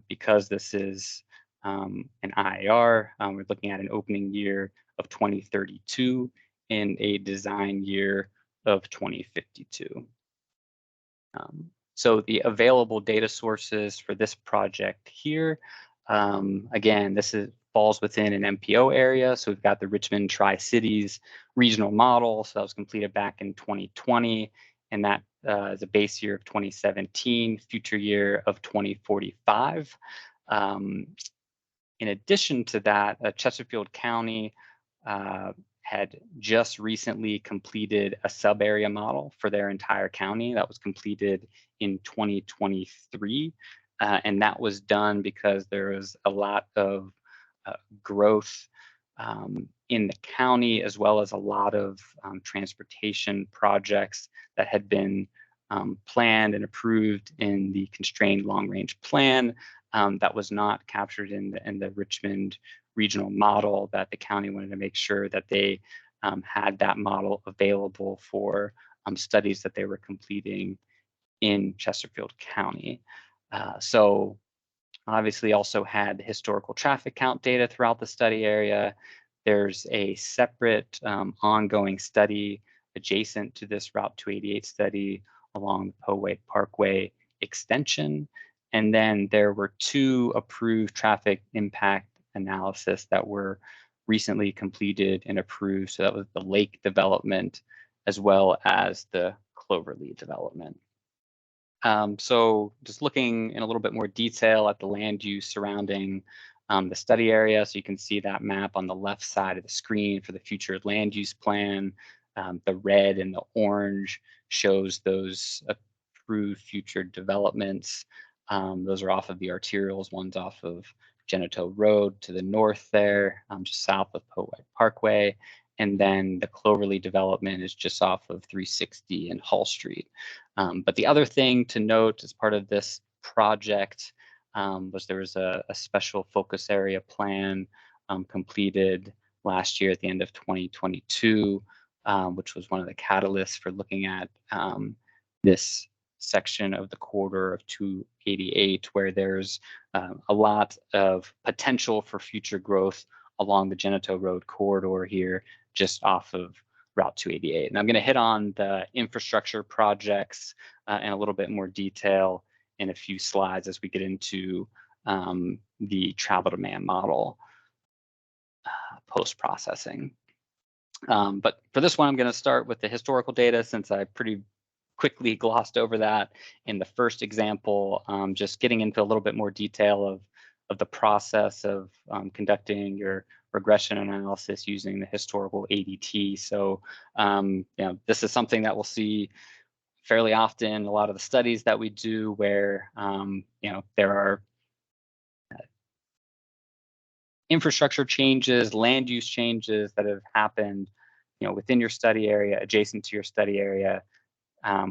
because this is an IAR, we're looking at an opening year of 2032 and a design year of 2052. So the available data sources for this project here, again, this falls within an MPO area. So we've got the Richmond Tri-Cities regional model. So that was completed back in 2020. And that is a base year of 2017, future year of 2045. In addition to that, Chesterfield County had just recently completed a sub-area model for their entire county. That was completed in 2023. And that was done because there was a lot of growth in the county, as well as a lot of transportation projects that had been planned and approved in the constrained long-range plan that was not captured in the Richmond regional model, that the county wanted to make sure that they had that model available for studies that they were completing in Chesterfield County. So obviously also had historical traffic count data throughout the study area. There's a separate ongoing study adjacent to this Route 288 study along the Poway Parkway extension. And then there were 2 approved traffic impact analysis that were recently completed and approved. So that was the Lake development as well as the Cloverleaf development. So just looking in a little bit more detail at the land use surrounding the study area. So you can see that map on the left side of the screen for the future land use plan. The red and the orange shows those approved future developments. Those are off of the arterials. One's off of Genito Road to the north there, just south of Poway Parkway. And then the Cloverleaf development is just off of 360 and Hall Street. But the other thing to note as part of this project was there was a special focus area plan completed last year at the end of 2022, which was one of the catalysts for looking at this section of the corridor of 288, where there's a lot of potential for future growth along the Genito Road corridor here, just off of Route 288. And I'm going to hit on the infrastructure projects in a little bit more detail in a few slides as we get into the travel demand model post-processing. But for this one, I'm going to start with the historical data, since I pretty quickly glossed over that in the first example, just getting into a little bit more detail of the process of conducting your regression analysis using the historical ADT. So this is something that we'll see fairly often in a lot of the studies that we do, where there are infrastructure changes, land use changes that have happened within your study area, adjacent to your study area,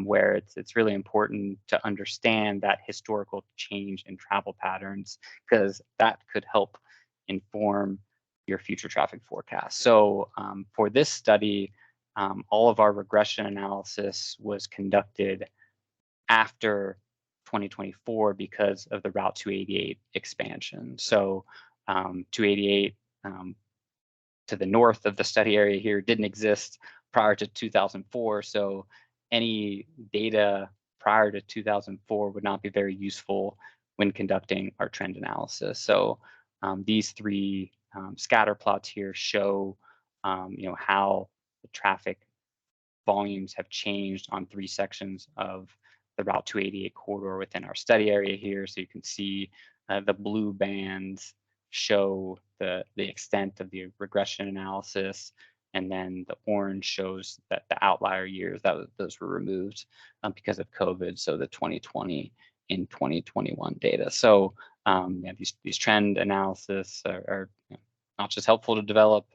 where it's really important to understand that historical change in travel patterns, because that could help inform your future traffic forecast. So for this study, all of our regression analysis was conducted after 2024 because of the Route 288 expansion. So 288 to the north of the study area here didn't exist prior to 2004. So any data prior to 2004 would not be very useful when conducting our trend analysis. So these 3 scatter plots here show how the traffic volumes have changed on 3 sections of the Route 288 corridor within our study area here. So you can see the blue bands show the extent of the regression analysis, and then the orange shows that the outlier years, those were removed because of COVID, so the 2020 and 2021 data. So these trend analysis are not just helpful to develop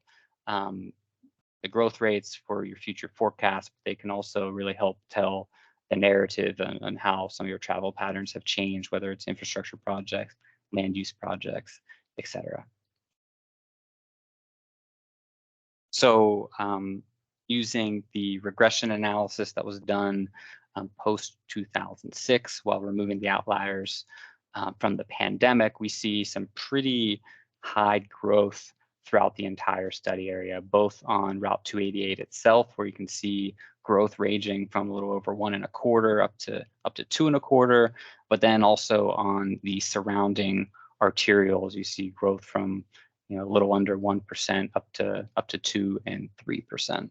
the growth rates for your future forecast, but they can also really help tell the narrative and how some of your travel patterns have changed, whether it's infrastructure projects, land use projects, etc. So using the regression analysis that was done post 2006, while removing the outliers from the pandemic, we see some pretty high growth throughout the entire study area, both on Route 288 itself, where you can see growth ranging from a little over 1.25 up to 2.25, but then also on the surrounding arterials, you see growth from a little under 1% up to 2 and 3%,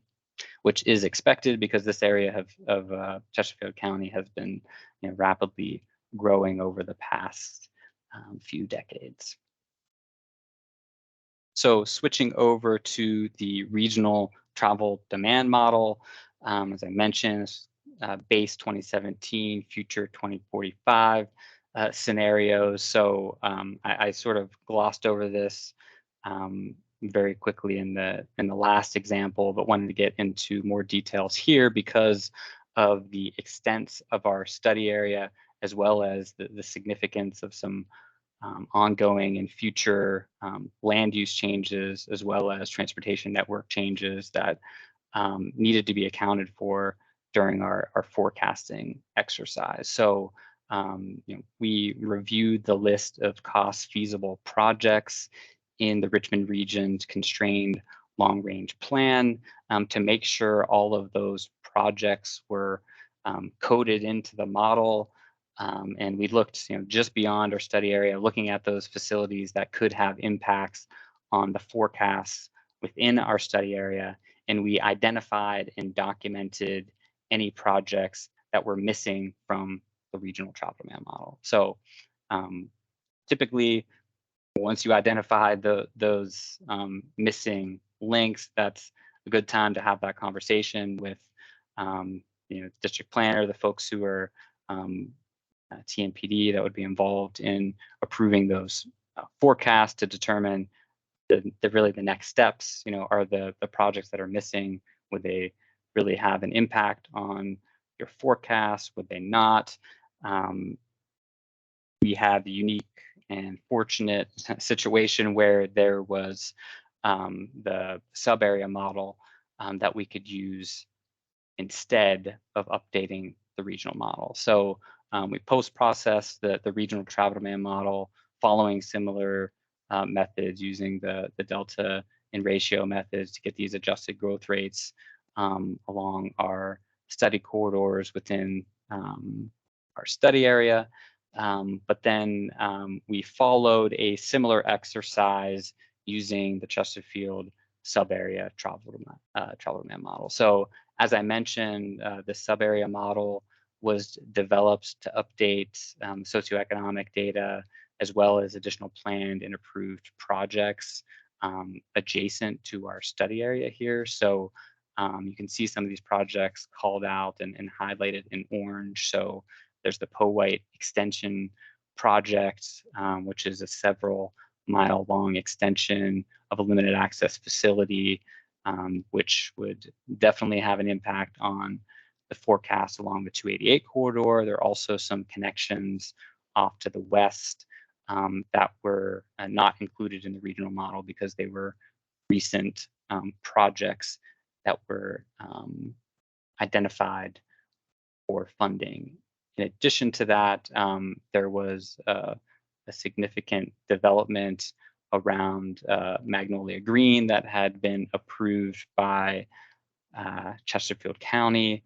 which is expected because this area of Chesterfield County has been rapidly growing over the past few decades. So switching over to the regional travel demand model, as I mentioned, base 2017, future 2045 scenarios. So I sort of glossed over this very quickly in the last example, but wanted to get into more details here because of the extent of our study area, as well as the significance of some ongoing and future land use changes, as well as transportation network changes that needed to be accounted for during our forecasting exercise. So we reviewed the list of cost feasible projects in the Richmond region's constrained long-range plan to make sure all of those projects were coded into the model. And we looked just beyond our study area, looking at those facilities that could have impacts on the forecasts within our study area. And we identified and documented any projects that were missing from the regional travel demand model. So typically, once you identify those missing links, that's a good time to have that conversation with district planner, the folks who are TMPD that would be involved in approving those forecasts to determine really the next steps. Are the projects that are missing, would they really have an impact on your forecast? Would they not? We had the unique and fortunate situation where there was the sub-area model that we could use instead of updating the regional model. So we post-processed the regional travel demand model following similar methods, using the delta and ratio methods to get these adjusted growth rates along our study corridors within our study area. But then we followed a similar exercise using the Chesterfield sub-area travel demand model. So as I mentioned, the sub-area model was developed to update socioeconomic data, as well as additional planned and approved projects adjacent to our study area here. So you can see some of these projects called out and highlighted in orange. So there's the Powhite Extension project, which is a several mile long extension of a limited access facility, which would definitely have an impact on the forecast along the 288 corridor. There are also some connections off to the west that were not included in the regional model because they were recent projects that were identified for funding. In addition to that, there was a significant development around Magnolia Green that had been approved by Chesterfield County.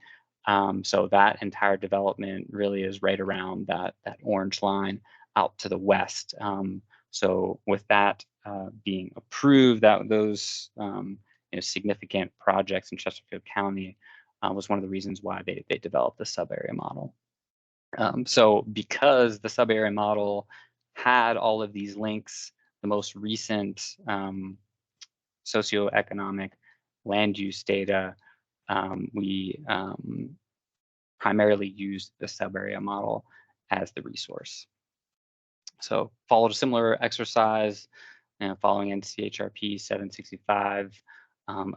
So that entire development really is right around that orange line out to the west. So with that being approved, those significant projects in Chesterfield County was one of the reasons why they developed the sub-area model. So because the sub-area model had all of these links, the most recent socioeconomic land use data, we primarily used the sub-area model as the resource. So followed a similar exercise, following NCHRP 765,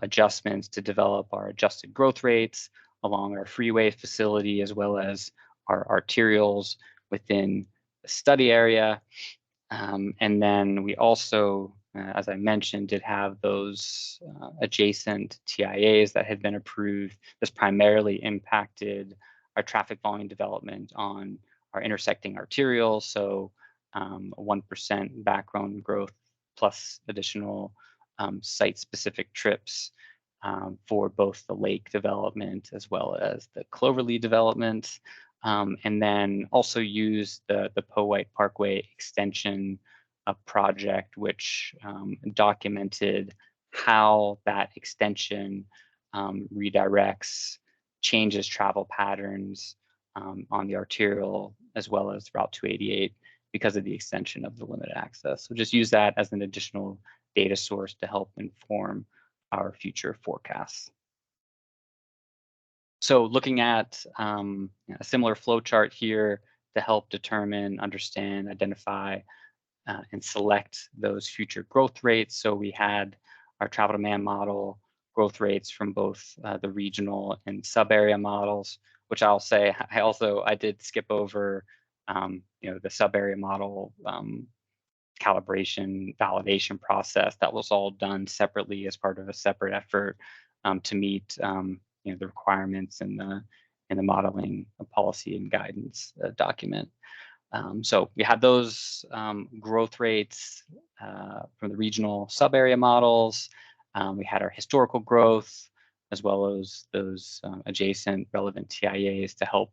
adjustments to develop our adjusted growth rates along our freeway facility, as well as our arterials within the study area. And then we also, as I mentioned, did have those adjacent TIAs that had been approved. This primarily impacted our traffic volume development on our intersecting arterials. So 1% background growth plus additional site-specific trips for both the lake development as well as the Cloverleaf development. And then also use the Powhite Parkway extension project, which documented how that extension redirects, changes travel patterns on the arterial as well as Route 288 because of the extension of the limited access. So just use that as an additional data source to help inform our future forecasts. So looking at a similar flow chart here to help determine, understand, identify and select those future growth rates. So we had our travel demand model growth rates from both the regional and sub-area models, which I'll say I did skip over the sub-area model calibration validation process. That was all done separately as part of a separate effort to meet the requirements in the modeling policy and guidance document. So we had those growth rates from the regional sub-area models. We had our historical growth, as well as those adjacent relevant TIAs to help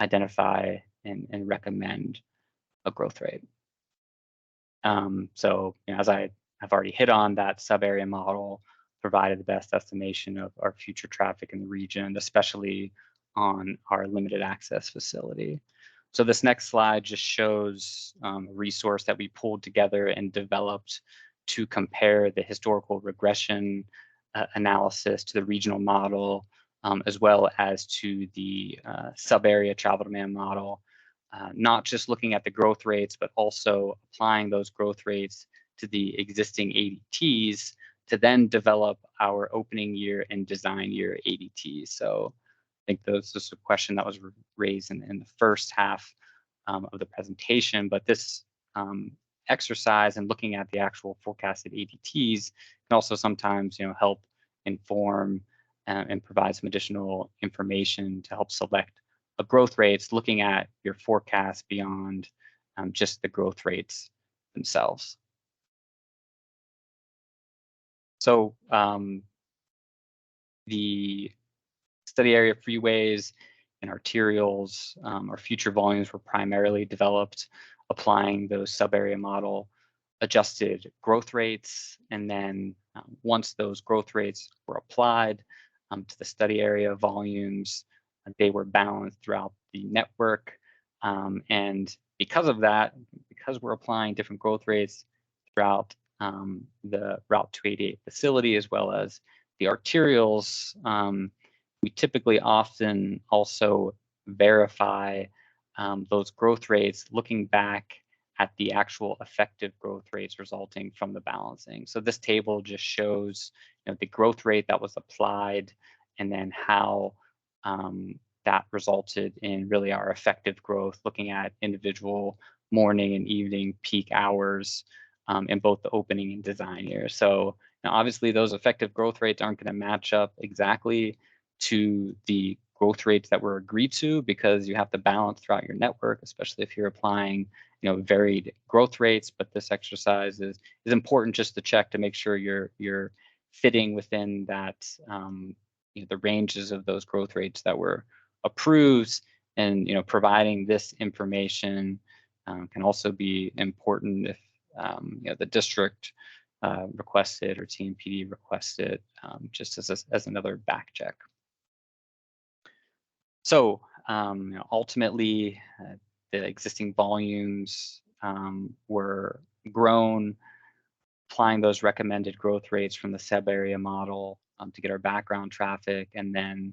identify and recommend a growth rate. So as I have already hit on, that sub-area model provided the best estimation of our future traffic in the region, especially on our limited access facility. So this next slide just shows a resource that we pulled together and developed to compare the historical regression analysis to the regional model, as well as to the sub-area travel demand model. Not just looking at the growth rates, but also applying those growth rates to the existing ADTs to then develop our opening year and design year ADTs. So I think this is a question that was raised in the first half of the presentation, but this exercise and looking at the actual forecasted ADTs can also sometimes help inform and provide some additional information to help select a growth rates, looking at your forecast beyond just the growth rates themselves. So the study area freeways and arterials, our future volumes were primarily developed applying those sub-area model adjusted growth rates. And then once those growth rates were applied to the study area volumes, they were balanced throughout the network. And because of that, because we're applying different growth rates throughout the Route 288 facility, as well as the arterials, we typically often also verify those growth rates looking back at the actual effective growth rates resulting from the balancing. So this table just shows the growth rate that was applied and then how that resulted in really our effective growth, looking at individual morning and evening peak hours in both the opening and design year. So obviously those effective growth rates aren't going to match up exactly to the growth rates that were agreed to, because you have to balance throughout your network, especially if you're applying varied growth rates. But this exercise is important just to check to make sure you're fitting within that the ranges of those growth rates that were approved. And providing this information can also be important if the district requested or TMPD requested, just as another back check. So ultimately, the existing volumes were grown, applying those recommended growth rates from the sub-area model to get our background traffic, and then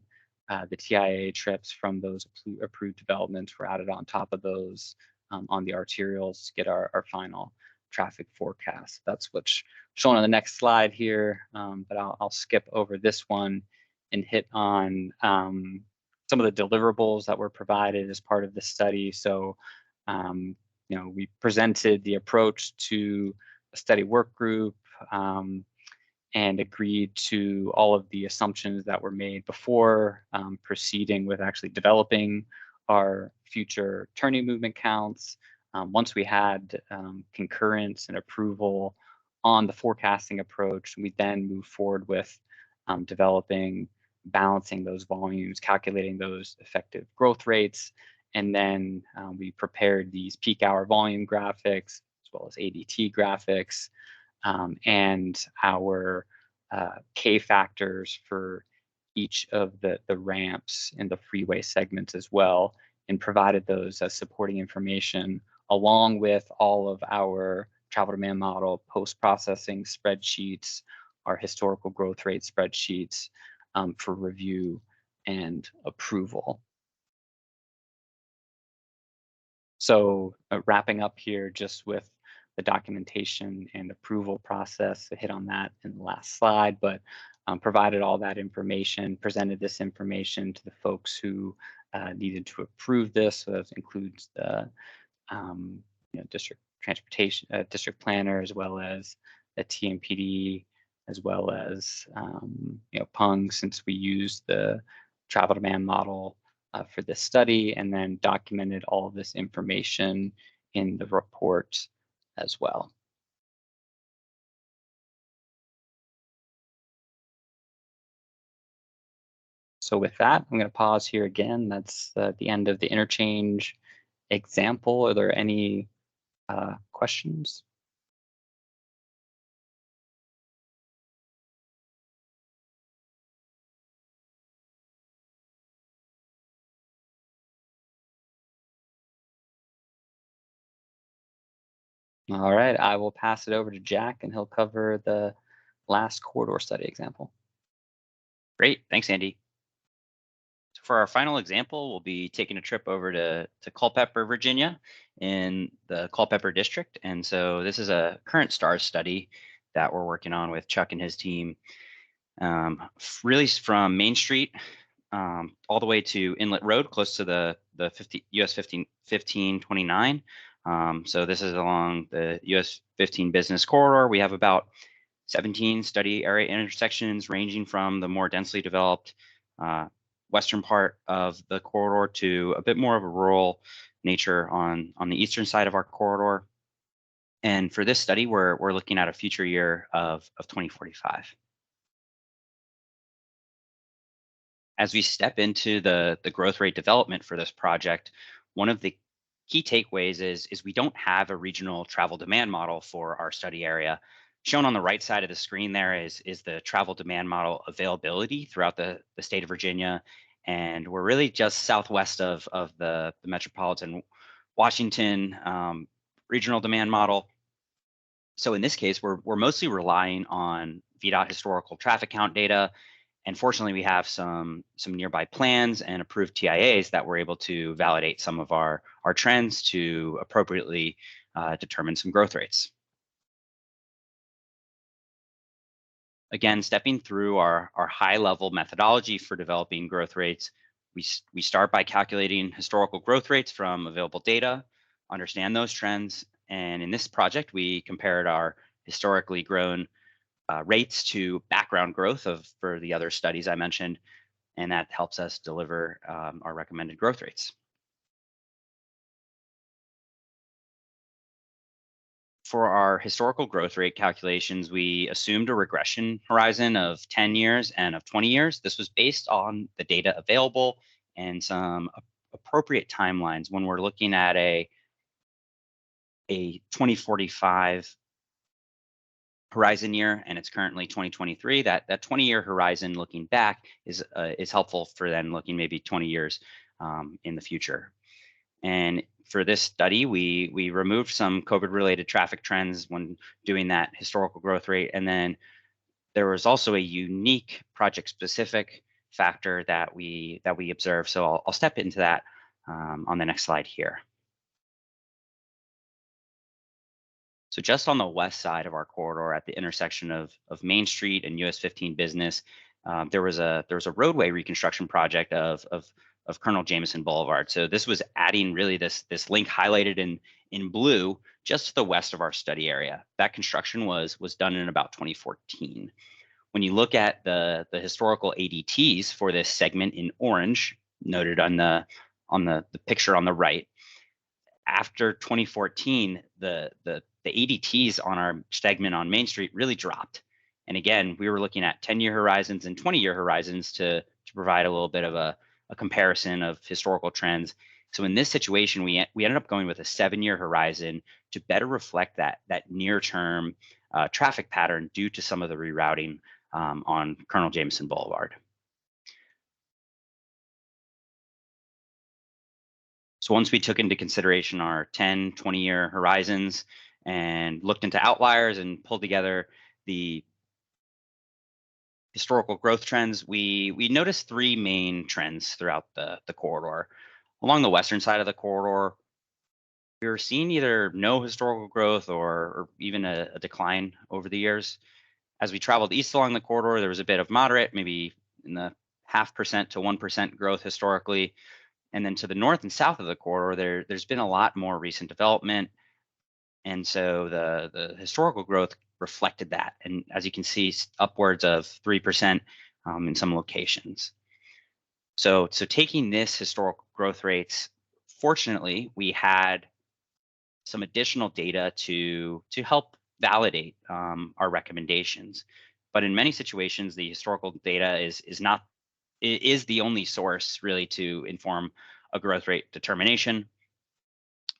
the TIA trips from those approved developments were added on top of those on the arterials to get our final traffic forecast. That's what's shown on the next slide here, but I'll skip over this one and hit on some of the deliverables that were provided as part of the study. So, we presented the approach to a study work group and agreed to all of the assumptions that were made before proceeding with actually developing our future turning movement counts. Once we had concurrence and approval on the forecasting approach, we then moved forward with developing, balancing those volumes, calculating those effective growth rates, and then we prepared these peak hour volume graphics as well as ADT graphics and our K factors for each of the ramps in the freeway segments as well, and provided those as supporting information along with all of our travel demand model post-processing spreadsheets, our historical growth rate spreadsheets for review and approval. So wrapping up here just with documentation and approval process. I hit on that in the last slide, but provided all that information, presented this information to the folks who needed to approve this. So that includes the district transportation, district planner, as well as the TMPD, as well as PUNG, since we used the travel demand model for this study, and then documented all of this information in the report as well. So with that, I'm going to pause here again. That's the end of the interchange example. Are there any questions? All right, I will pass it over to Jack, and he'll cover the last corridor study example. Great, thanks, Andy. So for our final example, we'll be taking a trip over to Culpeper, Virginia, in the Culpeper district. And so this is a current STARS study that we're working on with Chuck and his team, really from Main Street all the way to Inlet Road, close to the US 1529. So this is along the US 15 business corridor. We have about 17 study area intersections ranging from the more densely developed western part of the corridor to a bit more of a rural nature on the eastern side of our corridor. And for this study, we're looking at a future year of 2045. As we step into the growth rate development for this project, one of the key takeaways is we don't have a regional travel demand model for our study area. Shown on the right side of the screen there is the travel demand model availability throughout the state of Virginia. And we're really just southwest of the metropolitan Washington regional demand model. So in this case, we're mostly relying on VDOT historical traffic count data. And fortunately, we have some nearby plans and approved TIAs that we're able to validate some of our trends to appropriately determine some growth rates. Again, stepping through our high-level methodology for developing growth rates, we start by calculating historical growth rates from available data, understand those trends, and in this project, we compared our historically grown rates to background growth for the other studies I mentioned, and that helps us deliver our recommended growth rates. For our historical growth rate calculations, we assumed a regression horizon of 10 years and of 20 years. This was based on the data available and some appropriate timelines when we're looking at a 2045 horizon year, and it's currently 2023. That 20-year horizon looking back is helpful for then looking maybe 20 years in the future. And for this study, we removed some COVID-related traffic trends when doing that historical growth rate, and then there was also a unique project-specific factor that we observed. So I'll step into that on the next slide here. So just on the west side of our corridor at the intersection of Main Street and US 15 Business, there was a roadway reconstruction project of Colonel Jameson Boulevard. So this was adding really this link highlighted in blue just to the west of our study area. That construction was done in about 2014. When you look at the historical ADTs for this segment in orange, noted on the picture on the right, after 2014, the ADTs on our segment on Main Street really dropped. And again, we were looking at 10-year horizons and 20-year horizons to provide a little bit of a comparison of historical trends. So in this situation, we ended up going with a 7-year horizon to better reflect that near-term traffic pattern due to some of the rerouting on Colonel Jameson Boulevard. So once we took into consideration our 10, 20-year horizons and looked into outliers and pulled together the historical growth trends, we noticed 3 main trends throughout the corridor. Along the western side of the corridor, we were seeing either no historical growth or even a decline over the years. As we traveled east along the corridor, there was a bit of moderate, maybe in the 0.5% to 1% growth historically. And then to the north and south of the corridor, there's been a lot more recent development. And so the historical growth reflected that. And as you can see, upwards of 3% in some locations. So taking this historical growth rates, fortunately, we had some additional data to help validate our recommendations. But in many situations, the historical data is the only source really to inform a growth rate determination.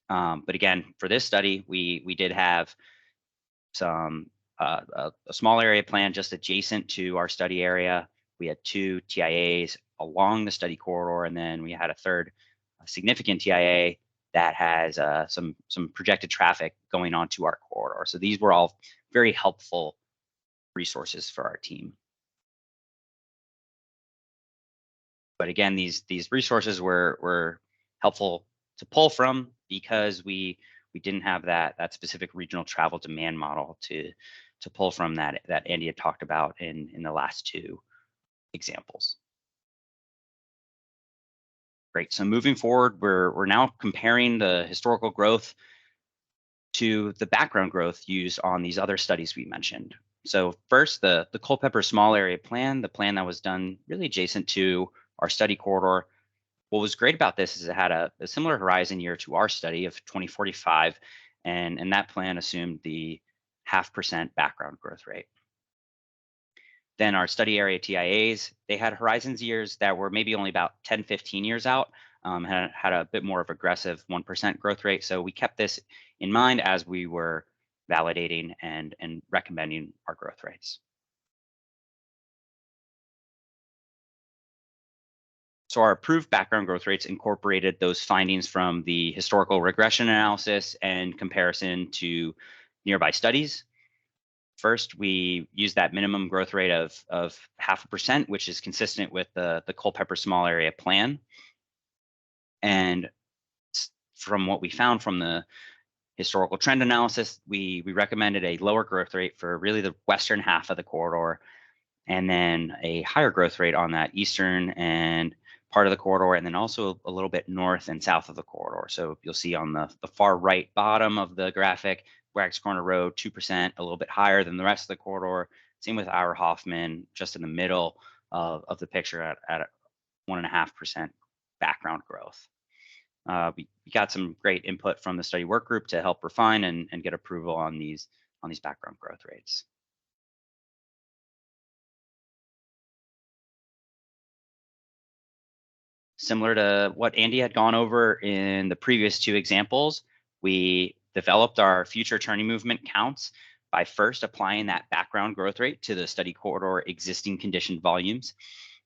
But again, for this study, we did have some a small area plan just adjacent to our study area. We had 2 TIAs along the study corridor, and then we had a third significant TIA that has some projected traffic going onto our corridor. So these were all very helpful resources for our team. But again, these resources were helpful to pull from because we didn't have that specific regional travel demand model to pull from that Andy had talked about in the last 2 examples. Great. So moving forward, we're now comparing the historical growth to the background growth used on these other studies we mentioned. So first, the Culpeper Small Area Plan, the plan that was done really adjacent to our study corridor. What was great about this is it had a similar horizon year to our study of 2045, and that plan assumed the 0.5% background growth rate. Then our study area TIAs, they had horizons years that were maybe only about 10, 15 years out, had a bit more of aggressive 1% growth rate. So we kept this in mind as we were validating and recommending our growth rates. So our approved background growth rates incorporated those findings from the historical regression analysis and comparison to nearby studies. First, we used that minimum growth rate of 0.5%, which is consistent with the Culpeper Small Area Plan. And from what we found from the historical trend analysis, we recommended a lower growth rate for really the western half of the corridor, and then a higher growth rate on that eastern and part of the corridor, and then also a little bit north and south of the corridor. So you'll see on the far right bottom of the graphic, Wags Corner Road, 2%, a little bit higher than the rest of the corridor. Same with Our Hoffman, just in the middle of the picture at 1.5% background growth. We got some great input from the study work group to help refine and get approval on these background growth rates. Similar to what Andy had gone over in the previous 2 examples, we developed our future turning movement counts by first applying that background growth rate to the study corridor existing conditioned volumes.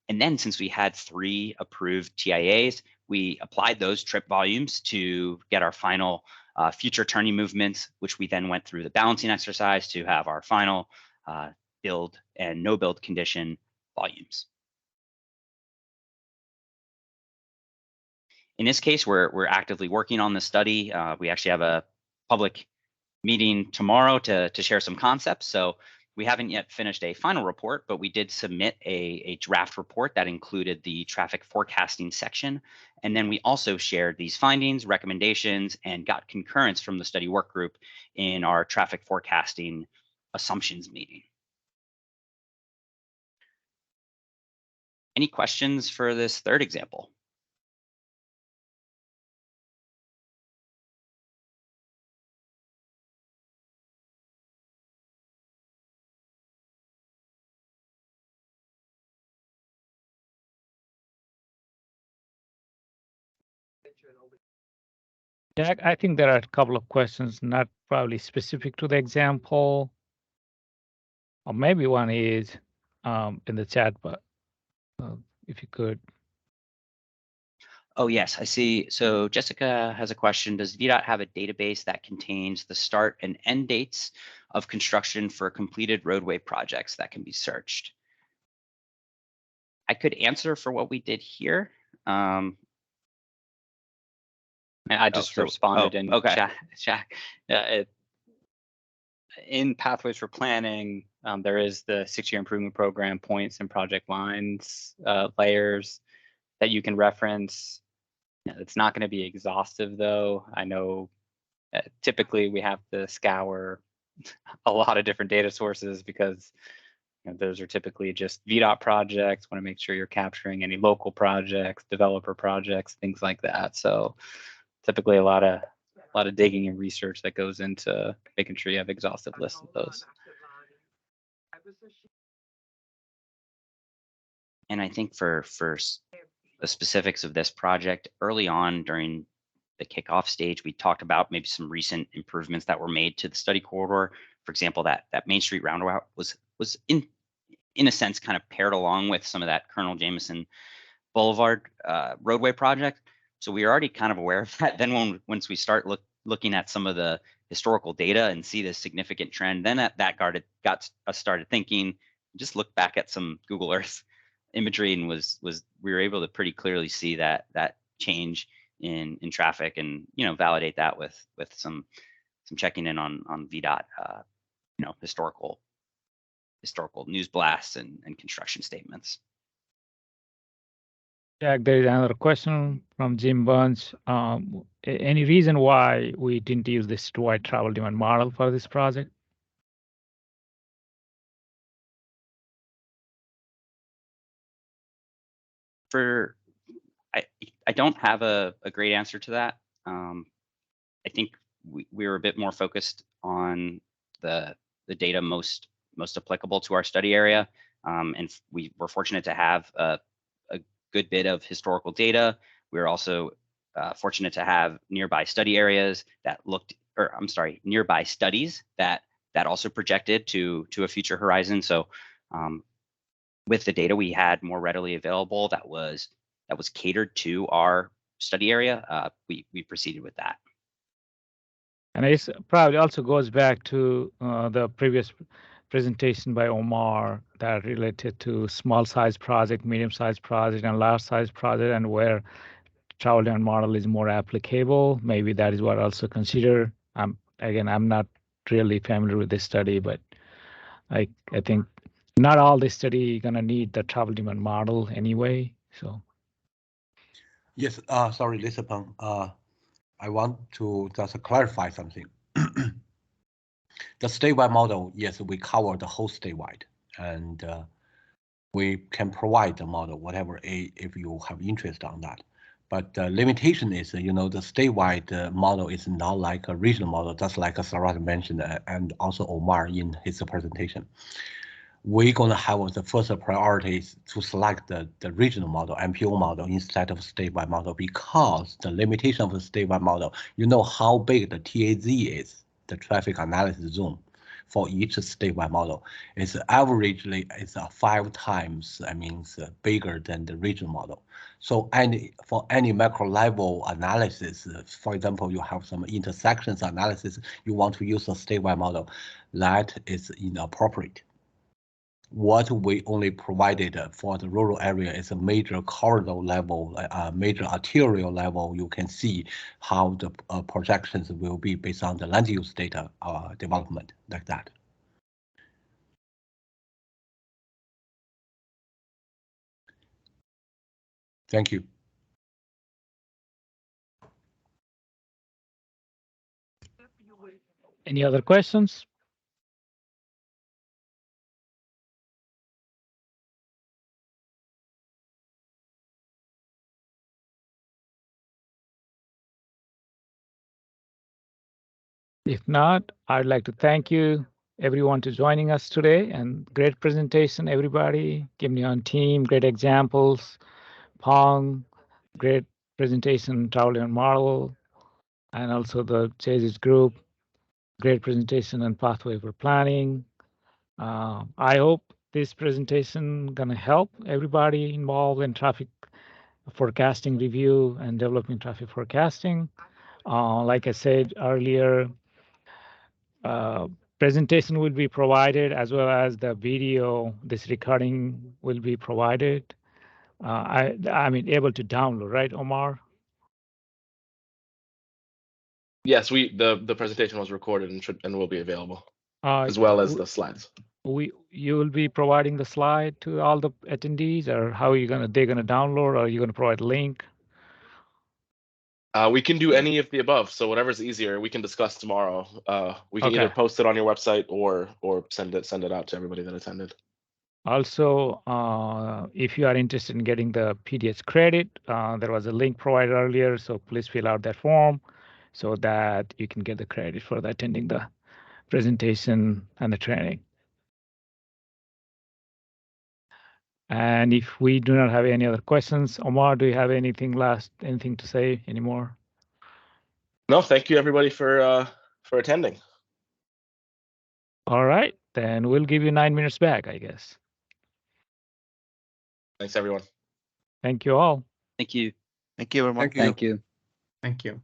And then since we had 3 approved TIAs, we applied those trip volumes to get our final future turning movements, which we then went through the balancing exercise to have our final build and no build condition volumes. In this case, we're actively working on the study. We actually have a public meeting tomorrow to share some concepts. So we haven't yet finished a final report, but we did submit a draft report that included the traffic forecasting section. And then we also shared these findings, recommendations, and got concurrence from the study work group in our traffic forecasting assumptions meeting. Any questions for this third example? Jack, I think there are a couple of questions not probably specific to the example, or maybe one is in the chat, but if you could. Oh, yes, I see. So Jessica has a question. Does VDOT have a database that contains the start and end dates of construction for completed roadway projects that can be searched? I could answer for what we did here. I just responded in okay. chat. In Pathways for Planning, there is the 6-year improvement program points and project lines layers that you can reference. It's not going to be exhaustive, though. I know typically we have to scour a lot of different data sources because those are typically just VDOT projects. Want to make sure you're capturing any local projects, developer projects, things like that. So typically a lot of digging and research that goes into making sure you have exhaustive lists of those. And I think for the specifics of this project, early on during the kickoff stage, we talked about maybe some recent improvements that were made to the study corridor. For example, that Main Street roundabout was in a sense kind of paired along with some of that Colonel Jameson Boulevard roadway project. So we are already kind of aware of that. Then once we start looking at some of the historical data and see this significant trend, then that got us started thinking. Just look back at some Google Earth imagery and we were able to pretty clearly see that change in traffic, and validate that with some checking in on VDOT historical news blasts and construction statements. Jack, there is another question from Jim Burns. Any reason why we didn't use this citywide travel demand model for this project? I don't have a great answer to that. I think we were a bit more focused on the data most applicable to our study area, and we were fortunate to have a good bit of historical data. We were also fortunate to have nearby study areas that nearby studies that also projected to a future horizon. So with the data we had more readily available that was catered to our study area, we proceeded with that. And it probably also goes back to the previous presentation by Omar that related to small size project, medium size project, and large size project, and where travel demand model is more applicable. Maybe that is what also consider. Again, I'm not really familiar with this study, but I think not all this study gonna need the travel demand model anyway. So. Yes. Sorry, Lisa Peng. I want to just clarify something. The statewide model, yes, we cover the whole statewide, and we can provide the model, whatever, if you have interest on that. But the limitation is, the statewide model is not like a regional model, just like Sarat mentioned, and also Omar in his presentation. We're going to have the first priorities to select the regional model, MPO model, instead of statewide model, because the limitation of the statewide model, how big the TAZ is, the traffic analysis zone for each statewide model. It's averagely 5 times, bigger than the regional model. So for any macro level analysis, for example, you have some intersections analysis, you want to use a statewide model, that is inappropriate. What we only provided for the rural area is a major corridor level, major arterial level. You can see how the projections will be based on the land use data development, like that. Thank you. Any other questions? If not, I'd like to thank you everyone to joining us today, and great presentation, everybody. Gimneon team, great examples. Pong, great presentation, travel demand model, and also the Chases group, great presentation and pathway for planning. I hope this presentation gonna help everybody involved in traffic forecasting review and developing traffic forecasting. Like I said earlier, presentation will be provided as well as the video. This recording will be provided. I mean, able to download, right, Omar? Yes, the presentation was recorded and will be available, as well as the slides. You will be providing the slide to all the attendees, or how are you they're gonna download, or are you gonna provide a link? We can do any of the above. So whatever's easier, we can discuss tomorrow. We can either Okay. post it on your website or send it out to everybody that attended. Also, if you are interested in getting the PDH credit, there was a link provided earlier, so please fill out that form so that you can get the credit for attending the presentation and the training. And if we do not have any other questions, Omar, do you have anything to say anymore? No, thank you everybody for attending. All right, then we'll give you 9 minutes back, I guess. Thanks everyone. Thank you all. Thank you. Thank you, everyone. Thank you. Thank you. Thank you.